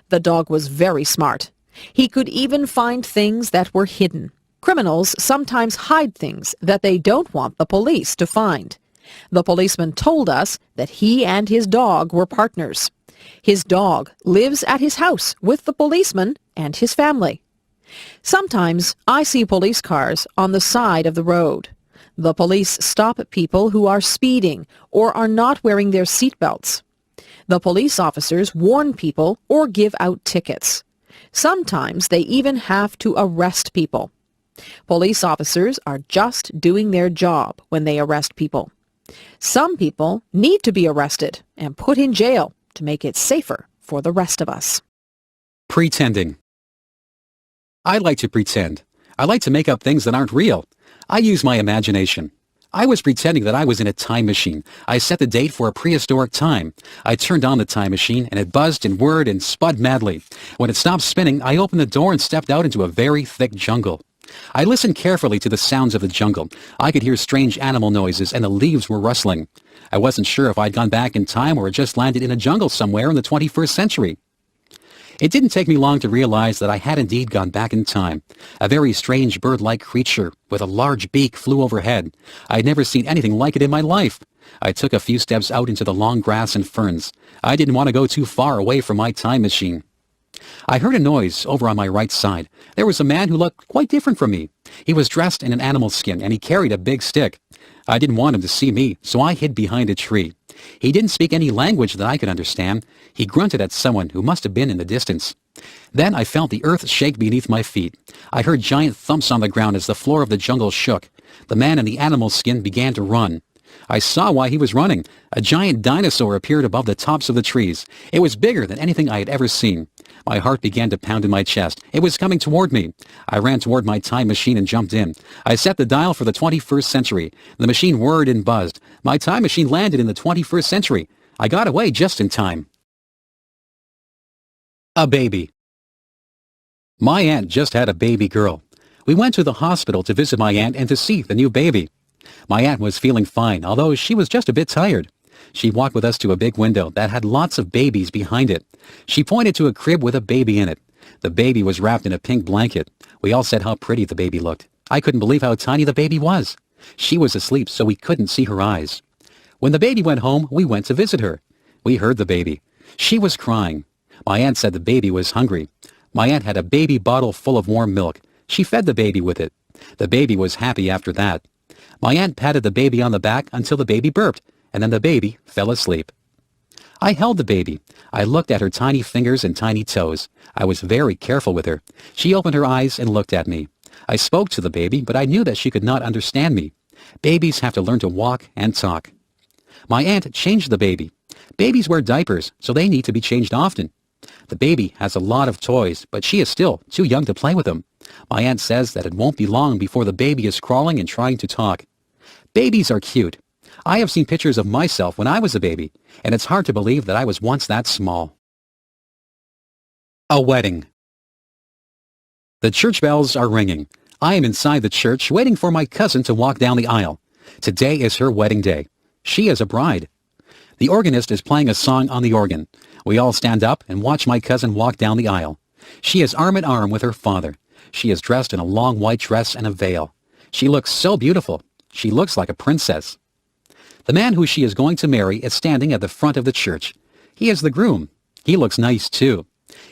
The dog was very smart. He could even find things that were hidden. Criminals sometimes hide things that they don't want the police to find. The policeman told us that he and his dog were partners. His dog lives at his house with the policeman and his family. Sometimes I see police cars on the side of the road. The police stop people who are speeding or are not wearing their seatbelts. The police officers warn people or give out tickets. Sometimes they even have to arrest people. Police officers are just doing their job when they arrest people. Some people need to be arrested and put in jail to make it safer for the rest of us. Pretending. I like to pretend. I like to make up things that aren't real. I use my imagination. I was pretending that I was in a time machine. I set the date for a prehistoric time. I turned on the time machine and it buzzed and whirred and spun madly. When it stopped spinning, I opened the door and stepped out into a very thick jungle. I listened carefully to the sounds of the jungle. I could hear strange animal noises and the leaves were rustling. I wasn't sure if I'd gone back in time or had just landed in a jungle somewhere in the 21st century. It didn't take me long to realize that I had indeed gone back in time. A very strange bird-like creature with a large beak flew overhead. I had never seen anything like it in my life. I took a few steps out into the long grass and ferns. I didn't want to go too far away from my time machine. I heard a noise over on my right side. There was a man who looked quite different from me. He was dressed in an animal skin and he carried a big stick. I didn't want him to see me, so I hid behind a tree. He didn't speak any language that I could understand. He grunted at someone who must have been in the distance. Then I felt the earth shake beneath my feet. I heard giant thumps on the ground as the floor of the jungle shook. The man in the animal skin began to run. I saw why he was running. A giant dinosaur appeared above the tops of the trees. It was bigger than anything I had ever seen. My heart began to pound in my chest. It was coming toward me. I ran toward my time machine and jumped in. I set the dial for the 21st century. The machine whirred and buzzed. My time machine landed in the 21st century. I got away just in time. A baby. My aunt just had a baby girl. We went to the hospital to visit my aunt and to see the new baby. My aunt was feeling fine, although she was just a bit tired. She walked with us to a big window that had lots of babies behind it. She pointed to a crib with a baby in it. The baby was wrapped in a pink blanket. We all said how pretty the baby looked. I couldn't believe how tiny the baby was. She was asleep, so we couldn't see her eyes. When the baby went home, we went to visit her. We heard the baby. She was crying. My aunt said the baby was hungry. My aunt had a baby bottle full of warm milk. She fed the baby with it. The baby was happy after that. My aunt patted the baby on the back until the baby burped, and then the baby fell asleep. I held the baby. I looked at her tiny fingers and tiny toes. I was very careful with her. She opened her eyes and looked at me. I spoke to the baby, but I knew that she could not understand me. Babies have to learn to walk and talk. My aunt changed the baby. Babies wear diapers, so they need to be changed often. The baby has a lot of toys, but she is still too young to play with them. My aunt says that it won't be long before the baby is crawling and trying to talk. Babies are cute. I have seen pictures of myself when I was a baby, and it's hard to believe that I was once that small. A wedding. The church bells are ringing. I am inside the church waiting for my cousin to walk down the aisle. Today is her wedding day. She is a bride. The organist is playing a song on the organ. We all stand up and watch my cousin walk down the aisle. She is arm in arm with her father. She is dressed in a long white dress and a veil. She looks so beautiful. She looks like a princess. The man who she is going to marry is standing at the front of the church. He is the groom. He looks nice too.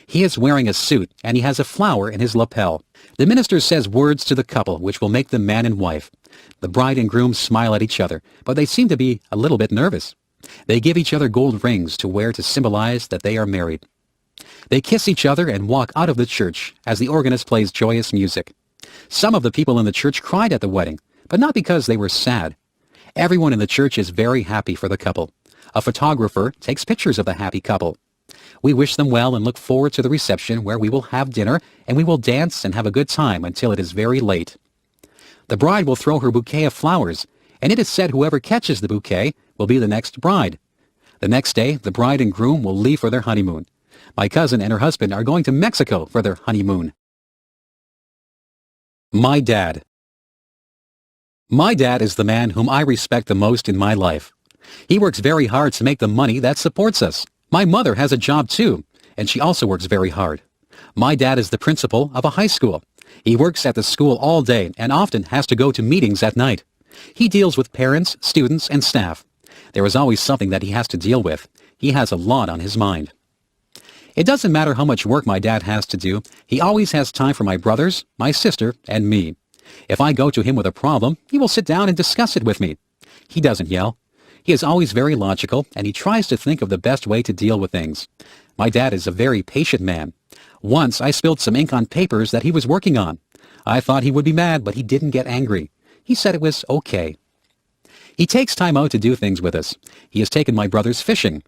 He is wearing a suit and he has a flower in his lapel. The minister says words to the couple which will make them man and wife. The bride and groom smile at each other, but they seem to be a little bit nervous. They give each other gold rings to wear to symbolize that they are married. They kiss each other and walk out of the church as the organist plays joyous music. Some of the people in the church cried at the wedding, but not because they were sad. Everyone in the church is very happy for the couple. A photographer takes pictures of the happy couple. We wish them well and look forward to the reception where we will have dinner and we will dance and have a good time until it is very late. The bride will throw her bouquet of flowers, and it is said whoever catches the bouquet will be the next bride. The next day, the bride and groom will leave for their honeymoon. My cousin and her husband are going to Mexico for their honeymoon. My dad. My dad is the man whom I respect the most in my life. He works very hard to make the money that supports us. My mother has a job too, and she also works very hard. My dad is the principal of a high school. He works at the school all day and often has to go to meetings at night. He deals with parents, students, and staff. There is always something that he has to deal with. He has a lot on his mind. It doesn't matter how much work my dad has to do, he always has time for my brothers, my sister, and me. If I go to him with a problem, he will sit down and discuss it with me. He doesn't yell. He is always very logical, and he tries to think of the best way to deal with things. My dad is a very patient man. Once I spilled some ink on papers that he was working on. I thought he would be mad, but he didn't get angry. He said it was okay. He takes time out to do things with us. He has taken my brothers fishing.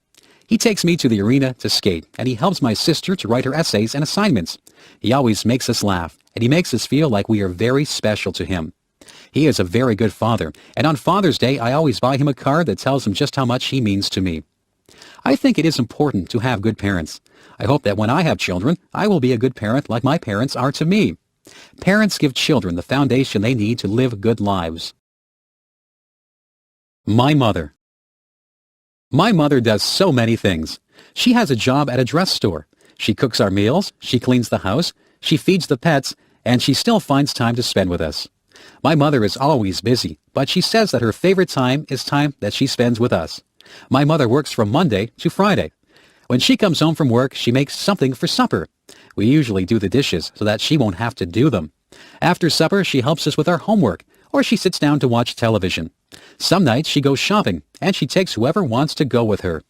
He takes me to the arena to skate, and he helps my sister to write her essays and assignments. He always makes us laugh, and he makes us feel like we are very special to him. He is a very good father, and on Father's Day I always buy him a card that tells him just how much he means to me. I think it is important to have good parents. I hope that when I have children, I will be a good parent like my parents are to me. Parents give children the foundation they need to live good lives. My mother. My mother does so many things. She has a job at a dress store. She cooks our meals, she cleans the house, she feeds the pets, and she still finds time to spend with us. My mother is always busy, but she says that her favorite time is time that she spends with us. My mother works from Monday to Friday. When she comes home from work, she makes something for supper. We usually do the dishes so that she won't have to do them. After supper, she helps us with our homework, or she sits down to watch television. Some nights she goes shopping, and she takes whoever wants to go with her.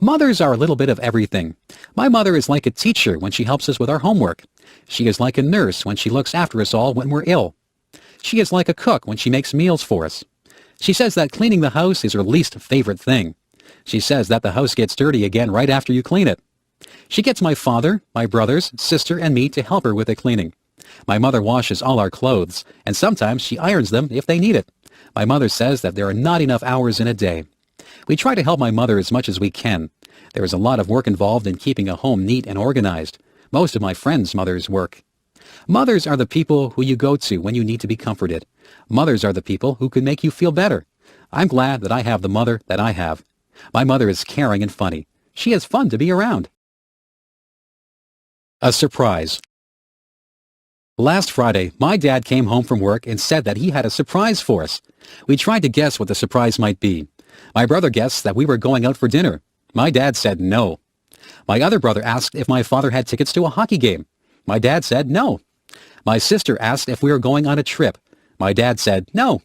Mothers are a little bit of everything. My mother is like a teacher when she helps us with our homework. She is like a nurse when she looks after us all when we're ill. She is like a cook when she makes meals for us. She says that cleaning the house is her least favorite thing. She says that the house gets dirty again right after you clean it. She gets my father, my brothers, sister, and me to help her with the cleaning. My mother washes all our clothes, and sometimes she irons them if they need it. My mother says that there are not enough hours in a day. We try to help my mother as much as we can. There is a lot of work involved in keeping a home neat and organized. Most of my friends' mothers work. Mothers are the people who you go to when you need to be comforted. Mothers are the people who can make you feel better. I'm glad that I have the mother that I have. My mother is caring and funny. She is fun to be around. A surprise. Last Friday, my dad came home from work and said that he had a surprise for us. We tried to guess what the surprise might be. My brother guessed that we were going out for dinner. My dad said no. My other brother asked if my father had tickets to a hockey game. My dad said no. My sister asked if we were going on a trip. My dad said no.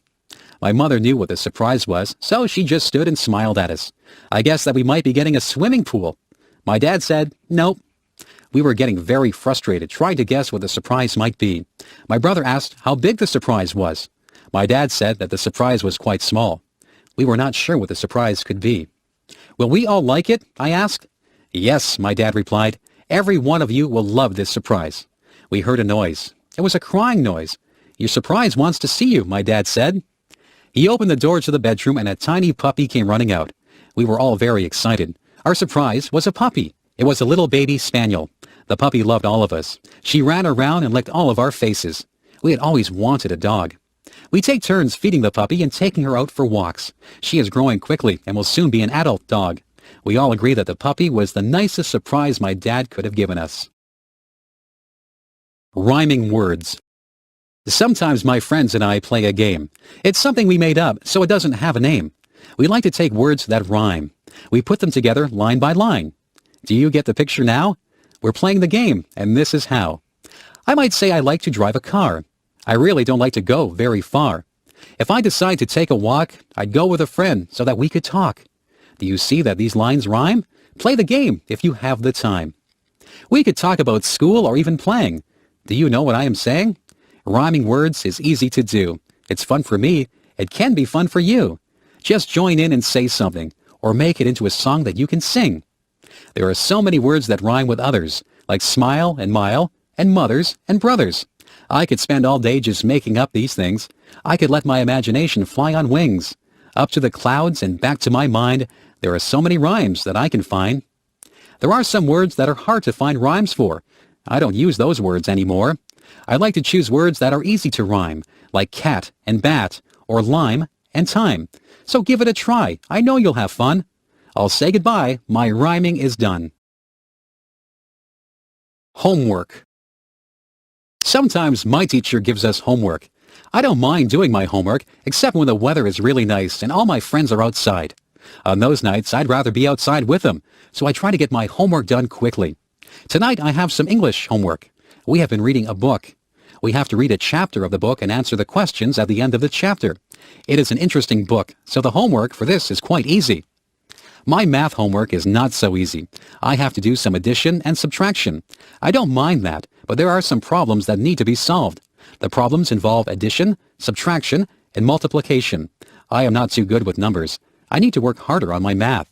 My mother knew what the surprise was, so she just stood and smiled at us. I guessed that we might be getting a swimming pool. My dad said nope. We were getting very frustrated trying to guess what the surprise might be. My brother asked how big the surprise was. My dad said that the surprise was quite small. We were not sure what the surprise could be. Will we all like it? I asked. Yes, my dad replied. Every one of you will love this surprise. We heard a noise. It was a crying noise. Your surprise wants to see you, my dad said. He opened the door to the bedroom and a tiny puppy came running out. We were all very excited. Our surprise was a puppy. It was a little baby spaniel. The puppy loved all of us. She ran around and licked all of our faces. We had always wanted a dog. We take turns feeding the puppy and taking her out for walks. She is growing quickly and will soon be an adult dog. We all agree that the puppy was the nicest surprise my dad could have given us. Rhyming words. Sometimes my friends and I play a game. It's something we made up, so it doesn't have a name. We like to take words that rhyme. We put them together line by line. Do you get the picture now? We're playing the game, and this is how. I might say I like to drive a car. I really don't like to go very far. If I decide to take a walk, I'd go with a friend so that we could talk. Do you see that these lines rhyme? Play the game if you have the time. We could talk about school or even playing. Do you know what I am saying? Rhyming words is easy to do. It's fun for me. It can be fun for you. Just join in and say something, or make it into a song that you can sing. There are so many words that rhyme with others, like smile and mile, and mothers and brothers. I could spend all day just making up these things. I could let my imagination fly on wings. Up to the clouds and back to my mind, there are so many rhymes that I can find. There are some words that are hard to find rhymes for. I don't use those words anymore. I like to choose words that are easy to rhyme, like cat and bat, or lime and time. So give it a try. I know you'll have fun. I'll say goodbye. My rhyming is done. Homework. Sometimes my teacher gives us homework. I don't mind doing my homework, except when the weather is really nice and all my friends are outside. On those nights, I'd rather be outside with them, so I try to get my homework done quickly. Tonight, I have some English homework. We have been reading a book. We have to read a chapter of the book and answer the questions at the end of the chapter. It is an interesting book, so the homework for this is quite easy. My math homework is not so easy. I have to do some addition and subtraction. I don't mind that, but there are some problems that need to be solved. The problems involve addition, subtraction, and multiplication. I am not too good with numbers. I need to work harder on my math.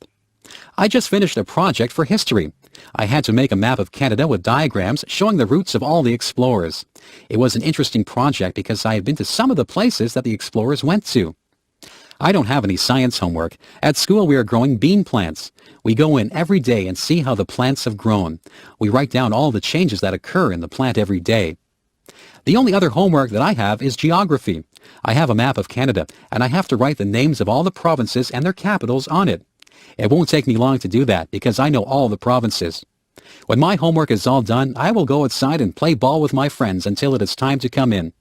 I just finished a project for history. I had to make a map of Canada with diagrams showing the routes of all the explorers. It was an interesting project because I had been to some of the places that the explorers went to. I don't have any science homework. At school we are growing bean plants. We go in every day and see how the plants have grown. We write down all the changes that occur in the plant every day. The only other homework that I have is geography. I have a map of Canada, and I have to write the names of all the provinces and their capitals on it. It won't take me long to do that because I know all the provinces. When my homework is all done, I will go outside and play ball with my friends until it is time to come in.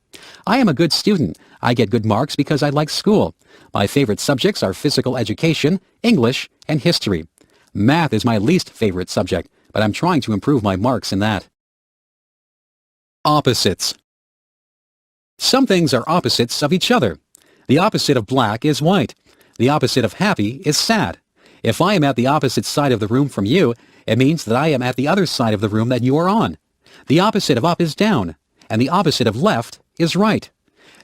I am a good student. I get good marks because I like school. My favorite subjects are physical education, English, and history. Math is my least favorite subject, but I'm trying to improve my marks in that. Opposites. Some things are opposites of each other. The opposite of black is white. The opposite of happy is sad. If I am at the opposite side of the room from you, it means that I am at the other side of the room that you are on. The opposite of up is down, and the opposite of left is right.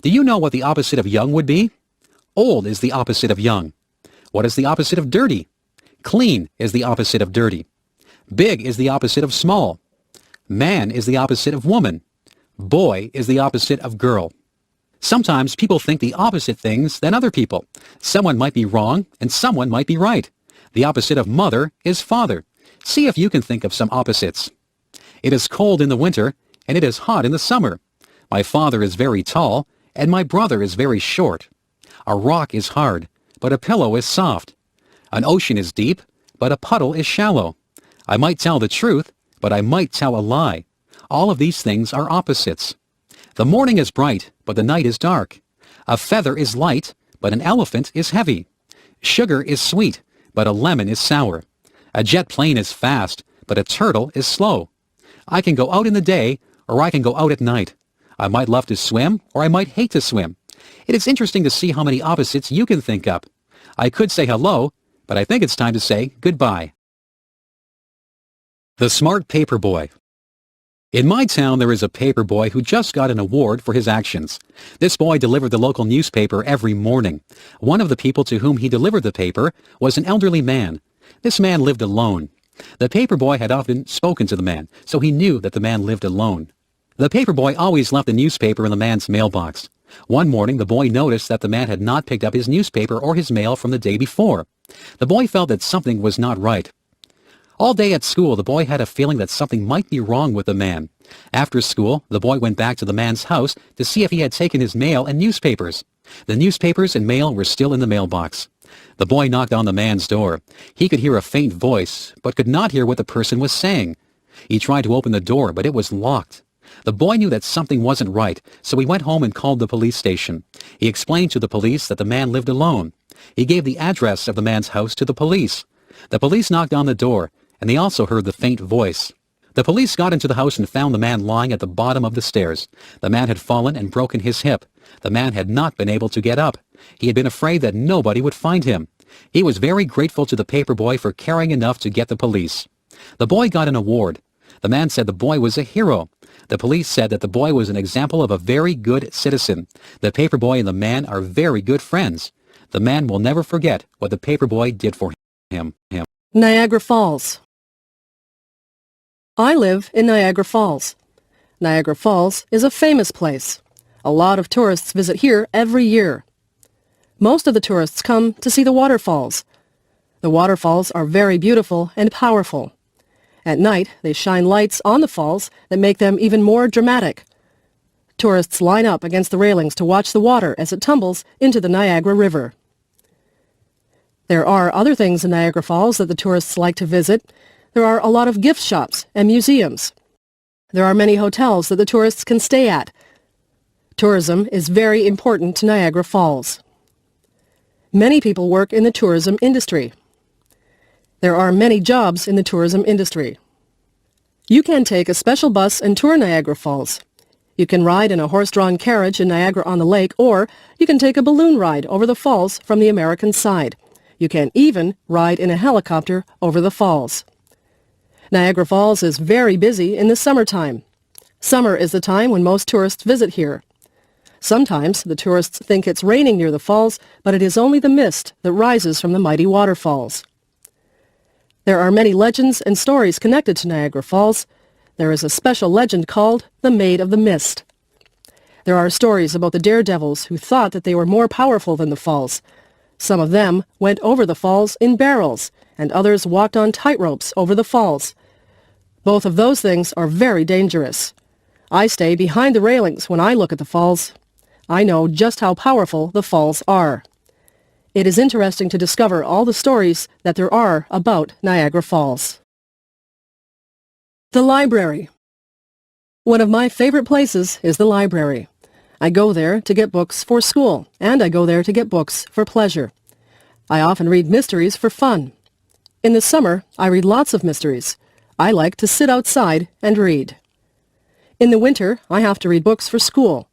Do you know what the opposite of young would be? Old is the opposite of young. What is the opposite of dirty? Clean is the opposite of dirty. Big is the opposite of small. Man is the opposite of woman. Boy is the opposite of girl. Sometimes people think the opposite things than other people. Someone might be wrong and someone might be right. The opposite of mother is father. See if you can think of some opposites. It is cold in the winter and it is hot in the summer. My father is very tall and my brother is very short. A rock is hard, but a pillow is soft. An ocean is deep, but a puddle is shallow. I might tell the truth, but I might tell a lie. All of these things are opposites. The morning is bright, but the night is dark. A feather is light, but an elephant is heavy. Sugar is sweet, but a lemon is sour. A jet plane is fast, but a turtle is slow. I can go out in the day, or I can go out at night. I might love to swim, or I might hate to swim. It is interesting to see how many opposites you can think up. I could say hello, but I think it's time to say goodbye. The Smart Paper Boy. In my town, there is a paper boy who just got an award for his actions. This boy delivered the local newspaper every morning. One of the people to whom he delivered the paper was an elderly man. This man lived alone. The paper boy had often spoken to the man, so he knew that the man lived alone. The paper boy always left the newspaper in the man's mailbox. One morning, the boy noticed that the man had not picked up his newspaper or his mail from the day before. The boy felt that something was not right. All day at school, the boy had a feeling that something might be wrong with the man. After school, the boy went back to the man's house to see if he had taken his mail and newspapers. The newspapers and mail were still in the mailbox. The boy knocked on the man's door. He could hear a faint voice, but could not hear what the person was saying. He tried to open the door, but it was locked. The boy knew that something wasn't right, so he went home and called the police station. He explained to the police that the man lived alone. He gave the address of the man's house to the police. The police knocked on the door, and they also heard the faint voice. The police got into the house and found the man lying at the bottom of the stairs. The man had fallen and broken his hip. The man had not been able to get up. He had been afraid that nobody would find him. He was very grateful to the paper boy for caring enough to get the police. The boy got an award. The man said the boy was a hero. The police said that the boy was an example of a very good citizen. The paper boy and the man are very good friends. The man will never forget what the paper boy did for him. Niagara Falls. I live in Niagara Falls. Niagara Falls is a famous place. A lot of tourists visit here every year. Most of the tourists come to see the waterfalls. The waterfalls are very beautiful and powerful. At night, they shine lights on the falls that make them even more dramatic. Tourists line up against the railings to watch the water as it tumbles into the Niagara River. There are other things in Niagara Falls that the tourists like to visit. There are a lot of gift shops and museums. There are many hotels that the tourists can stay at. Tourism is very important to Niagara Falls. Many people work in the tourism industry. There are many jobs in the tourism industry. You can take a special bus and tour Niagara Falls. You can ride in a horse-drawn carriage in Niagara-on-the-Lake, or you can take a balloon ride over the falls from the American side. You can even ride in a helicopter over the falls. Niagara Falls is very busy in the summertime. Summer is the time when most tourists visit here. Sometimes the tourists think it's raining near the falls, but it is only the mist that rises from the mighty waterfalls. There are many legends and stories connected to Niagara Falls. There is a special legend called the Maid of the Mist. There are stories about the daredevils who thought that they were more powerful than the falls. Some of them went over the falls in barrels, and others walked on tightropes over the falls. Both of those things are very dangerous. I stay behind the railings when I look at the falls. I know just how powerful the falls are. It is interesting to discover all the stories that there are about Niagara Falls. The library. One of my favorite places is the library. I go there to get books for school, and I go there to get books for pleasure. I often read mysteries for fun. In the summer, I read lots of mysteries. I like to sit outside and read. In the winter, I have to read books for school.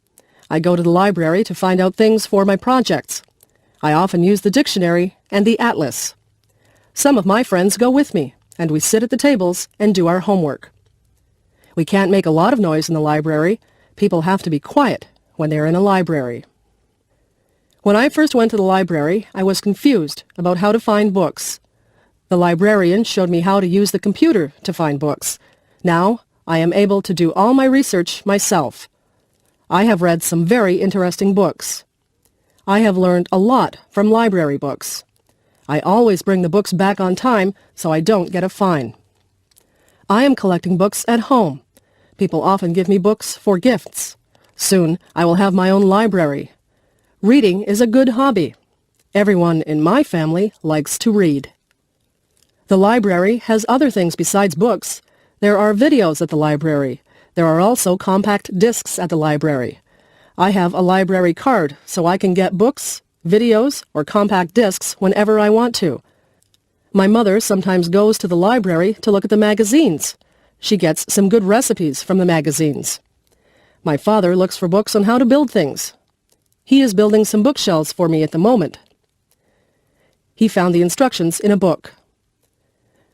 I go to the library to find out things for my projects. I often use the dictionary and the atlas. Some of my friends go with me, and we sit at the tables and do our homework. We can't make a lot of noise in the library. People have to be quiet when they're in a library. When I first went to the library, I was confused about how to find books. The librarian showed me how to use the computer to find books. Now, I am able to do all my research myself. I have read some very interesting books. I have learned a lot from library books. I always bring the books back on time so I don't get a fine. I am collecting books at home. People often give me books for gifts. Soon I will have my own library. Reading is a good hobby. Everyone in my family likes to read. The library has other things besides books. There are videos at the library. There are also compact discs at the library. I have a library card so I can get books, videos, or compact discs whenever I want to. My mother sometimes goes to the library to look at the magazines. She gets some good recipes from the magazines. My father looks for books on how to build things. He is building some bookshelves for me at the moment. He found the instructions in a book.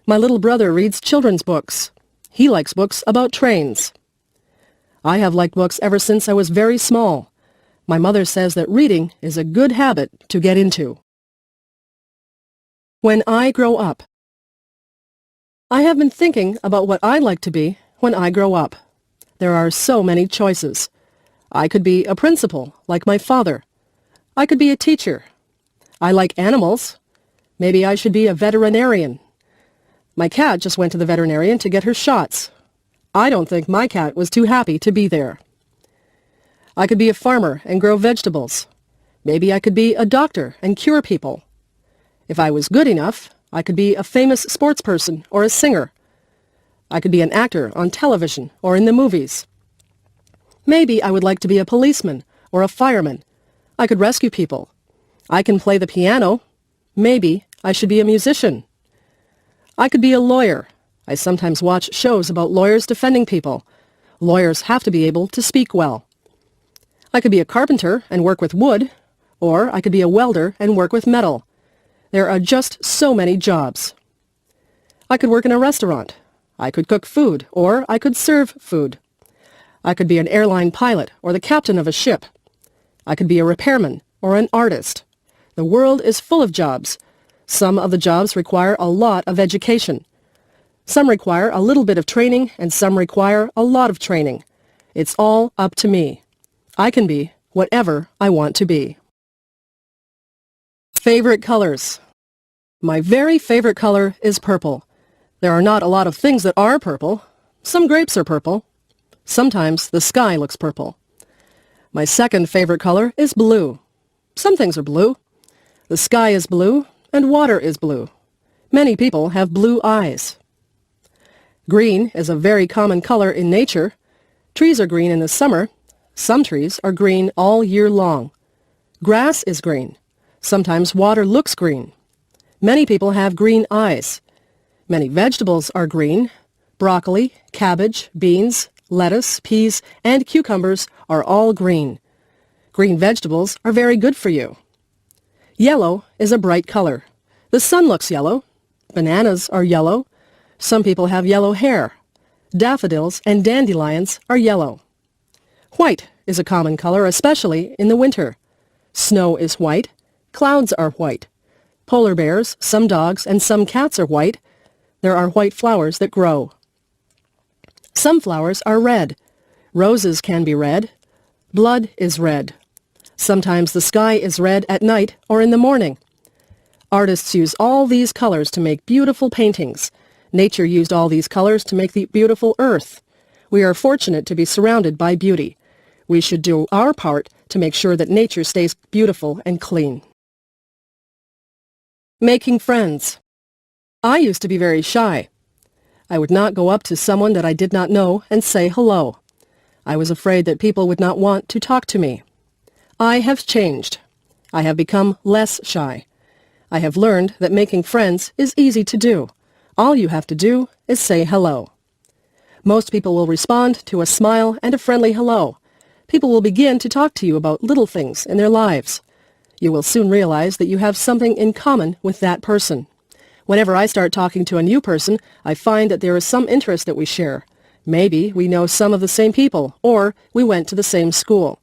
My little brother reads children's books. He likes books about trains. I have liked books ever since I was very small. My mother says that reading is a good habit to get into. When I grow up. I have been thinking about what I'd like to be when I grow up. There are so many choices. I could be a principal, like my father. I could be a teacher. I like animals. Maybe I should be a veterinarian. My cat just went to the veterinarian to get her shots. I don't think my cat was too happy to be there. I could be a farmer and grow vegetables. Maybe I could be a doctor and cure people. If I was good enough, I could be a famous sports person or a singer. I could be an actor on television or in the movies. Maybe I would like to be a policeman or a fireman. I could rescue people. I can play the piano. Maybe I should be a musician. I could be a lawyer. I sometimes watch shows about lawyers defending people. Lawyers have to be able to speak well. I could be a carpenter and work with wood, or I could be a welder and work with metal. There are just so many jobs. I could work in a restaurant. I could cook food, or I could serve food. I could be an airline pilot or the captain of a ship. I could be a repairman or an artist. The world is full of jobs. Some of the jobs require a lot of education. Some require a little bit of training, and some require a lot of training. It's all up to me. I can be whatever I want to be. Favorite colors. My very favorite color is purple. There are not a lot of things that are purple. Some grapes are purple. Sometimes the sky looks purple. My second favorite color is blue. Some things are blue. The sky is blue, and water is blue. Many people have blue eyes. Green is a very common color in nature. Trees are green in the summer. Some trees are green all year long. Grass is green. Sometimes water looks green. Many people have green eyes. Many vegetables are green. Broccoli, cabbage, beans, lettuce, peas, and cucumbers are all green. Green vegetables are very good for you. Yellow is a bright color. The sun looks yellow. Bananas are yellow. Some people have yellow hair. Daffodils and dandelions are yellow. White is a common color, especially in the winter. Snow is white. Clouds are white. Polar bears, some dogs, and some cats are white. There are white flowers that grow. Some flowers are red. Roses can be red. Blood is red. Sometimes the sky is red at night or in the morning. Artists use all these colors to make beautiful paintings. Nature used all these colors to make the beautiful earth. We are fortunate to be surrounded by beauty. We should do our part to make sure that nature stays beautiful and clean. Making friends. I used to be very shy. I would not go up to someone that I did not know and say hello. I was afraid that people would not want to talk to me. I have changed. I have become less shy. I have learned that making friends is easy to do. All you have to do is say hello. Most people will respond to a smile and a friendly hello. People will begin to talk to you about little things in their lives. You will soon realize that you have something in common with that person. Whenever I start talking to a new person, I find that there is some interest that we share. Maybe we know some of the same people, or we went to the same school.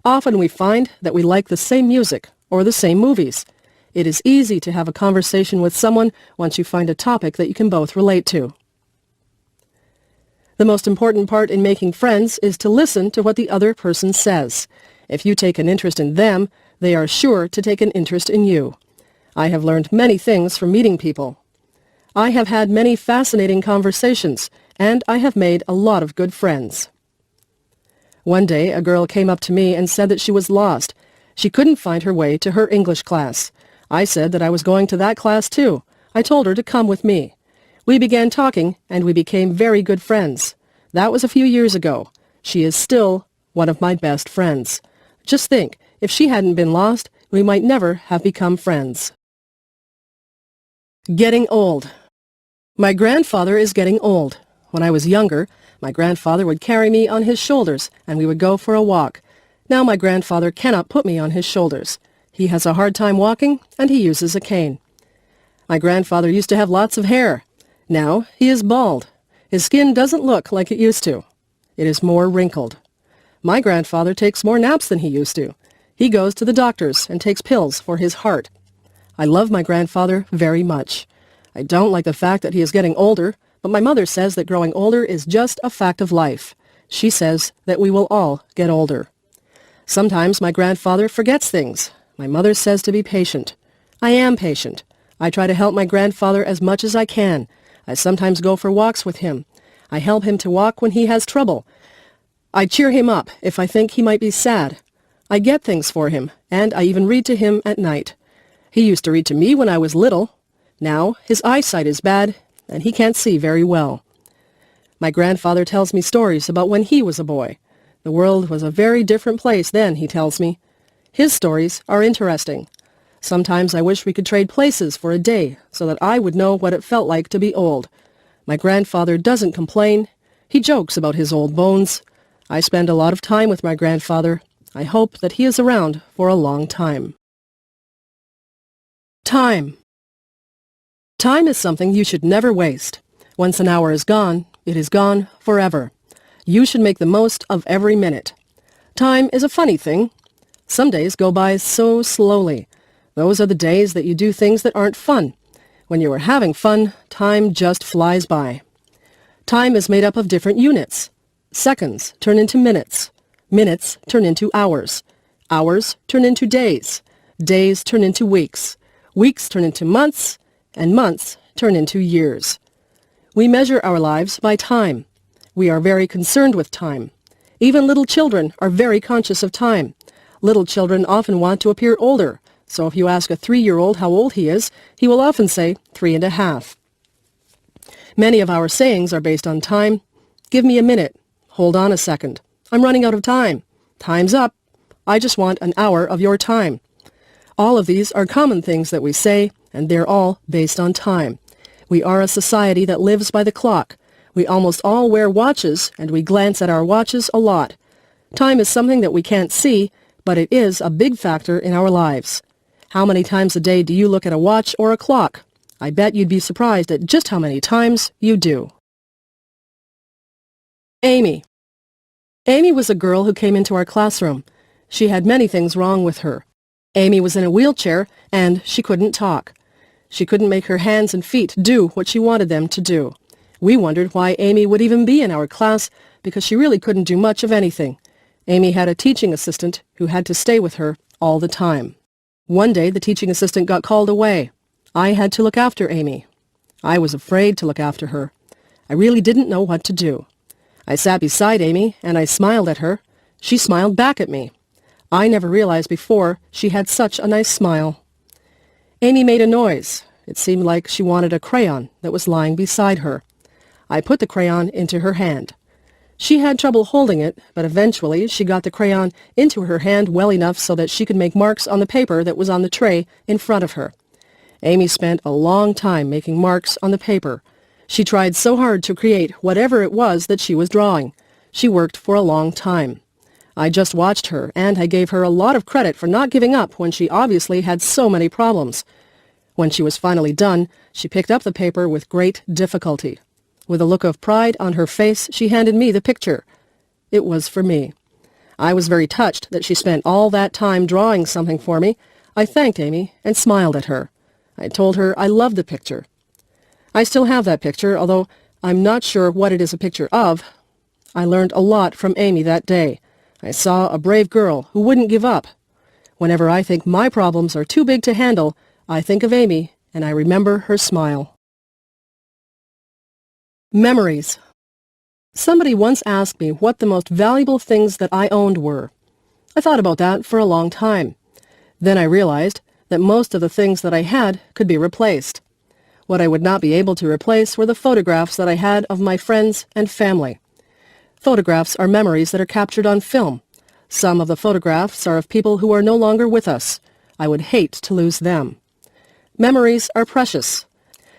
Often we find that we like the same music or the same movies. It is easy to have a conversation with someone once you find a topic that you can both relate to. The most important part in making friends is to listen to what the other person says. If you take an interest in them, they are sure to take an interest in you. I have learned many things from meeting people. I have had many fascinating conversations, and I have made a lot of good friends. One day, a girl came up to me and said that she was lost. She couldn't find her way to her English class. I said that I was going to that class too. I told her to come with me. We began talking, and we became very good friends. That was a few years ago. She is still one of my best friends. Just think, if she hadn't been lost, we might never have become friends. Getting old. My grandfather is getting old. When I was younger, my grandfather would carry me on his shoulders, and we would go for a walk. Now my grandfather cannot put me on his shoulders. He has a hard time walking, and he uses a cane. My grandfather used to have lots of hair. Now he is bald. His skin doesn't look like it used to. It is more wrinkled. My grandfather takes more naps than he used to. He goes to the doctors and takes pills for his heart. I love my grandfather very much. I don't like the fact that he is getting older, but my mother says that growing older is just a fact of life. She says that we will all get older. Sometimes my grandfather forgets things. My mother says to be patient. I am patient. I try to help my grandfather as much as I can. I sometimes go for walks with him. I help him to walk when he has trouble. I cheer him up if I think he might be sad. I get things for him, and I even read to him at night. He used to read to me when I was little. Now his eyesight is bad, and he can't see very well. My grandfather tells me stories about when he was a boy. The world was a very different place then, he tells me. His stories are interesting. Sometimes I wish we could trade places for a day so that I would know what it felt like to be old. My grandfather doesn't complain. He jokes about his old bones. I spend a lot of time with my grandfather. I hope that he is around for a long time. Time. Time is something you should never waste. Once an hour is gone, it is gone forever. You should make the most of every minute. Time is a funny thing. Some days go by so slowly. Those are the days that you do things that aren't fun. When you are having fun, time just flies by. Time is made up of different units. Seconds turn into minutes. Minutes turn into hours. Hours turn into days. Days turn into weeks. Weeks turn into months, and months turn into years. We measure our lives by time. We are very concerned with time. Even little children are very conscious of time. Little children often want to appear older, so if you ask a 3-year-old how old he is, he will often say 3.5. Many of our sayings are based on time. Give me a minute. Hold on a second. I'm running out of time. Time's up. I just want an hour of your time. All of these are common things that we say, and they're all based on time. We are a society that lives by the clock. We almost all wear watches, and we glance at our watches a lot. Time is something that we can't see, but it is a big factor in our lives. How many times a day do you look at a watch or a clock? I bet you'd be surprised at just how many times you do. Amy. Amy was a girl who came into our classroom. She had many things wrong with her. Amy was in a wheelchair, and she couldn't talk. She couldn't make her hands and feet do what she wanted them to do. We wondered why Amy would even be in our class, because she really couldn't do much of anything. Amy had a teaching assistant who had to stay with her all the time. One day the teaching assistant got called away. I had to look after Amy. I was afraid to look after her. I really didn't know what to do. I sat beside Amy, and I smiled at her. She smiled back at me. I never realized before she had such a nice smile. Amy made a noise. It seemed like she wanted a crayon that was lying beside her. I put the crayon into her hand. She had trouble holding it, but eventually she got the crayon into her hand well enough so that she could make marks on the paper that was on the tray in front of her. Amy spent a long time making marks on the paper. She tried so hard to create whatever it was that she was drawing. She worked for a long time. I just watched her, and I gave her a lot of credit for not giving up when she obviously had so many problems. When she was finally done, she picked up the paper with great difficulty. With a look of pride on her face, she handed me the picture. It was for me. I was very touched that she spent all that time drawing something for me. I thanked Amy and smiled at her. I told her I loved the picture. I still have that picture, although I'm not sure what it is a picture of. I learned a lot from Amy that day. I saw a brave girl who wouldn't give up. Whenever I think my problems are too big to handle, I think of Amy, and I remember her smile. Memories. Somebody once asked me what the most valuable things that I owned were. I thought about that for a long time. Then I realized that most of the things that I had could be replaced. What I would not be able to replace were the photographs that I had of my friends and family. Photographs are memories that are captured on film. Some of the photographs are of people who are no longer with us. I would hate to lose them. Memories are precious.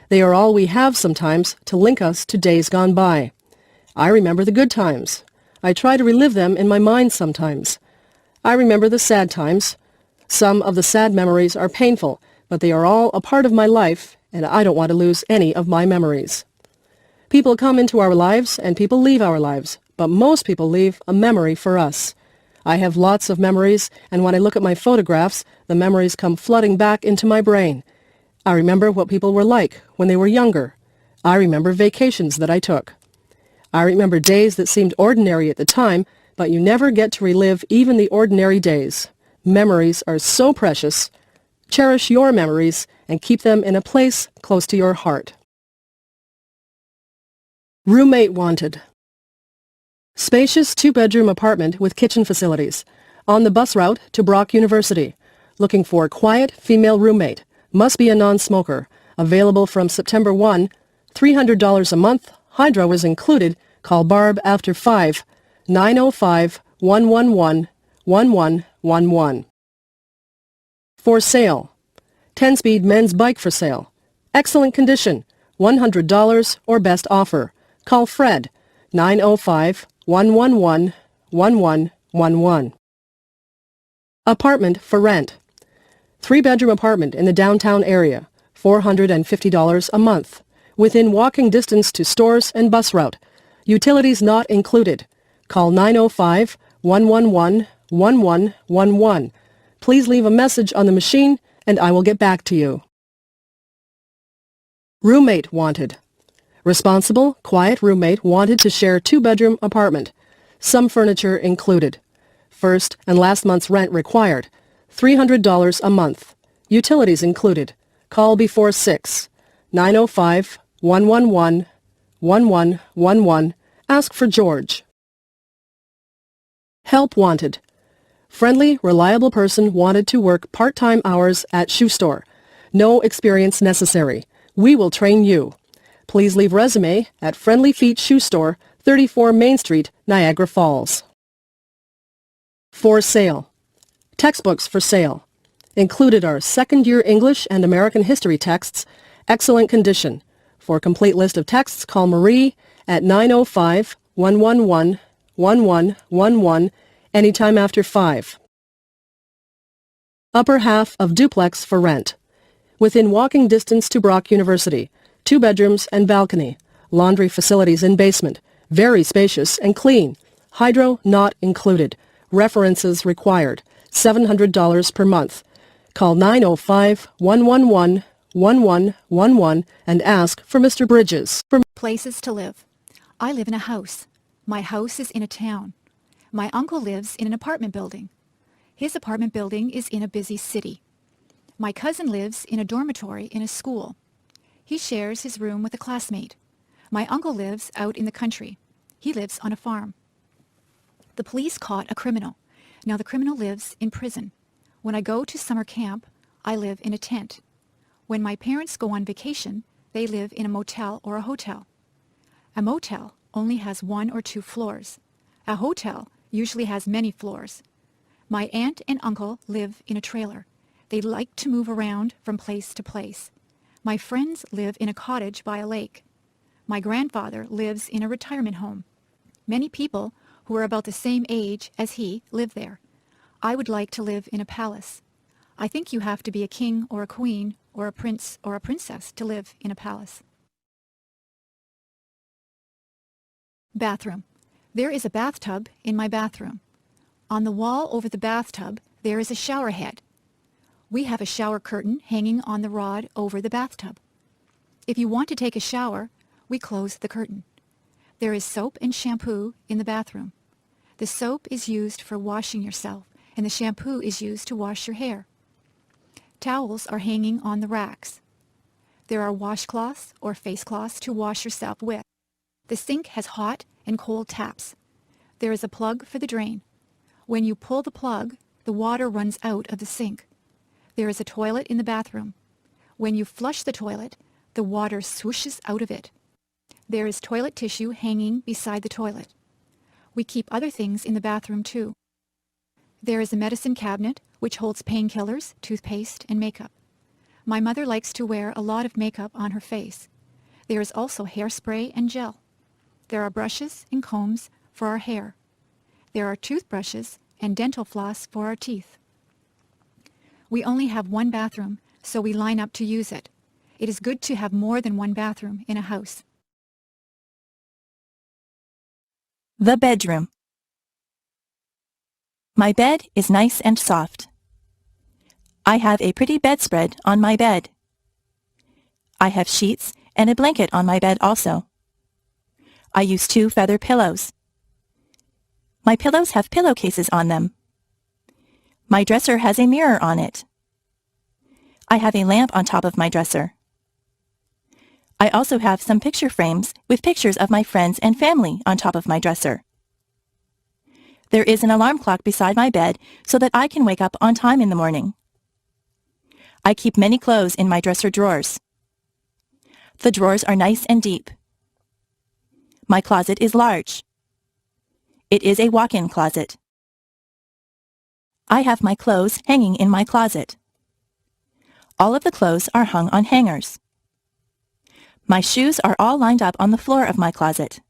They are all we have sometimes to link us to days gone by. I remember the good times. I try to relive them in my mind sometimes. I remember the sad times. Some of the sad memories are painful, but they are all a part of my life, and I don't want to lose any of my memories. People come into our lives and people leave our lives, but most people leave a memory for us. I have lots of memories, and when I look at my photographs, the memories come flooding back into my brain. I remember what people were like when they were younger. I remember vacations that I took. I remember days that seemed ordinary at the time, but you never get to relive even the ordinary days. Memories are so precious. Cherish your memories and keep them in a place close to your heart. Roommate wanted. Spacious two-bedroom apartment with kitchen facilities. On the bus route to Brock University. Looking for quiet female roommate. Must be a non-smoker. Available from September 1. $300 a month. Hydro is included. Call Barb after 5. 905-111-1111. For sale. 10-speed men's bike for sale. Excellent condition. $100 or best offer. Call Fred. 905-111-1111. Apartment for rent. 3-bedroom apartment in the downtown area. $450 a month. Within walking distance to stores and bus route. Utilities not included. Call 905-111-1111. Please leave a message on the machine and I will get back to you. Roommate wanted. Responsible, quiet roommate wanted to share 2-bedroom apartment. Some furniture included. First and last month's rent required. $300 a month. Utilities included. Call before 6. 905-111-1111. Ask for George. Help wanted. Friendly, reliable person wanted to work part-time hours at shoe store. No experience necessary. We will train you. Please leave resume at Friendly Feet Shoe Store, 34 Main Street, Niagara Falls. For sale. Textbooks for sale. Included are second-year English and American history texts. Excellent condition. For complete list of texts, call Marie at 905-111-1111 anytime after 5. Upper half of duplex for rent. Within walking distance to Brock University. 2 bedrooms and balcony. Laundry facilities in basement. Very spacious and clean. Hydro not included. References required. $700 per month. Call 905-111-1111 and ask for Mr. Bridges. Places to live. I live in a house. My house is in a town. My uncle lives in an apartment building. His apartment building is in a busy city. My cousin lives in a dormitory in a school. He shares his room with a classmate. My uncle lives out in the country. He lives on a farm. The police caught a criminal. Now the criminal lives in prison. When I go to summer camp, I live in a tent. When my parents go on vacation, they live in a motel or a hotel. A motel only has 1 or 2 floors. A hotel usually has many floors. My aunt and uncle live in a trailer. They like to move around from place to place. My friends live in a cottage by a lake. My grandfather lives in a retirement home. Many people who are about the same age as he live there. I would like to live in a palace. I think you have to be a king or a queen or a prince or a princess to live in a palace. Bathroom. There is a bathtub in my bathroom. On the wall over the bathtub, there is a shower head. We have a shower curtain hanging on the rod over the bathtub. If you want to take a shower, we close the curtain. There is soap and shampoo in the bathroom. The soap is used for washing yourself, and the shampoo is used to wash your hair. Towels are hanging on the racks. There are washcloths or face cloths to wash yourself with. The sink has hot and cold taps. There is a plug for the drain. When you pull the plug, the water runs out of the sink. There is a toilet in the bathroom. When you flush the toilet, the water swooshes out of it. There is toilet tissue hanging beside the toilet. We keep other things in the bathroom too. There is a medicine cabinet which holds painkillers, toothpaste, and makeup. My mother likes to wear a lot of makeup on her face. There is also hairspray and gel. There are brushes and combs for our hair. There are toothbrushes and dental floss for our teeth. We only have one bathroom, so we line up to use it. It is good to have more than one bathroom in a house. The bedroom. My bed is nice and soft. I have a pretty bedspread on my bed. I have sheets and a blanket on my bed also. I use 2 feather pillows. My pillows have pillowcases on them. My dresser has a mirror on it. I have a lamp on top of my dresser. I also have some picture frames with pictures of my friends and family on top of my dresser. There is an alarm clock beside my bed so that I can wake up on time in the morning. I keep many clothes in my dresser drawers. The drawers are nice and deep. My closet is large. It is a walk-in closet. I have my clothes hanging in my closet. All of the clothes are hung on hangers. My shoes are all lined up on the floor of my closet.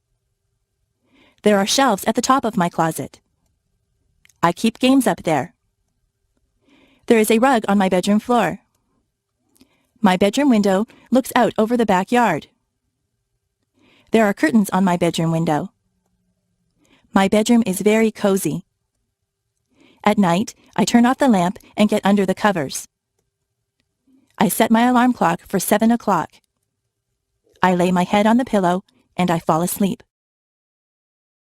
There are shelves at the top of my closet. I keep games up there. There is a rug on my bedroom floor. My bedroom window looks out over the backyard. There are curtains on my bedroom window. My bedroom is very cozy. At night, I turn off the lamp and get under the covers. I set my alarm clock for 7 o'clock. I lay my head on the pillow and I fall asleep.